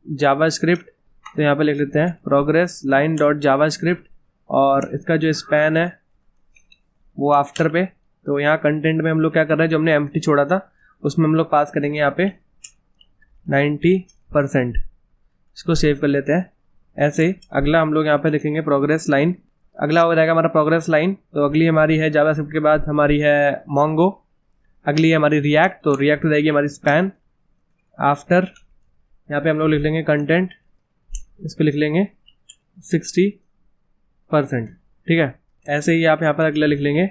जावास्क्रिप्ट, तो यहाँ पे लिख लेते हैं प्रोग्रेस लाइन डॉट जावास्क्रिप्ट और इसका जो स्पैन है वो आफ्टर पे। तो यहाँ कंटेंट में हम लोग क्या कर रहे हैं जो हमने एम्प्टी छोड़ा था उसमें हम लोग पास करेंगे यहाँ पे 90%। इसको सेव कर लेते हैं। ऐसे ही अगला हम लोग यहाँ पे लिखेंगे प्रोग्रेस लाइन। अगला हो जाएगा हमारा प्रोग्रेस लाइन। तो अगली हमारी है जावास्क्रिप्ट के बाद हमारी है मोंगो। अगली है हमारी रिएक्ट, तो रिएक्ट हो जाएगी हमारी स्पैन। आफ्टर यहाँ पे हम लोग लिख लेंगे कंटेंट, इसको लिख लेंगे 60%। ठीक है, ऐसे ही आप यहाँ पर अगला लिख लेंगे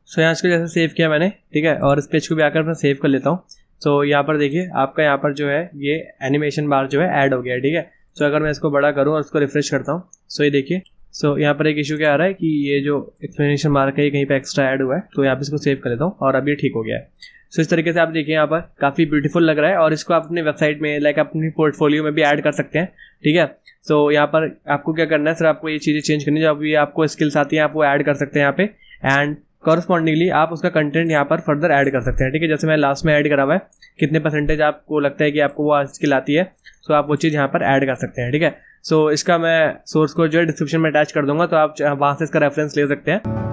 सो यहाँ इसको जैसे सेव किया मैंने। ठीक है, और इस पेज को भी आकर मैं सेव कर लेता हूँ। सो यहाँ पर देखिए आपका यहाँ पर जो है ये एनिमेशन बार जो है ऐड हो गया है। ठीक है, सो अगर मैं इसको बड़ा करूँ और इसको रिफ्रेश करता हूँ, सो ये देखिए, सो यहाँ पर एक इशू क्या आ रहा है कि ये जो एक्सप्लेनेशन मार्क है ये कहीं पे एक्स्ट्रा ऐड हुआ है। तो यहाँ पे इसको सेव कर लेता हूँ और अब ये ठीक हो गया है। सो इस तरीके से आप देखिए यहाँ पर काफ़ी ब्यूटीफुल लग रहा है और इसको आप अपनी वेबसाइट में लाइक अपनी पोर्टफोलियो में भी ऐड कर सकते हैं। ठीक है, सो यहाँ पर आपको क्या करना है, सिर्फ आपको ये चीज़ें चेंज करनी है। जब भी आपको स्किल्स आती हैं आप वो ऐड कर सकते हैं यहाँ पे एंड कॉरस्पॉन्डिंगली आप उसका कंटेंट यहाँ पर फर्दर ऐड कर सकते हैं। ठीक है, जैसे मैं लास्ट में ऐड करा हुआ है कितने परसेंटेज आपको लगता है कि आपको वो स्किल आती है, सो आप वो चीज़ यहाँ पर ऐड कर सकते हैं। ठीक है, सो इसका मैं सोर्स कोड जो है डिस्क्रिप्शन में अटैच कर दूंगा, तो आप वहाँ से इसका रेफरेंस ले सकते हैं।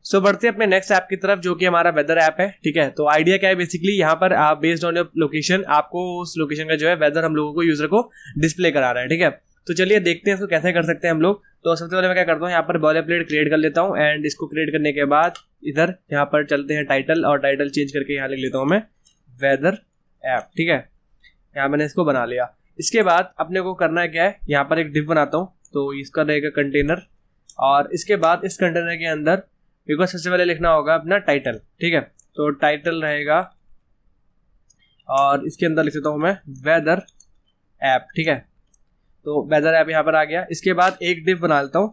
सो बढ़ते हैं अपने नेक्स्ट ऐप की तरफ जो कि हमारा वेदर ऐप है। ठीक है, तो आइडिया क्या है बेसिकली यहाँ पर आप बेस्ड ऑन योर लोकेशन आपको उस लोकेशन का जो है वेदर हम लोगों को यूजर को डिस्प्ले करा रहा है। ठीक है, तो चलिए देखते हैं इसको कैसे कर सकते हैं हम लोग। तो सबसे पहले मैं क्या करता हूँ यहाँ पर बॉयलरप्लेट क्रिएट कर लेता हूँ एंड इसको क्रिएट करने के बाद इधर यहाँ पर चलते हैं टाइटल और टाइटल चेंज करके यहाँ लिख लेता हूँ मैं वेदर ऐप। ठीक है, यहाँ मैंने इसको बना लिया। इसके बाद अपने को करना है क्या है, यहाँ पर एक डिव बनाता हूँ, तो इसका रहेगा कंटेनर और इसके बाद इस कंटेनर के अंदर बिकॉज सबसे पहले लिखना होगा अपना टाइटल। ठीक है, तो टाइटल रहेगा और इसके अंदर लिख देता हूँ मैं वेदर ऐप। ठीक है, तो वेदर ऐप यहाँ पर आ गया। इसके बाद एक डिव बना लेता हूँ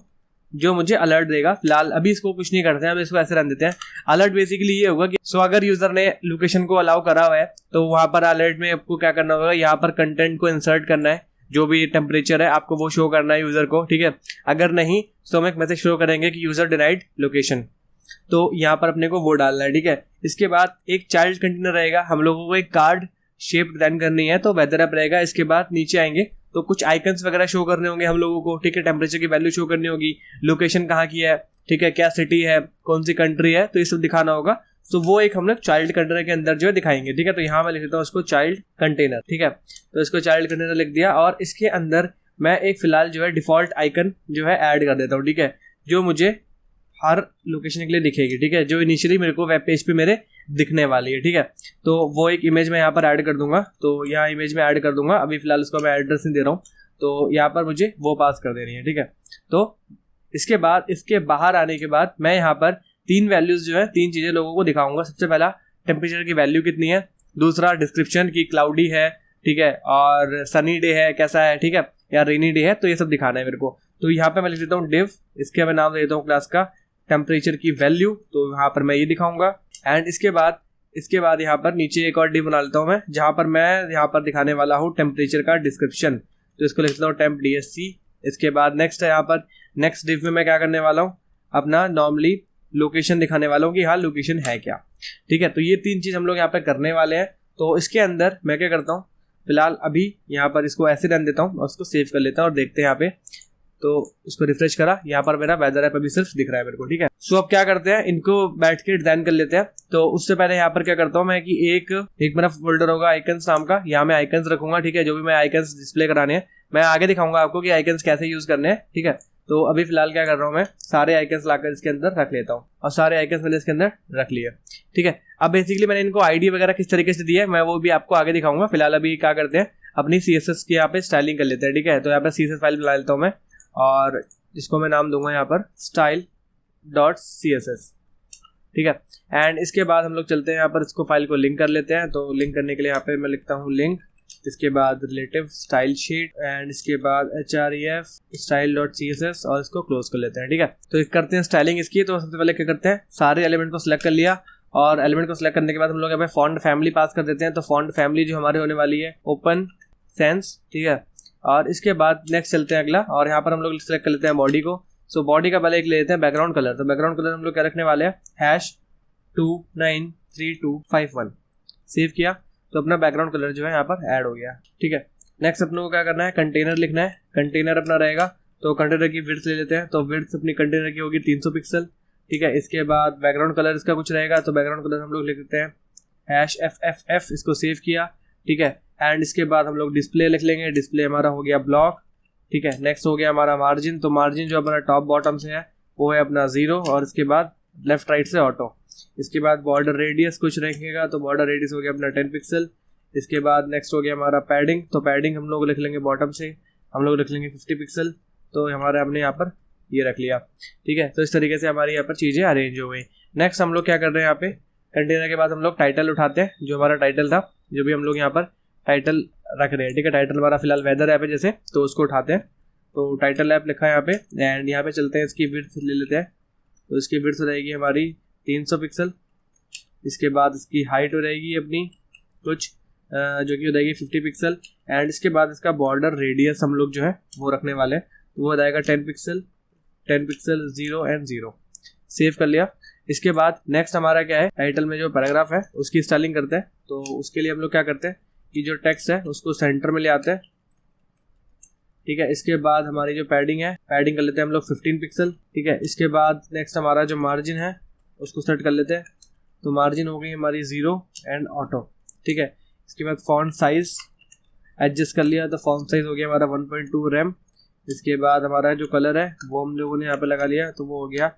जो मुझे अलर्ट देगा। फिलहाल अभी इसको कुछ नहीं करते हैं, अभी इसको ऐसे रन देते हैं। अलर्ट बेसिकली ये होगा कि अगर यूजर ने लोकेशन को अलाउ करा हुआ है तो वहाँ पर अलर्ट में आपको क्या करना होगा, यहाँ पर कंटेंट को इंसर्ट करना है, जो भी टेम्परेचर है आपको वो शो करना है यूजर को। ठीक है, अगर नहीं तो हम एक मैसेज शो करेंगे कि यूजर डिनाइड लोकेशन, तो यहाँ पर अपने को वो डालना है। ठीक है, इसके बाद एक चाइल्ड कंटेनर रहेगा, हम लोगों को एक कार्ड शेप डिजाइन करनी है, तो वेदर ऐप रहेगा। इसके बाद नीचे आएंगे तो कुछ आइकन्स वगैरह शो करने होंगे हम लोगों को। ठीक है, टेम्परेचर की वैल्यू शो करनी होगी, लोकेशन कहाँ की है, ठीक है, क्या सिटी है, कौन सी कंट्री है, तो ये सब दिखाना होगा। तो वो एक हम लोग चाइल्ड कंटेनर के अंदर जो है दिखाएंगे, ठीक है। तो यहाँ मैं लिख देता हूँ इसको चाइल्ड कंटेनर, ठीक है। तो इसको चाइल्ड कंटेनर लिख दिया और इसके अंदर मैं एक फिलहाल जो है डिफॉल्ट आइकन जो है ऐड कर देता हूँ, ठीक है, जो मुझे हर लोकेशन के लिए दिखेगी, ठीक है, जो इनिशियली मेरे को वेब पेज पे मेरे दिखने वाली है, ठीक है। तो वो एक इमेज मैं यहाँ पर ऐड कर दूंगा, तो यहाँ इमेज में ऐड कर दूंगा। अभी फिलहाल उसको मैं एड्रेस नहीं दे रहा हूँ, तो यहाँ पर मुझे वो पास कर देनी है, ठीक है। तो इसके बाद इसके बाहर आने के बाद मैं यहाँ पर 3 वैल्यूज जो है 3 चीज़ें लोगों को दिखाऊंगा। सबसे पहला टेम्परेचर की वैल्यू कितनी है, दूसरा डिस्क्रिप्शन की क्लाउडी है, ठीक है, और सनी डे है कैसा है, ठीक है, या रेनी डे है, तो ये सब दिखाना है मेरे को। तो यहाँ पे मैं लिख देता हूँ डिव, इसके मैं नाम दे देता हूँ क्लास का टेम्परेचर की वैल्यू, तो यहाँ पर मैं ये दिखाऊंगा। एंड इसके बाद यहाँ पर नीचे एक और डिव बना लेता हूँ मैं, जहाँ पर मैं यहाँ पर दिखाने वाला हूँ टेम्परेचर का डिस्क्रिप्शन, तो इसको लिख देता हूँ टेम्प DSC। इसके बाद नेक्स्ट है यहाँ पर नेक्स्ट डिव में मैं क्या करने वाला हूँ, अपना नॉर्मली लोकेशन दिखाने वाला हूँ कि हाँ लोकेशन है क्या, ठीक है। तो ये 3 चीज़ हम लोग यहाँ पे करने वाले हैं। तो इसके अंदर मैं क्या करता हूँ, फिलहाल अभी यहाँ पर इसको ऐसे रन देता हूँ और उसको सेव कर लेता हूँ और देखते हैं यहाँ पे। तो उसको रिफ्रेश करा, यहाँ पर मेरा वेदर ऐप अभी सिर्फ दिख रहा है मेरे को, ठीक है। सो अब क्या करते हैं, इनको बैठ के डिजाइन कर लेते हैं। तो उससे पहले यहाँ पर क्या करता हूँ मैं कि एक मेरा फोल्डर होगा आइकन्स नाम का, यहाँ मैं आइकन्स रखूंगा, ठीक है। जो भी मैं आइकन्स डिस्प्ले कराने हैं मैं आगे दिखाऊंगा आपको कि आइकन्स कैसे यूज करने हैं, ठीक है। तो अभी फिलहाल क्या कर रहा हूँ, मैं सारे आइकन्स लाकर इसके अंदर रख लेता हूँ और सारे आइकन्स मैंने इसके अंदर रख लिए, ठीक है। अब बेसिकली मैंने इनको आईडी वगैरह किस तरीके से दिया है मैं वो भी आपको आगे दिखाऊंगा। फिलहाल अभी क्या करते हैं, अपनी CSS की यहाँ पे स्टाइलिंग कर लेते हैं, ठीक है। तो यहाँ पे CSS फाइल बना लेता हूँ मैं और इसको मैं नाम दूंगा यहाँ पर style.css, ठीक है। एंड इसके बाद हम लोग चलते हैं यहाँ पर इसको फाइल को लिंक कर लेते हैं। तो लिंक करने के लिए यहाँ पे मैं लिखता हूँ लिंक, इसके बाद रिलेटिव स्टाइल शीट एंड इसके बाद href style.css और इसको क्लोज कर लेते हैं, ठीक है। तो करते हैं स्टाइलिंग इसकी। तो सबसे पहले क्या करते हैं, सारे एलिमेंट को सिलेक्ट कर लिया और एलिमेंट को सिलेक्ट करने के बाद हम लोग यहाँ पे फॉन्ट फैमिली पास कर देते हैं। तो फॉन्ट फैमिली जो हमारे होने वाली है ओपन सेंस, ठीक है। और इसके बाद नेक्स्ट चलते हैं अगला और यहाँ पर हम लोग सिलेक्ट कर लेते हैं बॉडी को। सो बॉडी का पहले एक ले लेते हैं बैकग्राउंड कलर। तो बैकग्राउंड कलर हम लोग क्या रखने वाले हैं, #293251 सेव किया। तो अपना बैकग्राउंड कलर जो है यहाँ पर ऐड हो गया, ठीक है। नेक्स्ट अपने को क्या करना है, कंटेनर लिखना है। कंटेनर अपना रहेगा तो कंटेनर की विड्थ ले लेते हैं। तो विड्थ अपनी कंटेनर की होगी 300 पिक्सल, ठीक है। इसके बाद बैकग्राउंड कलर इसका कुछ रहेगा, तो बैकग्राउंड कलर हम लोग लिख देते हैं #FFF, इसको सेव किया, ठीक है। एंड इसके बाद हम लोग डिस्प्ले लिख लेंगे, डिस्प्ले हमारा हो गया ब्लॉक, ठीक है। नेक्स्ट हो गया हमारा मार्जिन, तो मार्जिन जो अपना टॉप बॉटम से है वो है अपना 0 और इसके बाद लेफ्ट राइट से ऑटो। इसके बाद बॉर्डर रेडियस कुछ रहेगा, तो बॉर्डर रेडियस हो गया अपना 10 पिक्सल। इसके बाद नेक्स्ट हो गया हमारा पैडिंग, तो पैडिंग हम लोग लिख लेंगे बॉटम से, हम लोग लिख लेंगे 50 पिक्सल। तो हमारे हमने यहाँ पर ये रख लिया, ठीक है। तो इस तरीके से हमारी यहाँ पर चीज़ें अरेंज हो गई। नेक्स्ट हम लोग क्या कर रहे हैं, यहाँ पे कंटेनर के बाद हम लोग टाइटल उठाते हैं। जो हमारा टाइटल था, जो भी हम लोग यहाँ पर टाइटल रख रहे हैं, ठीक है। टाइटल हमारा फिलहाल वेदर ऐप है जैसे, तो उसको उठाते हैं। तो टाइटल ऐप लिखा है यहाँ पे एंड यहाँ पे चलते हैं, इसकी विड्थ ले लेते हैं। तो इसकी विड्थ रहेगी हमारी 300 पिक्सल। इसके बाद इसकी हाइट हो रहेगी अपनी कुछ जो कि हो जाएगी 50 पिक्सल। एंड इसके बाद इसका बॉर्डर रेडियस हम लोग जो है वो रखने वाले हैं, तो वो हो जाएगा 10 पिक्सल 0 एंड 0। सेव कर लिया। इसके बाद नेक्स्ट हमारा क्या है, टाइटल में जो पैराग्राफ है उसकी स्टाइलिंग करते हैं। तो उसके लिए हम लोग क्या करते हैं कि जो टेक्स्ट है उसको सेंटर में ले आते हैं, ठीक है। इसके बाद हमारी जो पैडिंग है, पैडिंग कर लेते हैं हम लोग 15 पिक्सल, ठीक है। इसके बाद नेक्स्ट हमारा जो मार्जिन है उसको सेट कर लेते हैं। तो मार्जिन हो गई हमारी 0 एंड ऑटो, ठीक है। इसके बाद फॉन्ट साइज एडजस्ट कर लिया, तो फॉन्ट साइज हो गया हमारा 1.2 रैम। इसके बाद हमारा जो कलर है वो हम लोगों ने यहाँ पे लगा लिया, तो वो हो गया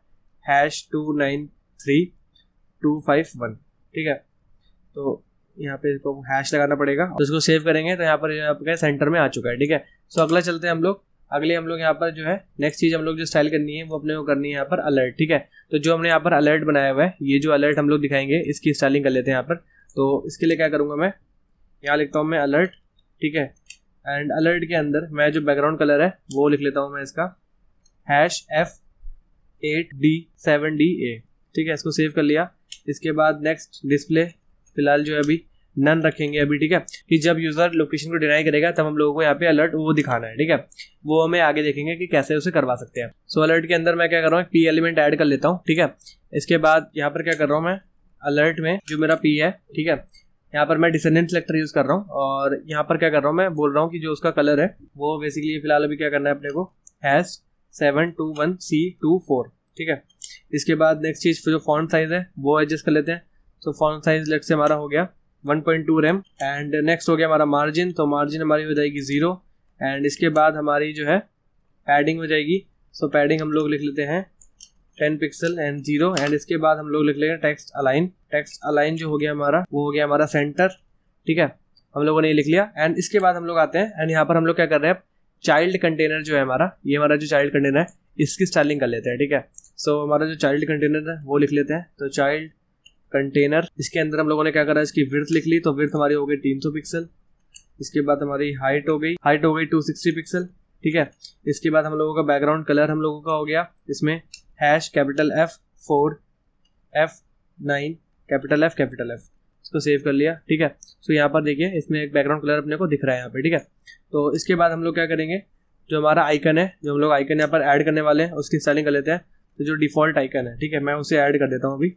#293251, ठीक है। तो यहाँ पे इसको हैश लगाना पड़ेगा, तो इसको सेव करेंगे तो यहाँ पर आपका सेंटर में आ चुका है, ठीक है। सो अगला चलते हैं हम लोग। अगले हम लोग यहाँ पर जो है नेक्स्ट चीज़ हम लोग जो स्टाइल करनी है वो अपने को करनी है यहाँ पर अलर्ट, ठीक है। तो जो हमने यहाँ पर अलर्ट बनाया हुआ है, ये जो अलर्ट हम लोग दिखाएंगे इसकी स्टाइलिंग कर लेते हैं यहाँ पर। तो इसके लिए क्या करूँगा, मैं यहाँ लिखता हूँ मैं अलर्ट, ठीक है। एंड अलर्ट के अंदर मैं जो बैकग्राउंड कलर है वो लिख लेता हूँ मैं इसका #F8D7DA, ठीक है। इसको सेव कर लिया। इसके बाद नेक्स्ट डिस्प्ले फिलहाल जो है अभी नन रखेंगे अभी, ठीक है। कि जब यूज़र लोकेशन को डिनाई करेगा तब हम लोगों को यहाँ पे अलर्ट वो दिखाना है, ठीक है। वो हमें आगे देखेंगे कि कैसे उसे करवा सकते हैं। सो अलर्ट के अंदर मैं क्या कर रहा हूँ, P एलिमेंट ऐड कर लेता हूँ, ठीक है। इसके बाद यहाँ पर क्या कर रहा हूँ, मैं अलर्ट में जो मेरा P है, ठीक है, यहाँ पर मैं डिसेंडेंट सेलेक्टर यूज़ कर रहा हूँ और यहाँ पर क्या कर रहा हूँ, मैं बोल रहा हूँ कि जो उसका कलर है वो बेसिकली फिलहाल अभी क्या करना है अपने को #721C24, ठीक है। इसके बाद नेक्स्ट चीज़ जो फॉन्ट साइज है वो एडजस्ट कर लेते हैं। सो फॉन्ट साइज लेट से हमारा हो गया 1.2 रैम। एंड नेक्स्ट हो गया हमारा मार्जिन, तो मार्जिन हमारी हो जाएगी 0। एंड इसके बाद हमारी जो है पैडिंग हो जाएगी, सो पैडिंग हम लोग लिख लेते हैं 10 पिक्सल एंड 0। एंड इसके बाद हम लोग लिख लेंगे टेक्स्ट अलाइन। टेक्स्ट अलाइन जो हो गया हमारा वो हो गया हमारा सेंटर, ठीक है, हम लोगों ने ये लिख लिया। एंड इसके बाद हम लोग आते हैं एंड यहाँ पर हम लोग क्या कर रहे हैं, चाइल्ड कंटेनर जो है हमारा, ये हमारा जो चाइल्ड कंटेनर है इसकी स्टाइलिंग कर लेते हैं, ठीक है। सो हमारा जो चाइल्ड कंटेनर है वो लिख लेते हैं, तो चाइल्ड कंटेनर, इसके अंदर हम लोगों ने क्या करा, इसकी विड्थ लिख ली, तो विड्थ हमारी हो गई 300 पिक्सल। इसके बाद हमारी हाइट हो गई 260 पिक्सल, ठीक है। इसके बाद हम लोगों का बैकग्राउंड कलर हम लोगों का हो गया इसमें hash capital F4 F9 capital F, इसको सेव कर लिया, ठीक है। सो यहाँ पर देखिए इसमें एक बैकग्राउंड कलर अपने को दिख रहा है यहाँ पे, ठीक है। तो इसके बाद हम लोग क्या करेंगे, जो हमारा आइकन है, जो हम लोग आइकन यहाँ पर ऐड करने वाले हैं उसकी स्टाइलिंग कर लेते हैं। तो जो डिफ़ॉल्ट आइकन है, ठीक है, मैं उसे ऐड कर देता हूँ अभी।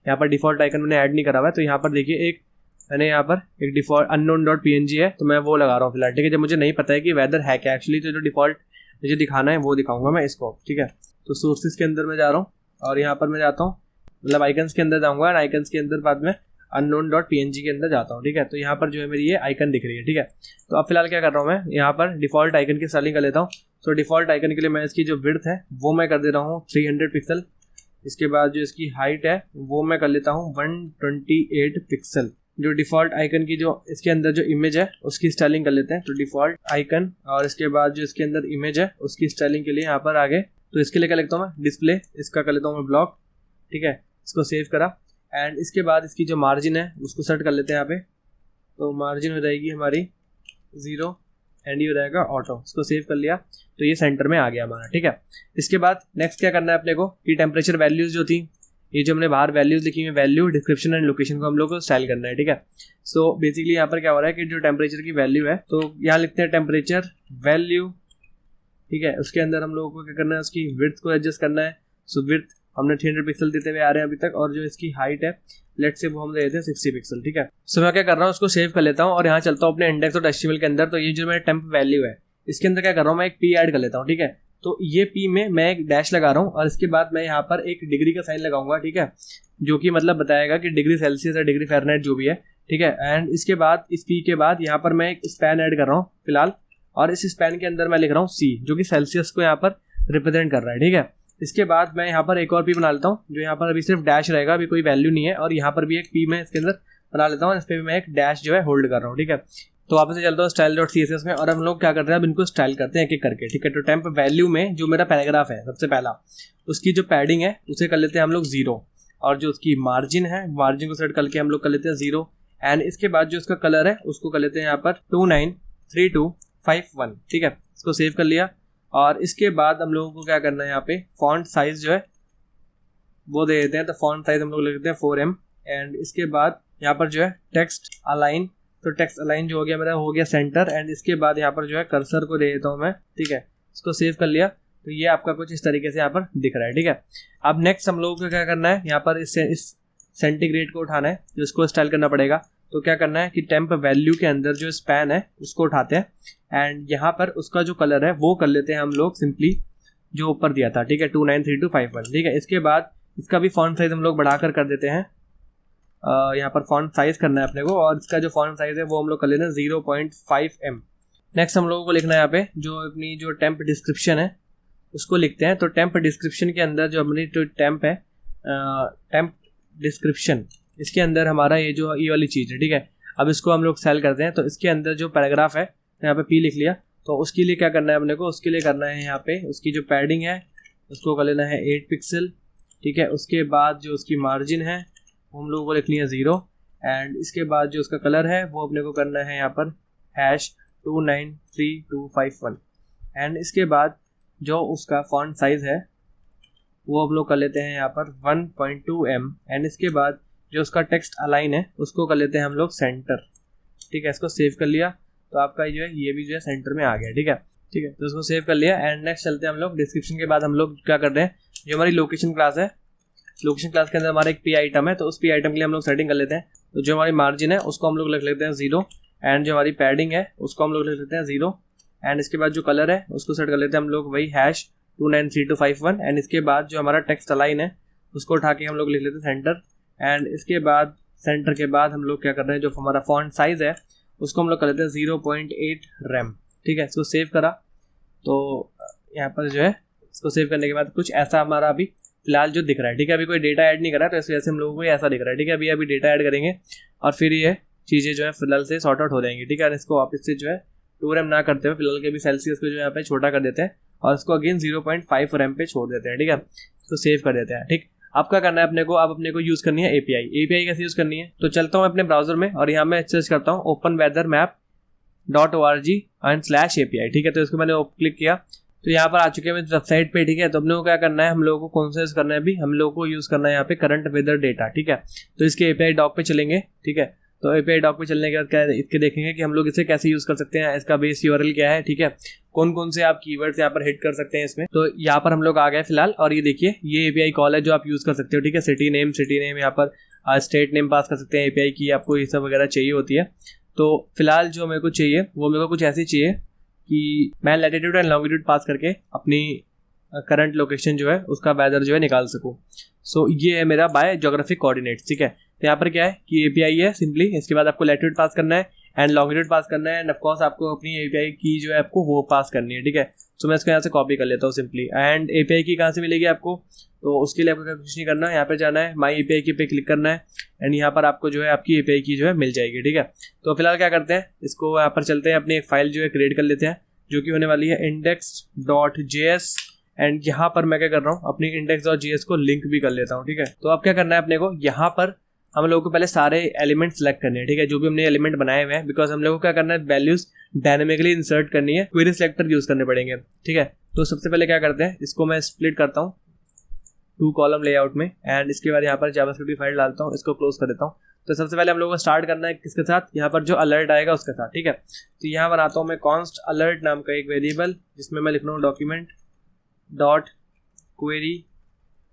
यहाँ पर डिफ़ॉल्ट आइकन मैंने ऐड नहीं करा हुआ है, तो यहाँ पर देखिए एक मैंने यहाँ पर एक डिफ़ॉल्ट unknown.png है, तो मैं वो लगा रहा हूँ फिलहाल, ठीक है। जब मुझे नहीं पता है कि वेदर है क्या एक्चुअली, तो जो डिफ़ॉल्ट मुझे दिखाना है वो दिखाऊंगा मैं इसको, ठीक है। तो सोर्सेज के अंदर मैं जा रहा हूँ और यहाँ पर मैं जाता हूँ, मतलब आइकन्स के अंदर जाऊँगा, आइकन्स के अंदर बाद में unknown.png के अंदर जाता हूँ, ठीक है। तो यहाँ पर जो है मेरी ये आइकन दिख रही है, ठीक है। तो अब फिलहाल क्या कर रहा हूँ मैं, यहाँ पर डिफ़ॉल्ट आइकन की स्टाइलिंग कर लेता हूँ। तो डिफ़ॉल्ट आइकन के लिए मैं इसकी जो विड्थ है वो मैं कर दे रहा हूँ 300 पिक्सल। इसके बाद जो इसकी हाइट है वो मैं कर लेता हूँ 128 पिक्सल। जो डिफ़ॉल्ट आइकन की जो इसके अंदर जो इमेज है उसकी स्टाइलिंग कर लेते हैं, तो डिफ़ॉल्ट आइकन और इसके बाद जो इसके अंदर इमेज है उसकी स्टाइलिंग के लिए यहाँ पर आगे, तो इसके लिए क्या लिखता हूँ मैं, डिस्प्ले, इसका कर लेता हूँ मैं ब्लॉक, ठीक है। इसको सेव करा एंड इसके बाद इसकी जो मार्जिन है उसको सेट कर लेते हैं यहाँ पे, तो मार्जिन हो जाएगी हमारी 0 एंड ये हो जाएगा ऑटो, इसको सेव कर लिया, तो ये सेंटर में आ गया हमारा, ठीक है। इसके बाद नेक्स्ट क्या करना है अपने को, कि टेम्परेचर वैल्यूज़ जो थी, ये जो हमने बाहर वैल्यूज़ लिखी हुई, वैल्यू, डिस्क्रिप्शन एंड लोकेशन को हम लोग को स्टाइल करना है, ठीक है। सो बेसिकली यहाँ पर क्या हो रहा है कि जो टेम्परेचर की वैल्यू है, तो यहाँ लिखते हैं टेम्परेचर वैल्यू, ठीक है। उसके अंदर हम लोगों को क्या करना है, उसकी विड्थ को एडजस्ट करना है। सो विड्थ हमने 300 पिक्सल देते हुए आ रहे हैं अभी तक, और जो इसकी हाइट है लेट से वो हम दे देते हैं 60 पिक्सल, ठीक है। सो मैं क्या कर रहा हूँ, उसको सेव कर लेता हूँ और यहाँ चलता हूँ अपने index.html के अंदर। तो ये जो मेरा टेम्प वैल्यू है इसके अंदर क्या कर रहा हूँ, मैं एक p ऐड कर लेता हूँ, ठीक है। तो ये p में मैं एक डैश लगा रहा हूँ और इसके बाद मैं यहाँ पर एक डिग्री का साइन लगाऊंगा, ठीक है, जो कि मतलब बताएगा कि डिग्री सेल्सियस या डिग्री फ़ारेनहाइट जो भी है, ठीक है। एंड इसके बाद इस p के बाद यहाँ पर मैं एक स्पैन ऐड कर रहा हूँ फिलहाल, और इस स्पैन के अंदर मैं लिख रहा हूँ c, जो कि सेल्सियस को यहाँ पर रिप्रेजेंट कर रहा है, ठीक है। इसके बाद मैं यहाँ पर एक और p बना लेता हूँ, जो यहाँ पर अभी सिर्फ डैश रहेगा, अभी कोई वैल्यू नहीं है, और यहाँ पर भी एक p मैं इसके अंदर बना लेता हूँ, इस पर भी मैं एक डैश जो है होल्ड कर रहा हूँ, ठीक है। तो वापस से चलता हूँ style.css में, और हम लोग क्या करते हैं अब इनको स्टाइल करते हैं एक एक करके, ठीक है। तो टेम्प वैल्यू में जो मेरा पैराग्राफ है सबसे पहला, उसकी जो पैडिंग है उसे कर लेते हैं हम लोग 0, और जो उसकी मार्जिन है, मार्जिन को सेट करके हम लोग कर लेते हैं 0। एंड इसके बाद जो उसका कलर है उसको कर लेते हैं यहाँ पर 293251, ठीक है। इसको सेव कर लिया, और इसके बाद हम लोगों को क्या करना है, यहाँ पे फॉन्ट साइज जो है वो दे देते हैं, तो फॉन्ट साइज हम लोग लिख देते हैं 4M। एंड इसके बाद यहाँ पर जो है टेक्स्ट अलाइन, तो टेक्स्ट अलाइन जो हो गया मेरा हो गया सेंटर। एंड इसके बाद यहाँ पर जो है कर्सर को दे देता हूँ मैं, ठीक है। इसको सेव कर लिया, तो ये आपका कुछ इस तरीके से यहाँ पर दिख रहा है, ठीक है। अब नेक्स्ट हम लोगों को क्या करना है, यहाँ पर इस सेंटीग्रेड को उठाना है, जो इसको स्टाइल करना पड़ेगा। तो क्या करना है कि टेम्प वैल्यू के अंदर जो स्पैन है उसको उठाते हैं, एंड यहाँ पर उसका जो कलर है वो कर लेते हैं हम लोग सिंपली जो ऊपर दिया था, ठीक है, 293251, ठीक है। इसके बाद इसका भी फॉन्ट साइज हम लोग बढ़ाकर कर देते हैं, यहाँ पर फॉन्ट साइज करना है अपने को, और इसका जो फॉन्ट साइज है वो हम लोग कर लेना 0.5M। नेक्स्ट हम लोगों को लिखना है यहाँ पे जो अपनी जो टेम्प डिस्क्रिप्शन है उसको लिखते हैं। तो टेम्प डिस्क्रिप्शन के अंदर जो अपनी जो टेम्प है, टेम्प डिस्क्रिप्शन, इसके अंदर हमारा ये जो ये वाली चीज़ है, ठीक है। अब इसको हम लोग सेल करते हैं, तो इसके अंदर जो पैराग्राफ है यहाँ पे p लिख लिया, तो उसके लिए क्या करना है अपने को, उसके लिए करना है यहाँ पे उसकी जो पैडिंग है उसको कर लेना है 8 पिक्सल, ठीक है। उसके बाद जो उसकी मार्जिन है वो हम लोगों को लिखनी है 0, एंड इसके बाद जो उसका कलर है वो अपने को करना है यहाँ पर #293251। एंड इसके बाद जो उसका फॉन्ट साइज़ है वो हम लोग कर लेते हैं यहाँ पर 1.2M। एंड इसके बाद जो उसका टेक्स्ट अलाइन है उसको कर लेते हैं हम लोग सेंटर, ठीक है। इसको सेव कर लिया, तो आपका जो है ये भी जो है सेंटर में आ गया, ठीक है, ठीक है। तो इसको सेव कर लिया, एंड नेक्स्ट चलते हैं हम लोग डिस्क्रिप्शन के बाद हम लोग क्या कर रहे हैं, जो हमारी लोकेशन क्लास है, लोकेशन क्लास के अंदर हमारा एक p आइटम है, तो उस p आइटम के लिए हम लोग सेटिंग कर लेते हैं। तो जो हमारी मार्जिन है उसको हम लोग लिख लेते हैं 0, एंड जो हमारी पैडिंग है उसको हम लोग लिख लेते हैं 0, एंड इसके बाद जो कलर है उसको सेट कर लेते हैं हम लोग वही #293251। एंड इसके बाद जो हमारा टेक्स्ट अलाइन है उसको उठा के हम लोग लिख लेते हैं सेंटर, एंड इसके बाद सेंटर के बाद हम लोग क्या कर रहे हैं, जो हमारा फॉन्ट साइज़ है उसको हम लोग कर लेते हैं 0.8 रैम। ठीक है, इसको सेव करा। तो यहाँ पर जो है इसको सेव करने के बाद कुछ ऐसा हमारा अभी फिलहाल जो दिख रहा है। ठीक है, अभी कोई डेटा ऐड नहीं करा तो इस वजह से हम लोगों को ऐसा दिख रहा है। ठीक है, अभी डेटा ऐड करेंगे और फिर ये चीज़ें जो है फिलहाल से सॉर्ट आउट हो जाएंगी। ठीक है, इसको वापस से जो है 2 रैम ना करते हुए फिलहाल के भी सेल्सियस को जो यहाँ पे छोटा कर देते हैं और इसको अगेन 0.5 रैम पे छोड़ देते हैं। ठीक है, तो सेव कर देते हैं। ठीक, अब क्या करना है अपने को, अब अपने को यूज़ करनी है एपीआई कैसे यूज़ करनी है। तो चलता हूँ अपने ब्राउजर में और यहाँ मैं सर्च करता हूँ openweathermap.org/API। ठीक है, तो इसको मैंने क्लिक किया तो यहाँ पर आ चुके हैं मेरी वेबसाइट पे। ठीक है, तो अपने को क्या करना है, हम लोगों को कौन सा यूज़ करना है, अभी हम लोगों को यूज़ करना है यहाँ पे करंट वेदर डेटा। ठीक है, तो इसके एपीआई डॉक पे चलेंगे। ठीक है, तो एपीआई डॉक पे चलने के बाद क्या है, इसके देखेंगे कि हम लोग इसे कैसे यूज़ कर सकते हैं, इसका बेस यूआरएल क्या है। ठीक है, कौन कौन से आप कीवर्ड्स यहाँ पर हिट कर सकते हैं इसमें। तो यहाँ पर हम लोग आ गए फिलहाल और ये देखिए ये एपीआई कॉल है जो आप यूज़ कर सकते हो। ठीक है, सिटी नेम यहाँ पर स्टेट नेम पास कर सकते हैं एपीआई की, आपको ये सब वगैरह चाहिए होती है। तो फिलहाल जो मेरे को चाहिए वो मेरे को कुछ ऐसी चाहिए कि मैं लैटिट्यूड एंड लॉन्गिट्यूड पास करके अपनी करंट लोकेशन जो है उसका वेदर जो है निकाल सकूँ। सो ये है मेरा बाय ज्योग्राफिक कोऑर्डिनेट्स। ठीक है, तो यहाँ पर क्या है कि एपीआई है सिंपली, इसके बाद आपको लैटिट्यूड पास करना है एंड लॉन्गिट्यूड पास करना है एंड ऑफकोर्स आपको अपनी एपीआई की जो है आपको वो पास करनी है। ठीक है, तो मैं इसको यहाँ से कॉपी कर लेता हूँ सिंपली। एंड एपीआई की कहाँ से मिलेगी आपको, तो उसके लिए आपको कुछ नहीं करना है, यहाँ पे जाना है माई एपीआई की पे क्लिक करना है एंड यहाँ पर आपको जो है आपकी एपीआई की जो है मिल जाएगी। ठीक है, तो फिलहाल क्या करते हैं, इसको यहाँ पर चलते हैं अपनी एक फाइल जो है क्रिएट कर लेते हैं जो कि होने वाली है index.js एंड यहाँ पर मैं क्या कर रहा हूँ, अपनी index.js को लिंक भी कर लेता हूँ। ठीक है, तो अब क्या करना है अपने को, यहाँ पर हम लोगों को पहले सारे एलिमेंट सेलेक्ट करने हैं। ठीक है, जो भी हमने एलिमेंट बनाए हुए हैं, बिकॉज हम लोगों को क्या करना है, वैल्यूज डायनेमिकली इंसर्ट करनी है, क्वेरी सिलेक्टर यूज करने पड़ेंगे। ठीक है, तो सबसे पहले क्या करते हैं, इसको मैं स्प्लिट करता हूँ 2 कॉलम लेआउट में एंड इसके बाद यहाँ पर जावास्क्रिप्ट फाइल डालता हूँ, इसको क्लोज कर देता हूँ। तो सबसे पहले हम लोगों को स्टार्ट करना है किसके साथ, यहाँ पर जो अलर्ट आएगा उसके साथ। ठीक है, तो यहाँ बनाता हूँ मैं कॉन्स्ट अलर्ट नाम का एक वेरिएबल जिसमें मैं लिख रहा हूँ document dot query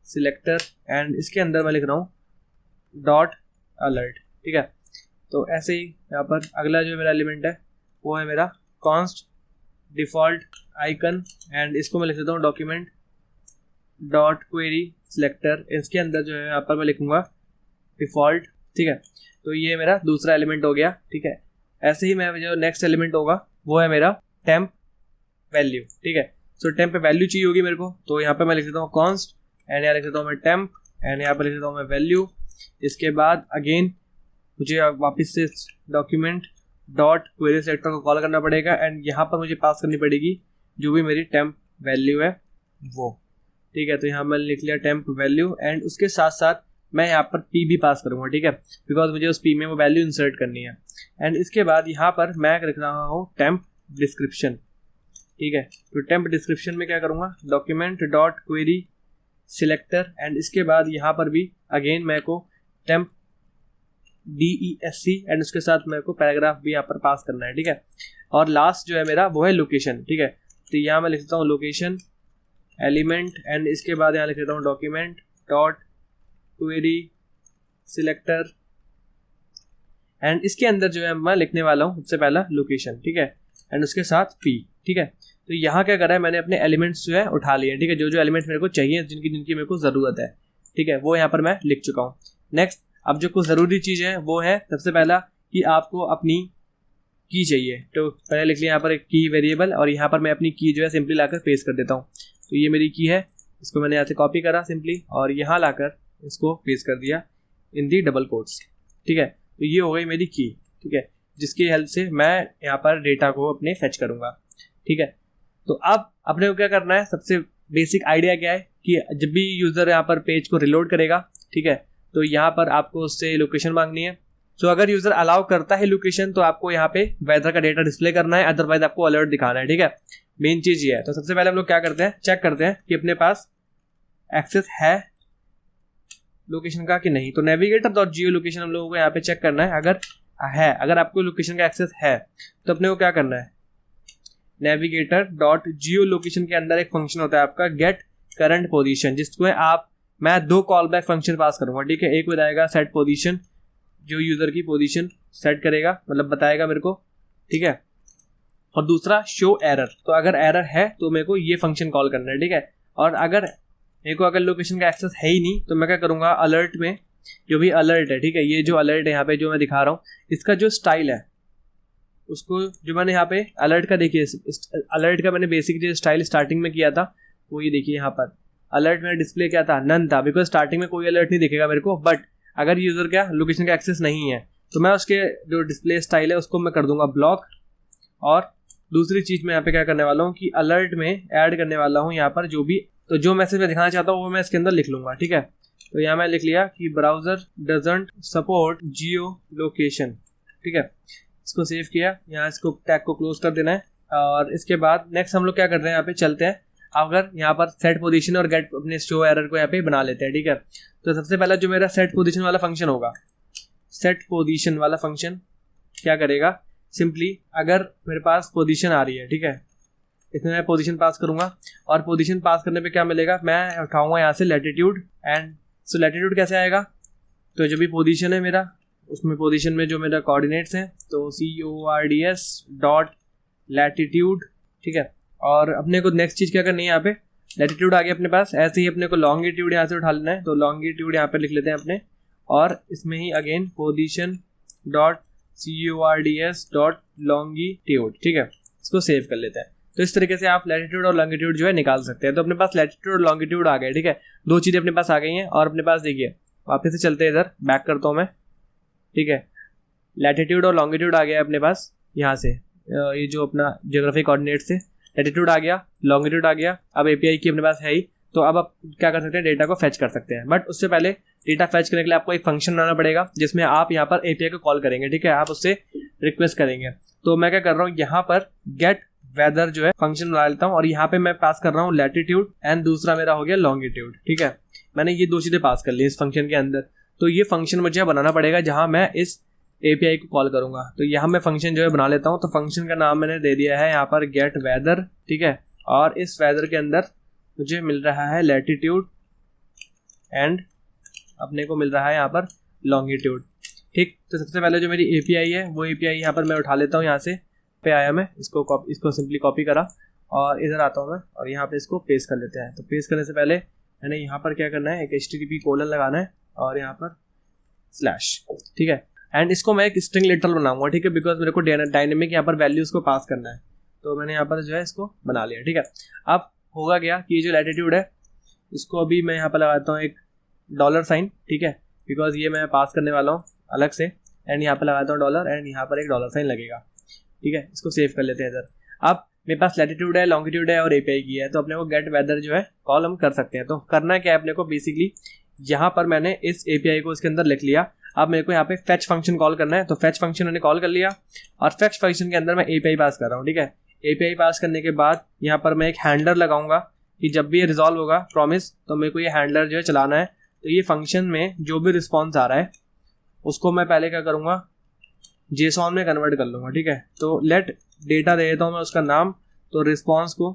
selector and इसके अंदर मैं लिख रहा हूँ डॉट अलर्ट। ठीक है, तो ऐसे ही यहाँ पर अगला जो मेरा एलिमेंट है वो है मेरा कॉन्स्ट डिफ़ॉल्ट आइकन एंड इसको मैं लिख देता हूँ डॉक्यूमेंट डॉट क्वेरी सिलेक्टर, इसके अंदर जो है यहाँ पर मैं लिखूँगा डिफ़ॉल्ट। ठीक है, तो ये मेरा दूसरा एलिमेंट हो गया। ठीक है, ऐसे ही मैं जो नेक्स्ट एलिमेंट होगा वो है मेरा टेम्प वैल्यू। ठीक है, सो टेम्प वैल्यू चाहिए होगी मेरे को, तो यहाँ पे मैं लिख देता हूँ कॉन्स्ट एंड यहाँ लिख देता हूँ मैं टेम्प एंड यहाँ पर लिख देता हूँ मैं वैल्यू। इसके बाद अगेन मुझे वापस से डॉक्यूमेंट डॉट क्वेरी सिलेक्टर को कॉल करना पड़ेगा एंड यहाँ पर मुझे पास करनी पड़ेगी जो भी मेरी टेम्प वैल्यू है वो। ठीक है, तो यहाँ मैंने लिख लिया टेम्प वैल्यू एंड उसके साथ साथ मैं यहाँ पर पी भी पास करूँगा। ठीक है, बिकॉज मुझे उस पी में वो वैल्यू इंसर्ट करनी है एंड इसके बाद यहाँ पर मैं लिख रहा हूँ टेम्प डिस्क्रिप्शन। ठीक है, तो टेम्प डिस्क्रिप्शन में क्या करूँगा, document dot query selector and इसके बाद यहाँ पर भी अगेन मेरे को टेम्प DESC एंड उसके साथ मेरे को पैराग्राफ भी यहाँ पर पास करना है। ठीक है, और लास्ट जो है मेरा वो है लोकेशन। ठीक है, तो यहाँ मैं लिखता हूँ लोकेशन एलिमेंट एंड इसके बाद यहाँ लिख देता हूँ document dot query selector and इसके अंदर जो है मैं लिखने वाला हूँ सबसे पहला लोकेशन। ठीक है, एंड उसके साथ पी। ठीक है, तो यहाँ क्या करा है, मैंने अपने एलिमेंट्स जो है उठा लिए। ठीक है, जो जो एलिमेंट्स मेरे को चाहिए, जिनकी मेरे को ज़रूरत है, ठीक है, वो यहाँ पर मैं लिख चुका हूँ। नेक्स्ट, अब जो कुछ ज़रूरी चीज़ है वो है सबसे पहला कि आपको अपनी की चाहिए। तो पहले लिख लिया यहाँ पर एक की वेरिएबल और यहाँ पर मैं अपनी की जो है सिंपली लाकर पेस्ट कर देता हूँ। तो ये मेरी की है, इसको मैंने यहाँ से कॉपी करा सिंपली और यहाँ लाकर इसको पेस्ट कर दिया इन दी डबल कोट्स। ठीक है, तो ये हो गई मेरी की। ठीक है, जिसकी हेल्प से मैं यहाँ पर डेटा को अपने फेच करूँगा। ठीक है, तो अब अपने को क्या करना है, सबसे बेसिक आइडिया क्या है कि जब भी यूज़र यहाँ पर पेज को रिलोड करेगा, ठीक है, तो यहाँ पर आपको उससे लोकेशन मांगनी है। तो अगर यूज़र अलाउ करता है लोकेशन तो आपको यहाँ पे वेदर का डेटा डिस्प्ले करना है, अदरवाइज आपको अलर्ट दिखाना है। ठीक है, मेन चीज़ ये है। तो सबसे पहले हम लोग क्या करते हैं, चेक करते हैं कि अपने पास एक्सेस है लोकेशन का कि नहीं। तो नेविगेटर डॉट जियो लोकेशन हम लोगों को यहाँ पे चेक करना है। अगर आपको लोकेशन का एक्सेस है तो अपने को क्या करना है, नेविगेटर डॉट जियो लोकेशन के अंदर एक फंक्शन होता है आपका गेट करंट पोजीशन, जिसको मैं 2 कॉल बैक फंक्शन पास करूंगा। ठीक है, एक बताएगा सेट पोजीशन, जो यूज़र की पोजीशन सेट करेगा, मतलब बताएगा मेरे को। ठीक है, और दूसरा शो एरर। तो अगर एरर है तो मेरे को ये फंक्शन कॉल करना है। ठीक है, और अगर मेरे को अगर लोकेशन का एक्सेस है ही नहीं तो मैं क्या करूँगा, अलर्ट में जो भी अलर्ट है, ठीक है, ये जो अलर्ट है यहाँ पे जो मैं दिखा रहा हूँ, इसका जो स्टाइल है उसको जो मैंने यहाँ पे अलर्ट का देखिए, अलर्ट का मैंने बेसिक जो स्टाइल स्टार्टिंग में किया था वो ये देखिए, यहाँ पर अलर्ट मेरा डिस्प्ले क्या था, नन था, बिकॉज स्टार्टिंग में कोई अलर्ट नहीं दिखेगा मेरे को। बट अगर यूज़र का लोकेशन का एक्सेस नहीं है तो मैं उसके जो डिस्प्ले स्टाइल है उसको मैं कर दूंगा ब्लॉक। और दूसरी चीज़ मैं यहाँ पे क्या करने वाला हूँ कि अलर्ट में ऐड करने वाला हूँ यहाँ पर जो भी, तो जो मैसेज मैं दिखाना चाहता हूँ वो मैं इसके अंदर लिख लूँगा, ठीक है। तो यहाँ मैं लिख लिया कि browser doesn't support Jio location, ठीक है। इसको सेव किया, यहाँ इसको टैग को क्लोज कर देना है। और इसके बाद नेक्स्ट हम लोग क्या करते हैं, यहाँ पे चलते हैं, अगर यहाँ पर सेट पोजीशन और गेट अपने शो एरर को यहाँ पे बना लेते हैं, ठीक है। तो सबसे पहला जो मेरा सेट पोजीशन वाला फंक्शन होगा, सेट पोजीशन वाला फंक्शन क्या करेगा, सिंपली अगर मेरे पास पोजीशन आ रही है, ठीक है, इसमें मैं पोजीशन पास करूंगा और पोजीशन पास करने पे क्या मिलेगा, मैं उठाऊंगा यहाँ से लैटिट्यूड एंड सो लैटिट्यूड कैसे आएगा, तो जो भी पोजीशन है मेरा उसमें पोजीशन में जो मेरा कोऑर्डिनेट्स हैं तो CORDS डॉट लैटिट्यूड, ठीक है। और अपने को नेक्स्ट चीज़ क्या करनी है, यहाँ पे लैटिट्यूड आ गया अपने पास, ऐसे ही अपने को लॉन्गिट्यूड यहाँ से उठा लेना है, तो लॉन्गिट्यूड यहाँ पे लिख लेते हैं अपने, और इसमें ही again position dot CORDS dot longitude, ठीक है, इसको सेव कर लेते हैं। तो इस तरीके से आप लैटिट्यूड और लॉन्गिट्यूड जो है निकाल सकते हैं। तो अपने पास लैटिट्यूड और लॉन्गिट्यूड आ गए, ठीक है, दो चीज़ें अपने पास आ गई हैं। और अपने पास देखिए वापस से चलते हैं, इधर बैक करता हूँ मैं, ठीक है, लैटिट्यूड और लॉन्गिट्यूड आ गया अपने पास यहाँ से, ये जो अपना ज्योग्राफिक कोऑर्डिनेट से लैटिट्यूड आ गया, लॉन्गिट्यूड आ गया। अब API की अपने पास है ही, तो अब आप क्या कर सकते हैं, डेटा को फैच कर सकते हैं। बट उससे पहले डेटा फैच करने के लिए आपको एक फंक्शन बनाना पड़ेगा जिसमें आप यहाँ पर API को कॉल करेंगे, ठीक है, आप उससे रिक्वेस्ट करेंगे। तो मैं क्या कर रहा हूँ, यहाँ पर गेट वेदर जो है फंक्शन बना लेता हूँ और यहाँ पे मैं पास कर रहा हूँ लैटिट्यूड एंड दूसरा मेरा हो गया लॉन्गिट्यूड, ठीक है। मैंने ये दो चीज़ें पास कर ली इस फंक्शन के अंदर। तो ये फंक्शन मुझे बनाना पड़ेगा जहाँ मैं इस API को कॉल करूंगा। तो यहाँ मैं फंक्शन जो है बना लेता हूँ। तो फंक्शन का नाम मैंने दे दिया है यहाँ पर गेट वेदर, ठीक है, और इस वेदर के अंदर मुझे मिल रहा है लैटिट्यूड एंड अपने को मिल रहा है यहाँ पर लॉन्गिट्यूड, ठीक। तो सबसे पहले जो मेरी API है वो API यहाँ पर मैं उठा लेता हूँ, यहाँ से पे आया मैं, इसको सिंपली कॉपी करा और इधर आता हूँ मैं और यहाँ पे इसको पेस्ट कर लेते हैं। तो पेस्ट करने से पहले मैंने यहाँ पर क्या करना है, एक HTTP कोलन लगाना है और यहाँ पर स्लैश, ठीक है, एंड इसको मैं एक स्ट्रिंग लिटरल बनाऊंगा, ठीक है, बिकॉज मेरे को डायनेमिक यहाँ पर वैल्यूज को पास करना है। तो मैंने यहाँ पर जो है इसको बना लिया, ठीक है। अब होगा क्या कि ये जो लैटिट्यूड है इसको अभी मैं यहाँ पर लगाता हूँ एक $, ठीक है, बिकॉज ये मैं पास करने वाला हूँ अलग से, एंड यहाँ पर लगाता हूँ डॉलर एंड यहाँ पर एक $, लगेगा, ठीक है। इसको सेव कर लेते हैं इधर। अब मेरे पास लैटिट्यूड है, लॉन्गिट्यूड है और API की है, तो अपने को गेट वेदर जो है कॉल हम कर सकते हैं। तो करना क्या है अपने को, बेसिकली यहाँ पर मैंने इस API को इसके अंदर लिख लिया। अब मेरे को यहाँ पे फैच फंक्शन कॉल करना है, तो फैच फंक्शन मैंने कॉल कर लिया और फैच फंक्शन के अंदर मैं API पास कर रहा हूँ, ठीक है। API पास करने के बाद यहाँ पर मैं एक हैंडलर लगाऊंगा कि जब भी ये रिजॉल्व होगा प्रॉमिस, तो मेरे को ये हैंडलर जो है चलाना है। तो ये फंक्शन में जो भी रिस्पॉन्स आ रहा है उसको मैं पहले क्या करूँगा, JSON में कन्वर्ट कर लूँगा, ठीक है। तो लेट डेटा दे देता हूँ मैं उसका नाम, तो रिस्पॉन्स को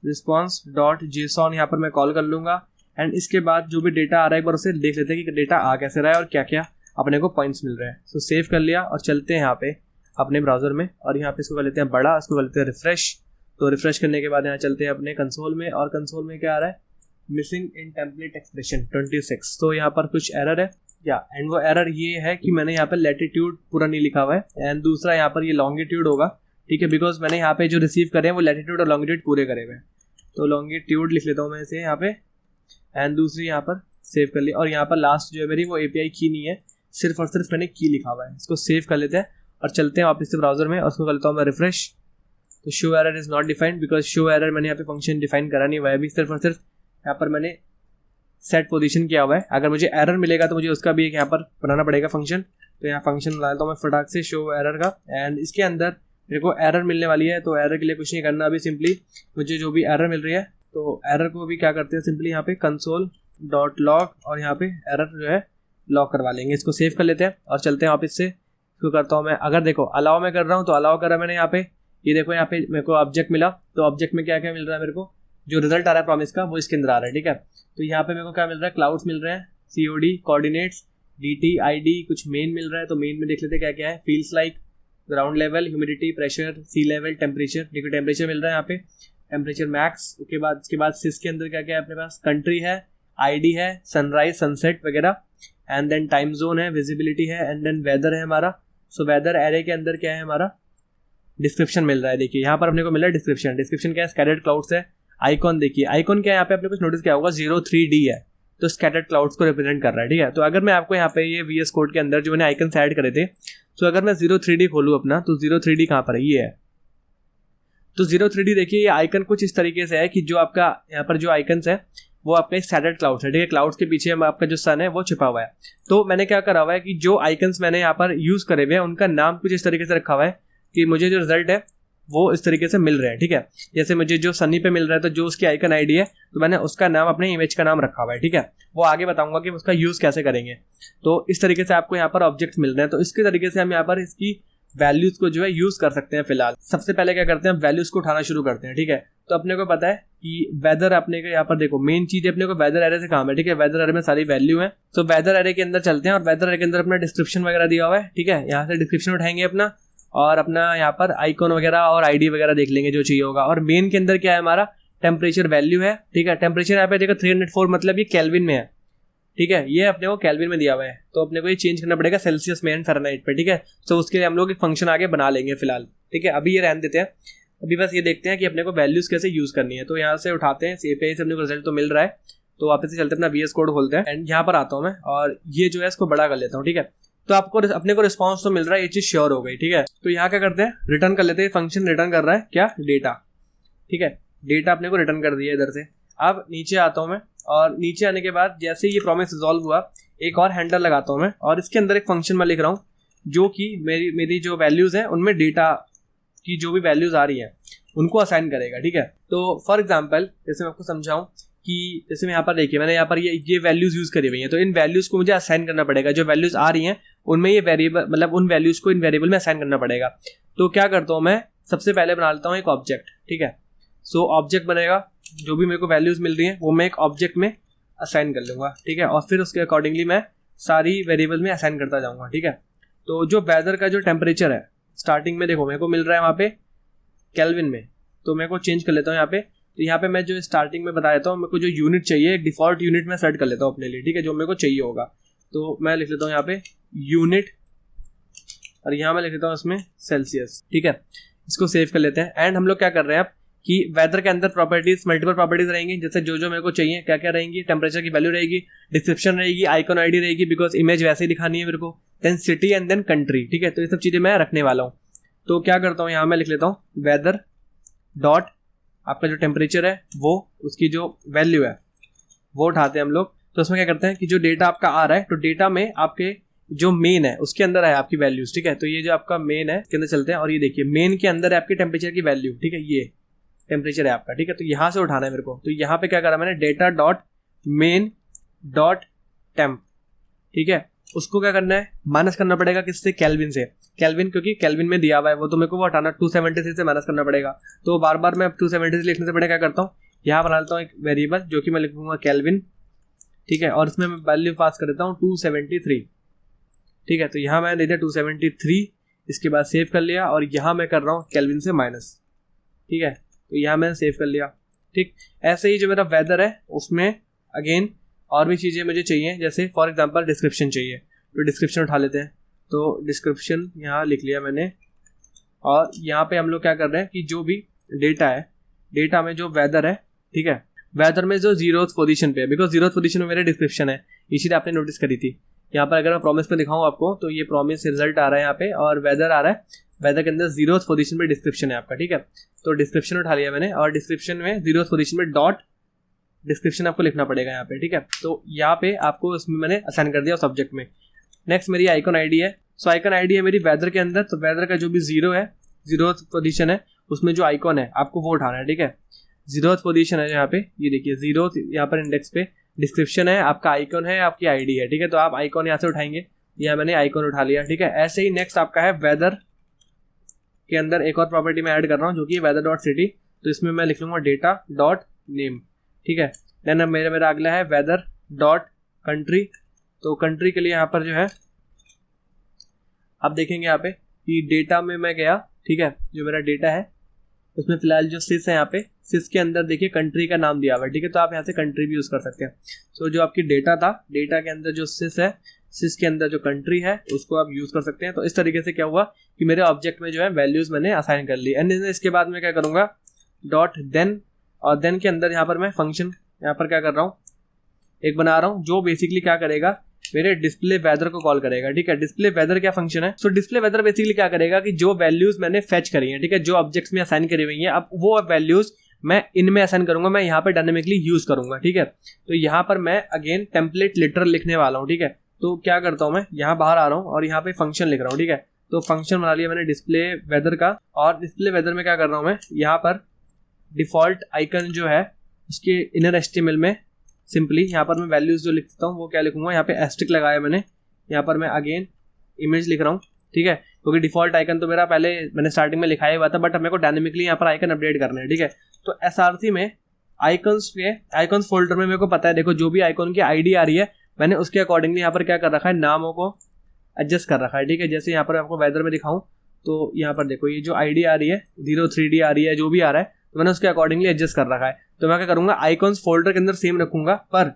रिस्पॉन्स डॉट JSON यहाँ पर मैं कॉल कर लूँगा एंड इसके बाद जो भी डेटा आ रहा है एक बार उसे देख लेते हैं कि डेटा आ कैसे रहा है और क्या क्या अपने को पॉइंट्स मिल रहे हैं। तो सेव कर लिया और चलते हैं यहाँ पे अपने ब्राउजर में और यहाँ पे इसको कर लेते हैं बड़ा, इसको कर लेते हैं रिफ्रेश। तो रिफ्रेश करने के बाद यहाँ चलते हैं अपने कंसोल में और कंसोल में क्या आ रहा है, मिसिंग इन टेम्पलेट एक्सप्रेशन 26। तो यहाँ पर कुछ एरर है या एंड वो एरर ये है कि मैंने यहाँ पर लैटिट्यूड पूरा नहीं लिखा हुआ है एंड दूसरा यहाँ पर ये लॉन्गिट्यूड होगा, ठीक है, बिकॉज मैंने यहाँ पे जो रिसीव करे हैं वो लैटिट्यूड और लॉन्गिट्यूड पूरे करे हुए हैं। तो लॉन्गिट्यूड लिख लेता हूँ मैं इसे यहाँ पे एंड दूसरी यहाँ पर सेव कर ली और यहाँ पर लास्ट जो है मेरी वो API की नहीं है, सिर्फ और सिर्फ मैंने की लिखा हुआ है। इसको सेव कर लेते हैं और चलते हैं वापस से ब्राउजर में और उसको कर लेता हूँ मैं रिफ्रेश। तो show error is not defined because show error मैंने यहाँ पे फंक्शन डिफाइन करा नहीं हुआ है, अभी सिर्फ और सिर्फ यहाँ पर मैंने सेट पोजीशन किया हुआ है। अगर मुझे एरर मिलेगा तो मुझे उसका भी एक यहाँ पर बनाना पड़ेगा फंक्शन। तो यहाँ फंक्शन बना लेता हूँ मैं फटाक से शो एरर का एंड इसके अंदर मेरे को एरर मिलने वाली है। तो एरर के लिए कुछ नहीं करना, अभी सिंपली मुझे जो भी एरर मिल रही है तो एरर को भी क्या करते हैं, सिंपली यहाँ पे कंसोल डॉट लॉग और यहाँ पे एरर जो है लॉग करवा लेंगे। इसको सेव कर लेते हैं और चलते हैं वापस से। इसको करता हूँ मैं, अगर देखो अलाउ में कर रहा हूँ तो अलाउ करा मैंने यहाँ पे, ये देखो यहाँ पे मेरे को ऑब्जेक्ट मिला। तो ऑब्जेक्ट में क्या क्या मिल रहा है मेरे को, जो रिजल्ट आ रहा है प्रॉमिस का वो इसके अंदर आ रहा है, ठीक है। तो यहाँ पे मेरे को क्या मिल रहा है, क्लाउड्स मिल रहे हैं, COD कोऑर्डिनेट्स, DT ID, कुछ मेन मिल रहा है। तो मेन में देख लेते हैं क्या क्या है, feels like, ground level, humidity, pressure, sea level, temperature. देखो टेम्परेचर मिल रहा है यहाँ पे, टेम्परेचर मैक्स। उसके बाद सिस के अंदर क्या क्या है अपने पास, कंट्री है, ID है, सनराइज सनसेट वगैरह, एंड देन टाइम जोन है, विजिबिलिटी है, एंड देन वेदर है हमारा। सो वेदर एरे के अंदर क्या है हमारा, डिस्क्रिप्शन मिल रहा है। देखिए यहाँ पर अपने को मिल रहा है डिस्क्रिप्शन। डिस्क्रिप्शन क्या है, स्कैटर्ड क्लाउड्स है। आइकॉन देखिए, आइकॉन क्या है यहाँ पे आपने कुछ नोटिस किया होगा 03D है, तो स्कैटर्ड क्लाउड्स को रिप्रेजेंट कर रहा है, ठीक है। तो अगर मैं आपको यहाँ पे ये VS कोड के अंदर जो मैंने आइकन ऐड करे थे, तो अगर मैं 03D खोलूँ अपना, तो 03D कहाँ पर है, ये है। तो 03D देखिए ये आइकन कुछ इस तरीके से है कि जो आपका यहाँ पर जो आइकन्स है वो आपका एक स्कैटर्ड क्लाउड्स है, ठीक है। क्लाउड्स के पीछे आपका जो सन है वो छिपा हुआ है। तो मैंने क्या करा हुआ है कि जो आइकन्स मैंने यहाँ पर यूज़ करे हुए हैं उनका नाम कुछ इस तरीके से रखा हुआ है कि मुझे जो रिजल्ट है वो इस तरीके से मिल रहे हैं, ठीक है। जैसे मुझे जो सनी पे मिल रहा है तो जो उसकी आइकन आईडी है तो मैंने उसका नाम अपने इमेज का नाम रखा हुआ है, ठीक है। वो आगे बताऊंगा कि उसका यूज़ कैसे करेंगे। तो इस तरीके से आपको यहाँ पर ऑब्जेक्ट्स मिल रहे हैं। तो इसके तरीके से हम यहाँ पर इसकी वैल्यूज़ को जो है यूज़ कर सकते हैं। फिलहाल सबसे पहले क्या करते हैं, वैल्यूज़ को उठाना शुरू करते हैं, ठीक है। तो अपने को पता है कि वेदर, अपने को यहाँ पर देखो मेन चीज़ अपने को वेदर एरे से काम है, ठीक है। वेदर एरे में सारी वैल्यू है। तो वेदर एरे के अंदर चलते हैं और वेदर एरे के अंदर अपना डिस्क्रिप्शन वगैरह दिया हुआ है, ठीक है। यहाँ से डिस्क्रिप्शन उठाएंगे अपना और अपना यहाँ पर आइकॉन वगैरह और आईडी वगैरह देख लेंगे जो चाहिए होगा। और मेन के अंदर क्या है हमारा टेम्परेचर वैल्यू है, ठीक है। टेम्परेचर यहाँ पे देखो 304 मतलब ये केल्विन में है, ठीक है। ये अपने को केल्विन में दिया हुआ है, तो अपने को ये चेंज करना पड़ेगा सेल्सियस में एंड फ़ारेनहाइट पे, ठीक है। तो उसके लिए हम लोग एक फंक्शन आगे बना लेंगे फिलहाल, ठीक है। अभी ये रहने देते हैं, अभी बस ये देखते हैं कि अपने को वैल्यूज़ कैसे यूज़ करनी है। तो यहाँ से उठाते हैं, API से अपने को रिजल्ट तो मिल रहा है। तो वापस से चलते हैं, अपना VS कोड खोलते हैं एंड यहाँ पर आता हूँ मैं और ये जो है इसको बड़ा कर लेता हूँ, ठीक है। तो आपको अपने को रिस्पॉन्स तो मिल रहा है, ये चीज़ श्योर हो गई, ठीक है। तो यहाँ क्या करते हैं, रिटर्न कर लेते हैं। फंक्शन रिटर्न कर रहा है क्या, डेटा, ठीक है। डेटा अपने को रिटर्न कर दिया इधर से। अब नीचे आता हूँ मैं और नीचे आने के बाद जैसे ये प्रॉमिस रिजॉल्व हुआ, एक और हैंडल लगाता हूँ मैं और इसके अंदर एक फंक्शन मैं लिख रहा हूँ जो कि मेरी जो वैल्यूज़ हैं उनमें डेटा की जो भी वैल्यूज़ आ रही हैं उनको असाइन करेगा, ठीक है। तो फॉर एग्जांपल जैसे मैं आपको समझाऊँ कि जैसे मैं यहाँ पर देखिए मैंने यहाँ पर ये वैल्यूज़ यूज़ करी हुई हैं, तो इन वैल्यूज़ को मुझे असाइन करना पड़ेगा। जो वैल्यूज़ आ रही हैं उनमें ये वेरिएबल, मतलब उन वैल्यूज़ को इन वेरिएबल में असाइन करना पड़ेगा। तो क्या करता हूँ मैं, सबसे पहले बना लेता हूँ एक ऑब्जेक्ट, ठीक है। सो ऑब्जेक्ट बनेगा, जो भी मेरे को वैल्यूज़ मिल रही हैं वो मैं एक ऑब्जेक्ट में असाइन कर लूँगा, ठीक है। और फिर उसके अकॉर्डिंगली मैं सारी वेरिएबल में असाइन करता जाऊँगा, ठीक है। तो जो वेदर का जो टेम्परेचर है स्टार्टिंग में देखो मेरे को मिल रहा है वहाँ पे केल्विन में, तो मेरे को चेंज कर लेता हूँ यहाँ पे। तो यहाँ पे मैं जो स्टार्टिंग में बता देता हूँ, मेरे को जो यूनिट चाहिए एक डिफ़ॉल्ट यूनिट में सेट कर लेता हूँ अपने लिए, ठीक है, जो मेरे को चाहिए होगा। तो मैं लिख लेता हूँ यहाँ पे यूनिट और यहाँ मैं लिख लेता हूँ इसमें सेल्सियस, ठीक है। इसको सेव कर लेते हैं एंड हम लोग क्या कर रहे हैं अब कि वेदर के अंदर प्रॉपर्टीज, मल्टीपल प्रॉपर्टीज रहेंगी, जैसे जो मेरे को चाहिए क्या क्या रहेंगी, टेम्परेचर की वैल्यू रहेगी, डिस्क्रिप्शन रहेगी, आइकॉन आईडी रहेगी बिकॉज इमेज वैसे ही दिखानी है मेरे को, then city and then country, ठीक है। तो ये सब चीज़ें मैं रखने वाला हूँ। तो क्या करता हूँ, यहाँ मैं लिख लेता हूँ वेदर डॉट आपका जो टेम्परेचर है वो उसकी जो वैल्यू है वो उठाते हैं हम लोग। तो उसमें क्या करते हैं कि जो डेटा आपका आ रहा है, तो डेटा में आपके जो मेन है उसके अंदर है आपकी वैल्यूज, ठीक है। तो ये जो आपका मेन है इसके अंदर चलते हैं और ये देखिए मेन के अंदर है आपकी टेम्परेचर की वैल्यू, ठीक है, ये टेम्परेचर है आपका, ठीक है। तो यहाँ से उठाना है मेरे को। तो यहाँ पे क्या करा मैंने, data dot main dot temp, ठीक है। उसको क्या करना है, माइनस करना पड़ेगा किससे, केल्विन से। केल्विन क्योंकि केल्विन में दिया हुआ है वो, तो मेरे को वो हटाना 276 से माइनस करना पड़ेगा। तो बार बार मैं 276 लिखने से पहले क्या करता हूँ, यहाँ बना लेता हूँ एक वेरिएबल जो कि मैं लिखूंगा केल्विन, ठीक है। और इसमें मैं वैल्यू पास कर देता हूँ 273, ठीक है। तो यहाँ मैंने दे दिया 273, इसके बाद सेव कर लिया और यहाँ मैं कर रहा हूँ केल्विन से माइनस, ठीक है। तो यहाँ मैंने सेव कर लिया, ठीक। ऐसे ही जो मेरा वेदर है उसमें अगेन और भी चीज़ें मुझे चाहिए, जैसे फॉर एग्जांपल डिस्क्रिप्शन चाहिए, तो डिस्क्रिप्शन उठा लेते हैं। तो डिस्क्रिप्शन यहाँ लिख लिया मैंने और यहाँ पे हम लोग क्या कर रहे हैं कि जो भी डेटा है, डेटा में जो वेदर है, ठीक है, वेदर में जो 0th पोजीशन पे है, बिकॉज 0th पोजीशन में मेरे डिस्क्रिप्शन है, इसीलिए आपने नोटिस करी थी। यहाँ पर अगर मैं प्रॉमिस में दिखाऊँ आपको, तो ये प्रॉमिस रिजल्ट आ रहा है यहाँ पे और वेदर आ रहा है, वेदर के अंदर 0th पोजीशन पे डिस्क्रिप्शन है आपका, ठीक है। तो डिस्क्रिप्शन उठा लिया मैंने और डिस्क्रिप्शन में 0th पोजीशन में डॉट डिस्क्रिप्शन आपको लिखना पड़ेगा यहाँ पे, ठीक है। तो यहाँ पे आपको इसमें मैंने असाइन कर दिया सब्जेक्ट में। नेक्स्ट मेरी आइकॉन आईडी है। सो आइकॉन आईडी है मेरी वेदर के अंदर, तो वेदर का जो भी 0 है, 0th पोजीशन है, उसमें जो आइकॉन है आपको वो उठाना है, ठीक है। 0th पोजीशन है यहाँ पे, ये देखिए 0th यहाँ पर इंडेक्स पे, डिस्क्रिप्शन है, आपका आइकॉन है, आपकी आईडी है, ठीक है। तो आप आइकॉन यहाँ से उठाएंगे, यहाँ मैंने आइकॉन उठा लिया, ठीक है। ऐसे ही नेक्स्ट आपका है वेदर के अंदर एक और प्रॉपर्टी मैं ऐड कर रहा हूँ जो कि वेदर डॉट सिटी, तो इसमें मैं लिख लूँगा डेटा डॉट नेम, ठीक है। देन मेरा अगला है वेदर डॉट कंट्री, तो कंट्री के लिए यहाँ पर जो है आप देखेंगे यहाँ पे कि डेटा में मैं गया, ठीक है, जो मेरा डेटा है उसमें फिलहाल जो सिस है यहाँ पे, सिस के अंदर देखिए कंट्री का नाम दिया हुआ है, ठीक है। तो आप यहाँ से कंट्री भी यूज़ कर सकते हैं। तो जो आपकी डेटा था, डेटा के अंदर जो सिस है, सिस के अंदर जो कंट्री है उसको आप यूज कर सकते हैं। तो इस तरीके से क्या हुआ कि मेरे ऑब्जेक्ट में जो है वैल्यूज मैंने असाइन कर ली। एंड इसके बाद मैं क्या करूंगा, डॉट देन, और देन के अंदर यहाँ पर मैं फंक्शन यहाँ पर क्या कर रहा हूँ, एक बना रहा हूँ जो बेसिकली क्या करेगा, मेरे डिस्प्ले वेदर को कॉल करेगा। ठीक है, डिस्प्ले वेदर क्या फंक्शन है, सो डिस्प्ले वेदर बेसिकली क्या करेगा कि जो वैल्यूज मैंने फेच करी है, ठीक है, जो ऑब्जेक्ट्स में असाइन करी हुई है, अब वो वैल्यूज मैं इनमें असाइन करूंगा, मैं यहाँ पर डायनेमिकली यूज करूंगा। ठीक है, तो यहाँ पर मैं अगेन टेम्पलेट लिटरल लिखने वाला हूँ। ठीक है, तो क्या करता हूँ मैं, यहाँ बाहर आ रहा हूँ और यहाँ पे फंक्शन लिख रहा हूँ। ठीक है, तो फंक्शन बना लिया मैंने डिस्प्ले वेदर का, और डिस्प्ले वेदर में क्या कर रहा हूँ मैं, यहाँ पर डिफॉल्ट आइकन जो है उसके इनर एचटीएमएल में सिंपली यहाँ पर मैं वैल्यूज जो लिखता हूँ वो क्या लिखूंगा, यहाँ पे एस्ट्रिक लगाया मैंने, यहाँ पर मैं अगेन इमेज लिख रहा हूँ। ठीक है, क्योंकि डिफॉल्ट आइकन तो मेरा पहले मैंने स्टार्टिंग में लिखाया हुआ था, बट मेरे को डायनेमिकली यहाँ पर आइकन अपडेट करना है। ठीक है, तो एसआरसी में आइकन्स फोल्डर में मेरे को पता है, देखो जो भी आइकन की आईडी आ रही है मैंने उसके अकॉर्डिंगली यहाँ पर क्या कर रखा है, नामों को एडजस्ट कर रखा है। ठीक है, जैसे यहाँ पर आपको वेदर में दिखाऊं तो यहाँ पर देखो ये जो आईडी आ रही है 03D आ रही है, जो भी आ रहा है तो मैंने उसके अकॉर्डिंगली एडजस्ट कर रखा है। तो मैं क्या करूंगा, आइकॉन्स फोल्डर के अंदर सेम रखूंगा, पर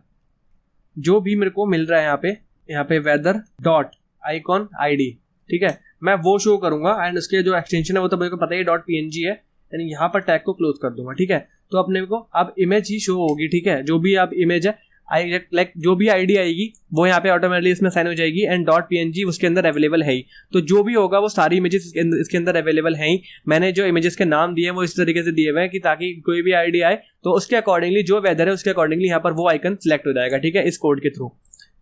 जो भी मेरे को मिल रहा है यहाँ पे वेदर डॉट आइकॉन आईडी, ठीक है, मैं वो शो करूंगा। एंड उसके जो एक्सटेंशन है वो तो मेरे को पता ही डॉट PNG है, यानी यहाँ पर टैग को क्लोज कर दूंगा। ठीक है, तो अपने को अब इमेज ही शो होगी। ठीक है, जो भी आप इमेज है लाइक जो भी आईडी आएगी वो यहाँ पे ऑटोमेटिकली इसमें साइन हो जाएगी, एंड डॉट PNG उसके अंदर अवेलेबल है ही। तो जो भी होगा वो सारी इमेजेस इसके अंदर अवेलेबल हैं ही। मैंने जो इमेजेस के नाम दिए हैं वो इस तरीके से दिए हुए हैं कि ताकि कोई भी आईडी आए तो उसके अकॉर्डिंगली जो वेदर है उसके अकॉर्डिंगली यहाँ पर वो आइकन सिलेक्ट हो जाएगा। ठीक है, इस कोड के थ्रू।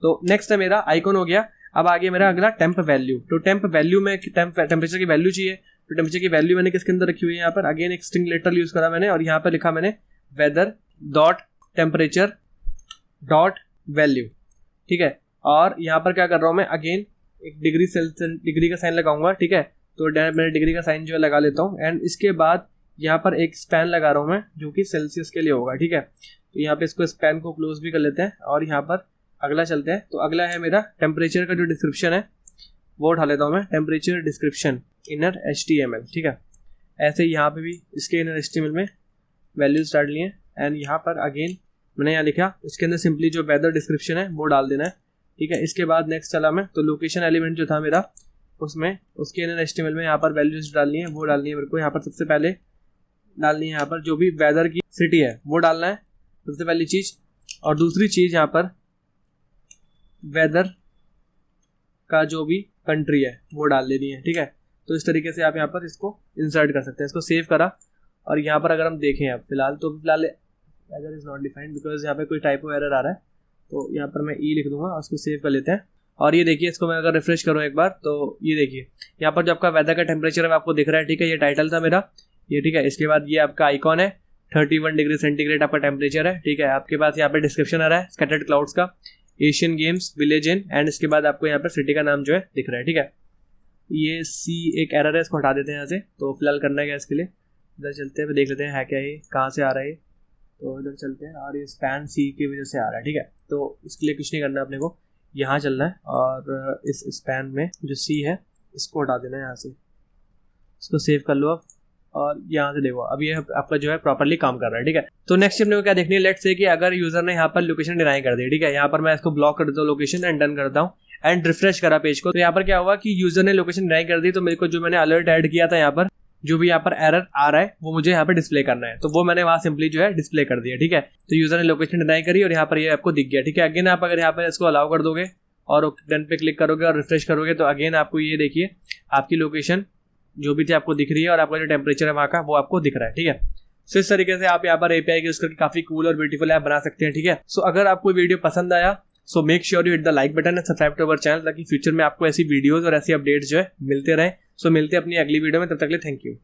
तो नेक्स्ट है मेरा आइकन हो गया। अब आगे मेरा अगला टेम्प वैल्यू। तो टेम्प वैल्यू में टेम्परेचर की वैल्यू चाहिए, तो टेम्परेचर की वैल्यू मैंने किसके अंदर रखी हुई है, यहाँ पर अगेन एक स्ट्रिंग लेटर यूज करा मैंने, और यहाँ पर लिखा मैंने weather dot temperature dot value. ठीक है, और यहाँ पर क्या कर रहा हूँ मैं, अगेन एक डिग्री का साइन लगाऊंगा। ठीक है, तो मैंने डिग्री का साइन जो है लगा लेता हूँ, एंड इसके बाद यहाँ पर एक स्पैन लगा रहा हूँ मैं जो कि सेल्सियस के लिए होगा। ठीक है, तो यहाँ पे इसको स्पैन को क्लोज भी कर लेते हैं, और यहाँ पर अगला चलते हैं। तो अगला है मेरा टेम्परेचर का जो डिस्क्रिप्शन है वो उठा लेता हूँ मैं, टेम्परेचर डिस्क्रिप्शन इनर HTML। ठीक है, ऐसे यहाँ पे भी इसके इनर HTML में वैल्यूज डाल लिए, एंड यहाँ पर अगेन मैंने यहाँ लिखा, इसके अंदर सिंपली जो वेदर डिस्क्रिप्शन है वो डाल देना है। ठीक है, इसके बाद नेक्स्ट चला मैं, तो लोकेशन एलिमेंट जो था मेरा उसमें उसके इनर HTML में यहाँ पर वैल्यूज डालनी है, वो डालनी है मेरे को। यहाँ पर सबसे पहले डालनी है यहाँ पर जो भी वेदर की सिटी है वो डालना है सबसे पहली चीज़, और दूसरी चीज़ यहाँ पर वेदर का जो भी कंट्री है वो डाल लेनी है। ठीक है, तो इस तरीके से आप यहाँ पर इसको इंसर्ट कर सकते हैं। इसको सेव करा, और यहाँ पर अगर हम देखें अब फिलहाल weather is not defined because यहाँ पे कोई टाइपो एरर आ रहा है, तो यहाँ पर मैं लिख दूंगा और उसको सेव कर लेते हैं। और ये देखिए, इसको मैं अगर रिफ्रेश करूँ एक बार तो ये देखिए यहाँ पर जो आपका वेदर का टेम्परेचर है आपको दिख रहा है। ठीक है, ये टाइटल था मेरा ये। ठीक है, इसके बाद ये आपका आइकॉन है, 31 डिग्री सेंटीग्रेड आपका टेम्परेचर है। ठीक है, आपके पास यहाँ पे डिस्क्रिप्शन आ रहा है स्कैटर्ड क्लाउड्स का, Asian games village in, and इसके बाद आपको यहाँ पर सिटी का नाम जो है दिख रहा है। ठीक है, ये C एक एरर है, इसको हटा देते हैं यहाँ से। तो फिलहाल करना है क्या इसके लिए, इधर चलते हैं, देख लेते हैं क्या ये कहाँ से आ रहा है। तो इधर चलते हैं, और ये स्पैन C की वजह से आ रहा है। ठीक है, तो इसके लिए कुछ नहीं करना अपने को, यहाँ चलना है और इस स्पैन में जो C है इसको हटा देना है यहाँ से। इसको सेव कर लो अब, और यहाँ से देखो अब ये आपका जो है प्रॉपर्ली काम कर रहा है। ठीक है, तो नेक्स्ट अपने को क्या देखनी है, लेट्स से कि अगर यूजर ने यहाँ पर लोकेशन डिनाई कर दी। ठीक है, यहाँ पर मैं इसको ब्लॉक कर देता हूँ लोकेशन, एंड डन करता हूँ, एंड रिफ्रेश करा पेज को। तो यहाँ पर क्या हुआ कि यूजर ने लोकेशन डिनाई कर दी, तो मेरे को जो मैंने अलर्ट ऐड किया था यहाँ पर, जो भी यहाँ पर एरर आ रहा है वो मुझे यहाँ पर डिस्प्ले करना है, तो वो मैंने वहाँ सिंपली जो है डिस्प्ले कर दिया। ठीक है, तो यूजर ने लोकेशन डिनाई करी और यहाँ पर ये आपको दिख गया। ठीक है, अगेन आप अगर यहाँ पर इसको अलाउ कर दोगे और डन पे क्लिक करोगे और रिफ्रेश करोगे, तो अगेन आपको ये देखिए आपकी लोकेशन जो भी थी आपको दिख रही है, और आपका जो टेम्परेचर है वहाँ का वो आपको दिख रहा है। ठीक है, सो इस तरीके से आप यहाँ पर API यूज करके काफी कूल और ब्यूटीफुल ऐप बना सकते हैं। ठीक है, सो अगर आपको वीडियो पसंद आया so make sure you hit the like button and subscribe to our channel, ताकि फ्यूचर में आपको ऐसी वीडियोस और ऐसी अपडेट्स जो है मिलते रहे। सो मिलते हैं अपनी अगली वीडियो में, तब तक के लिए थैंक यू।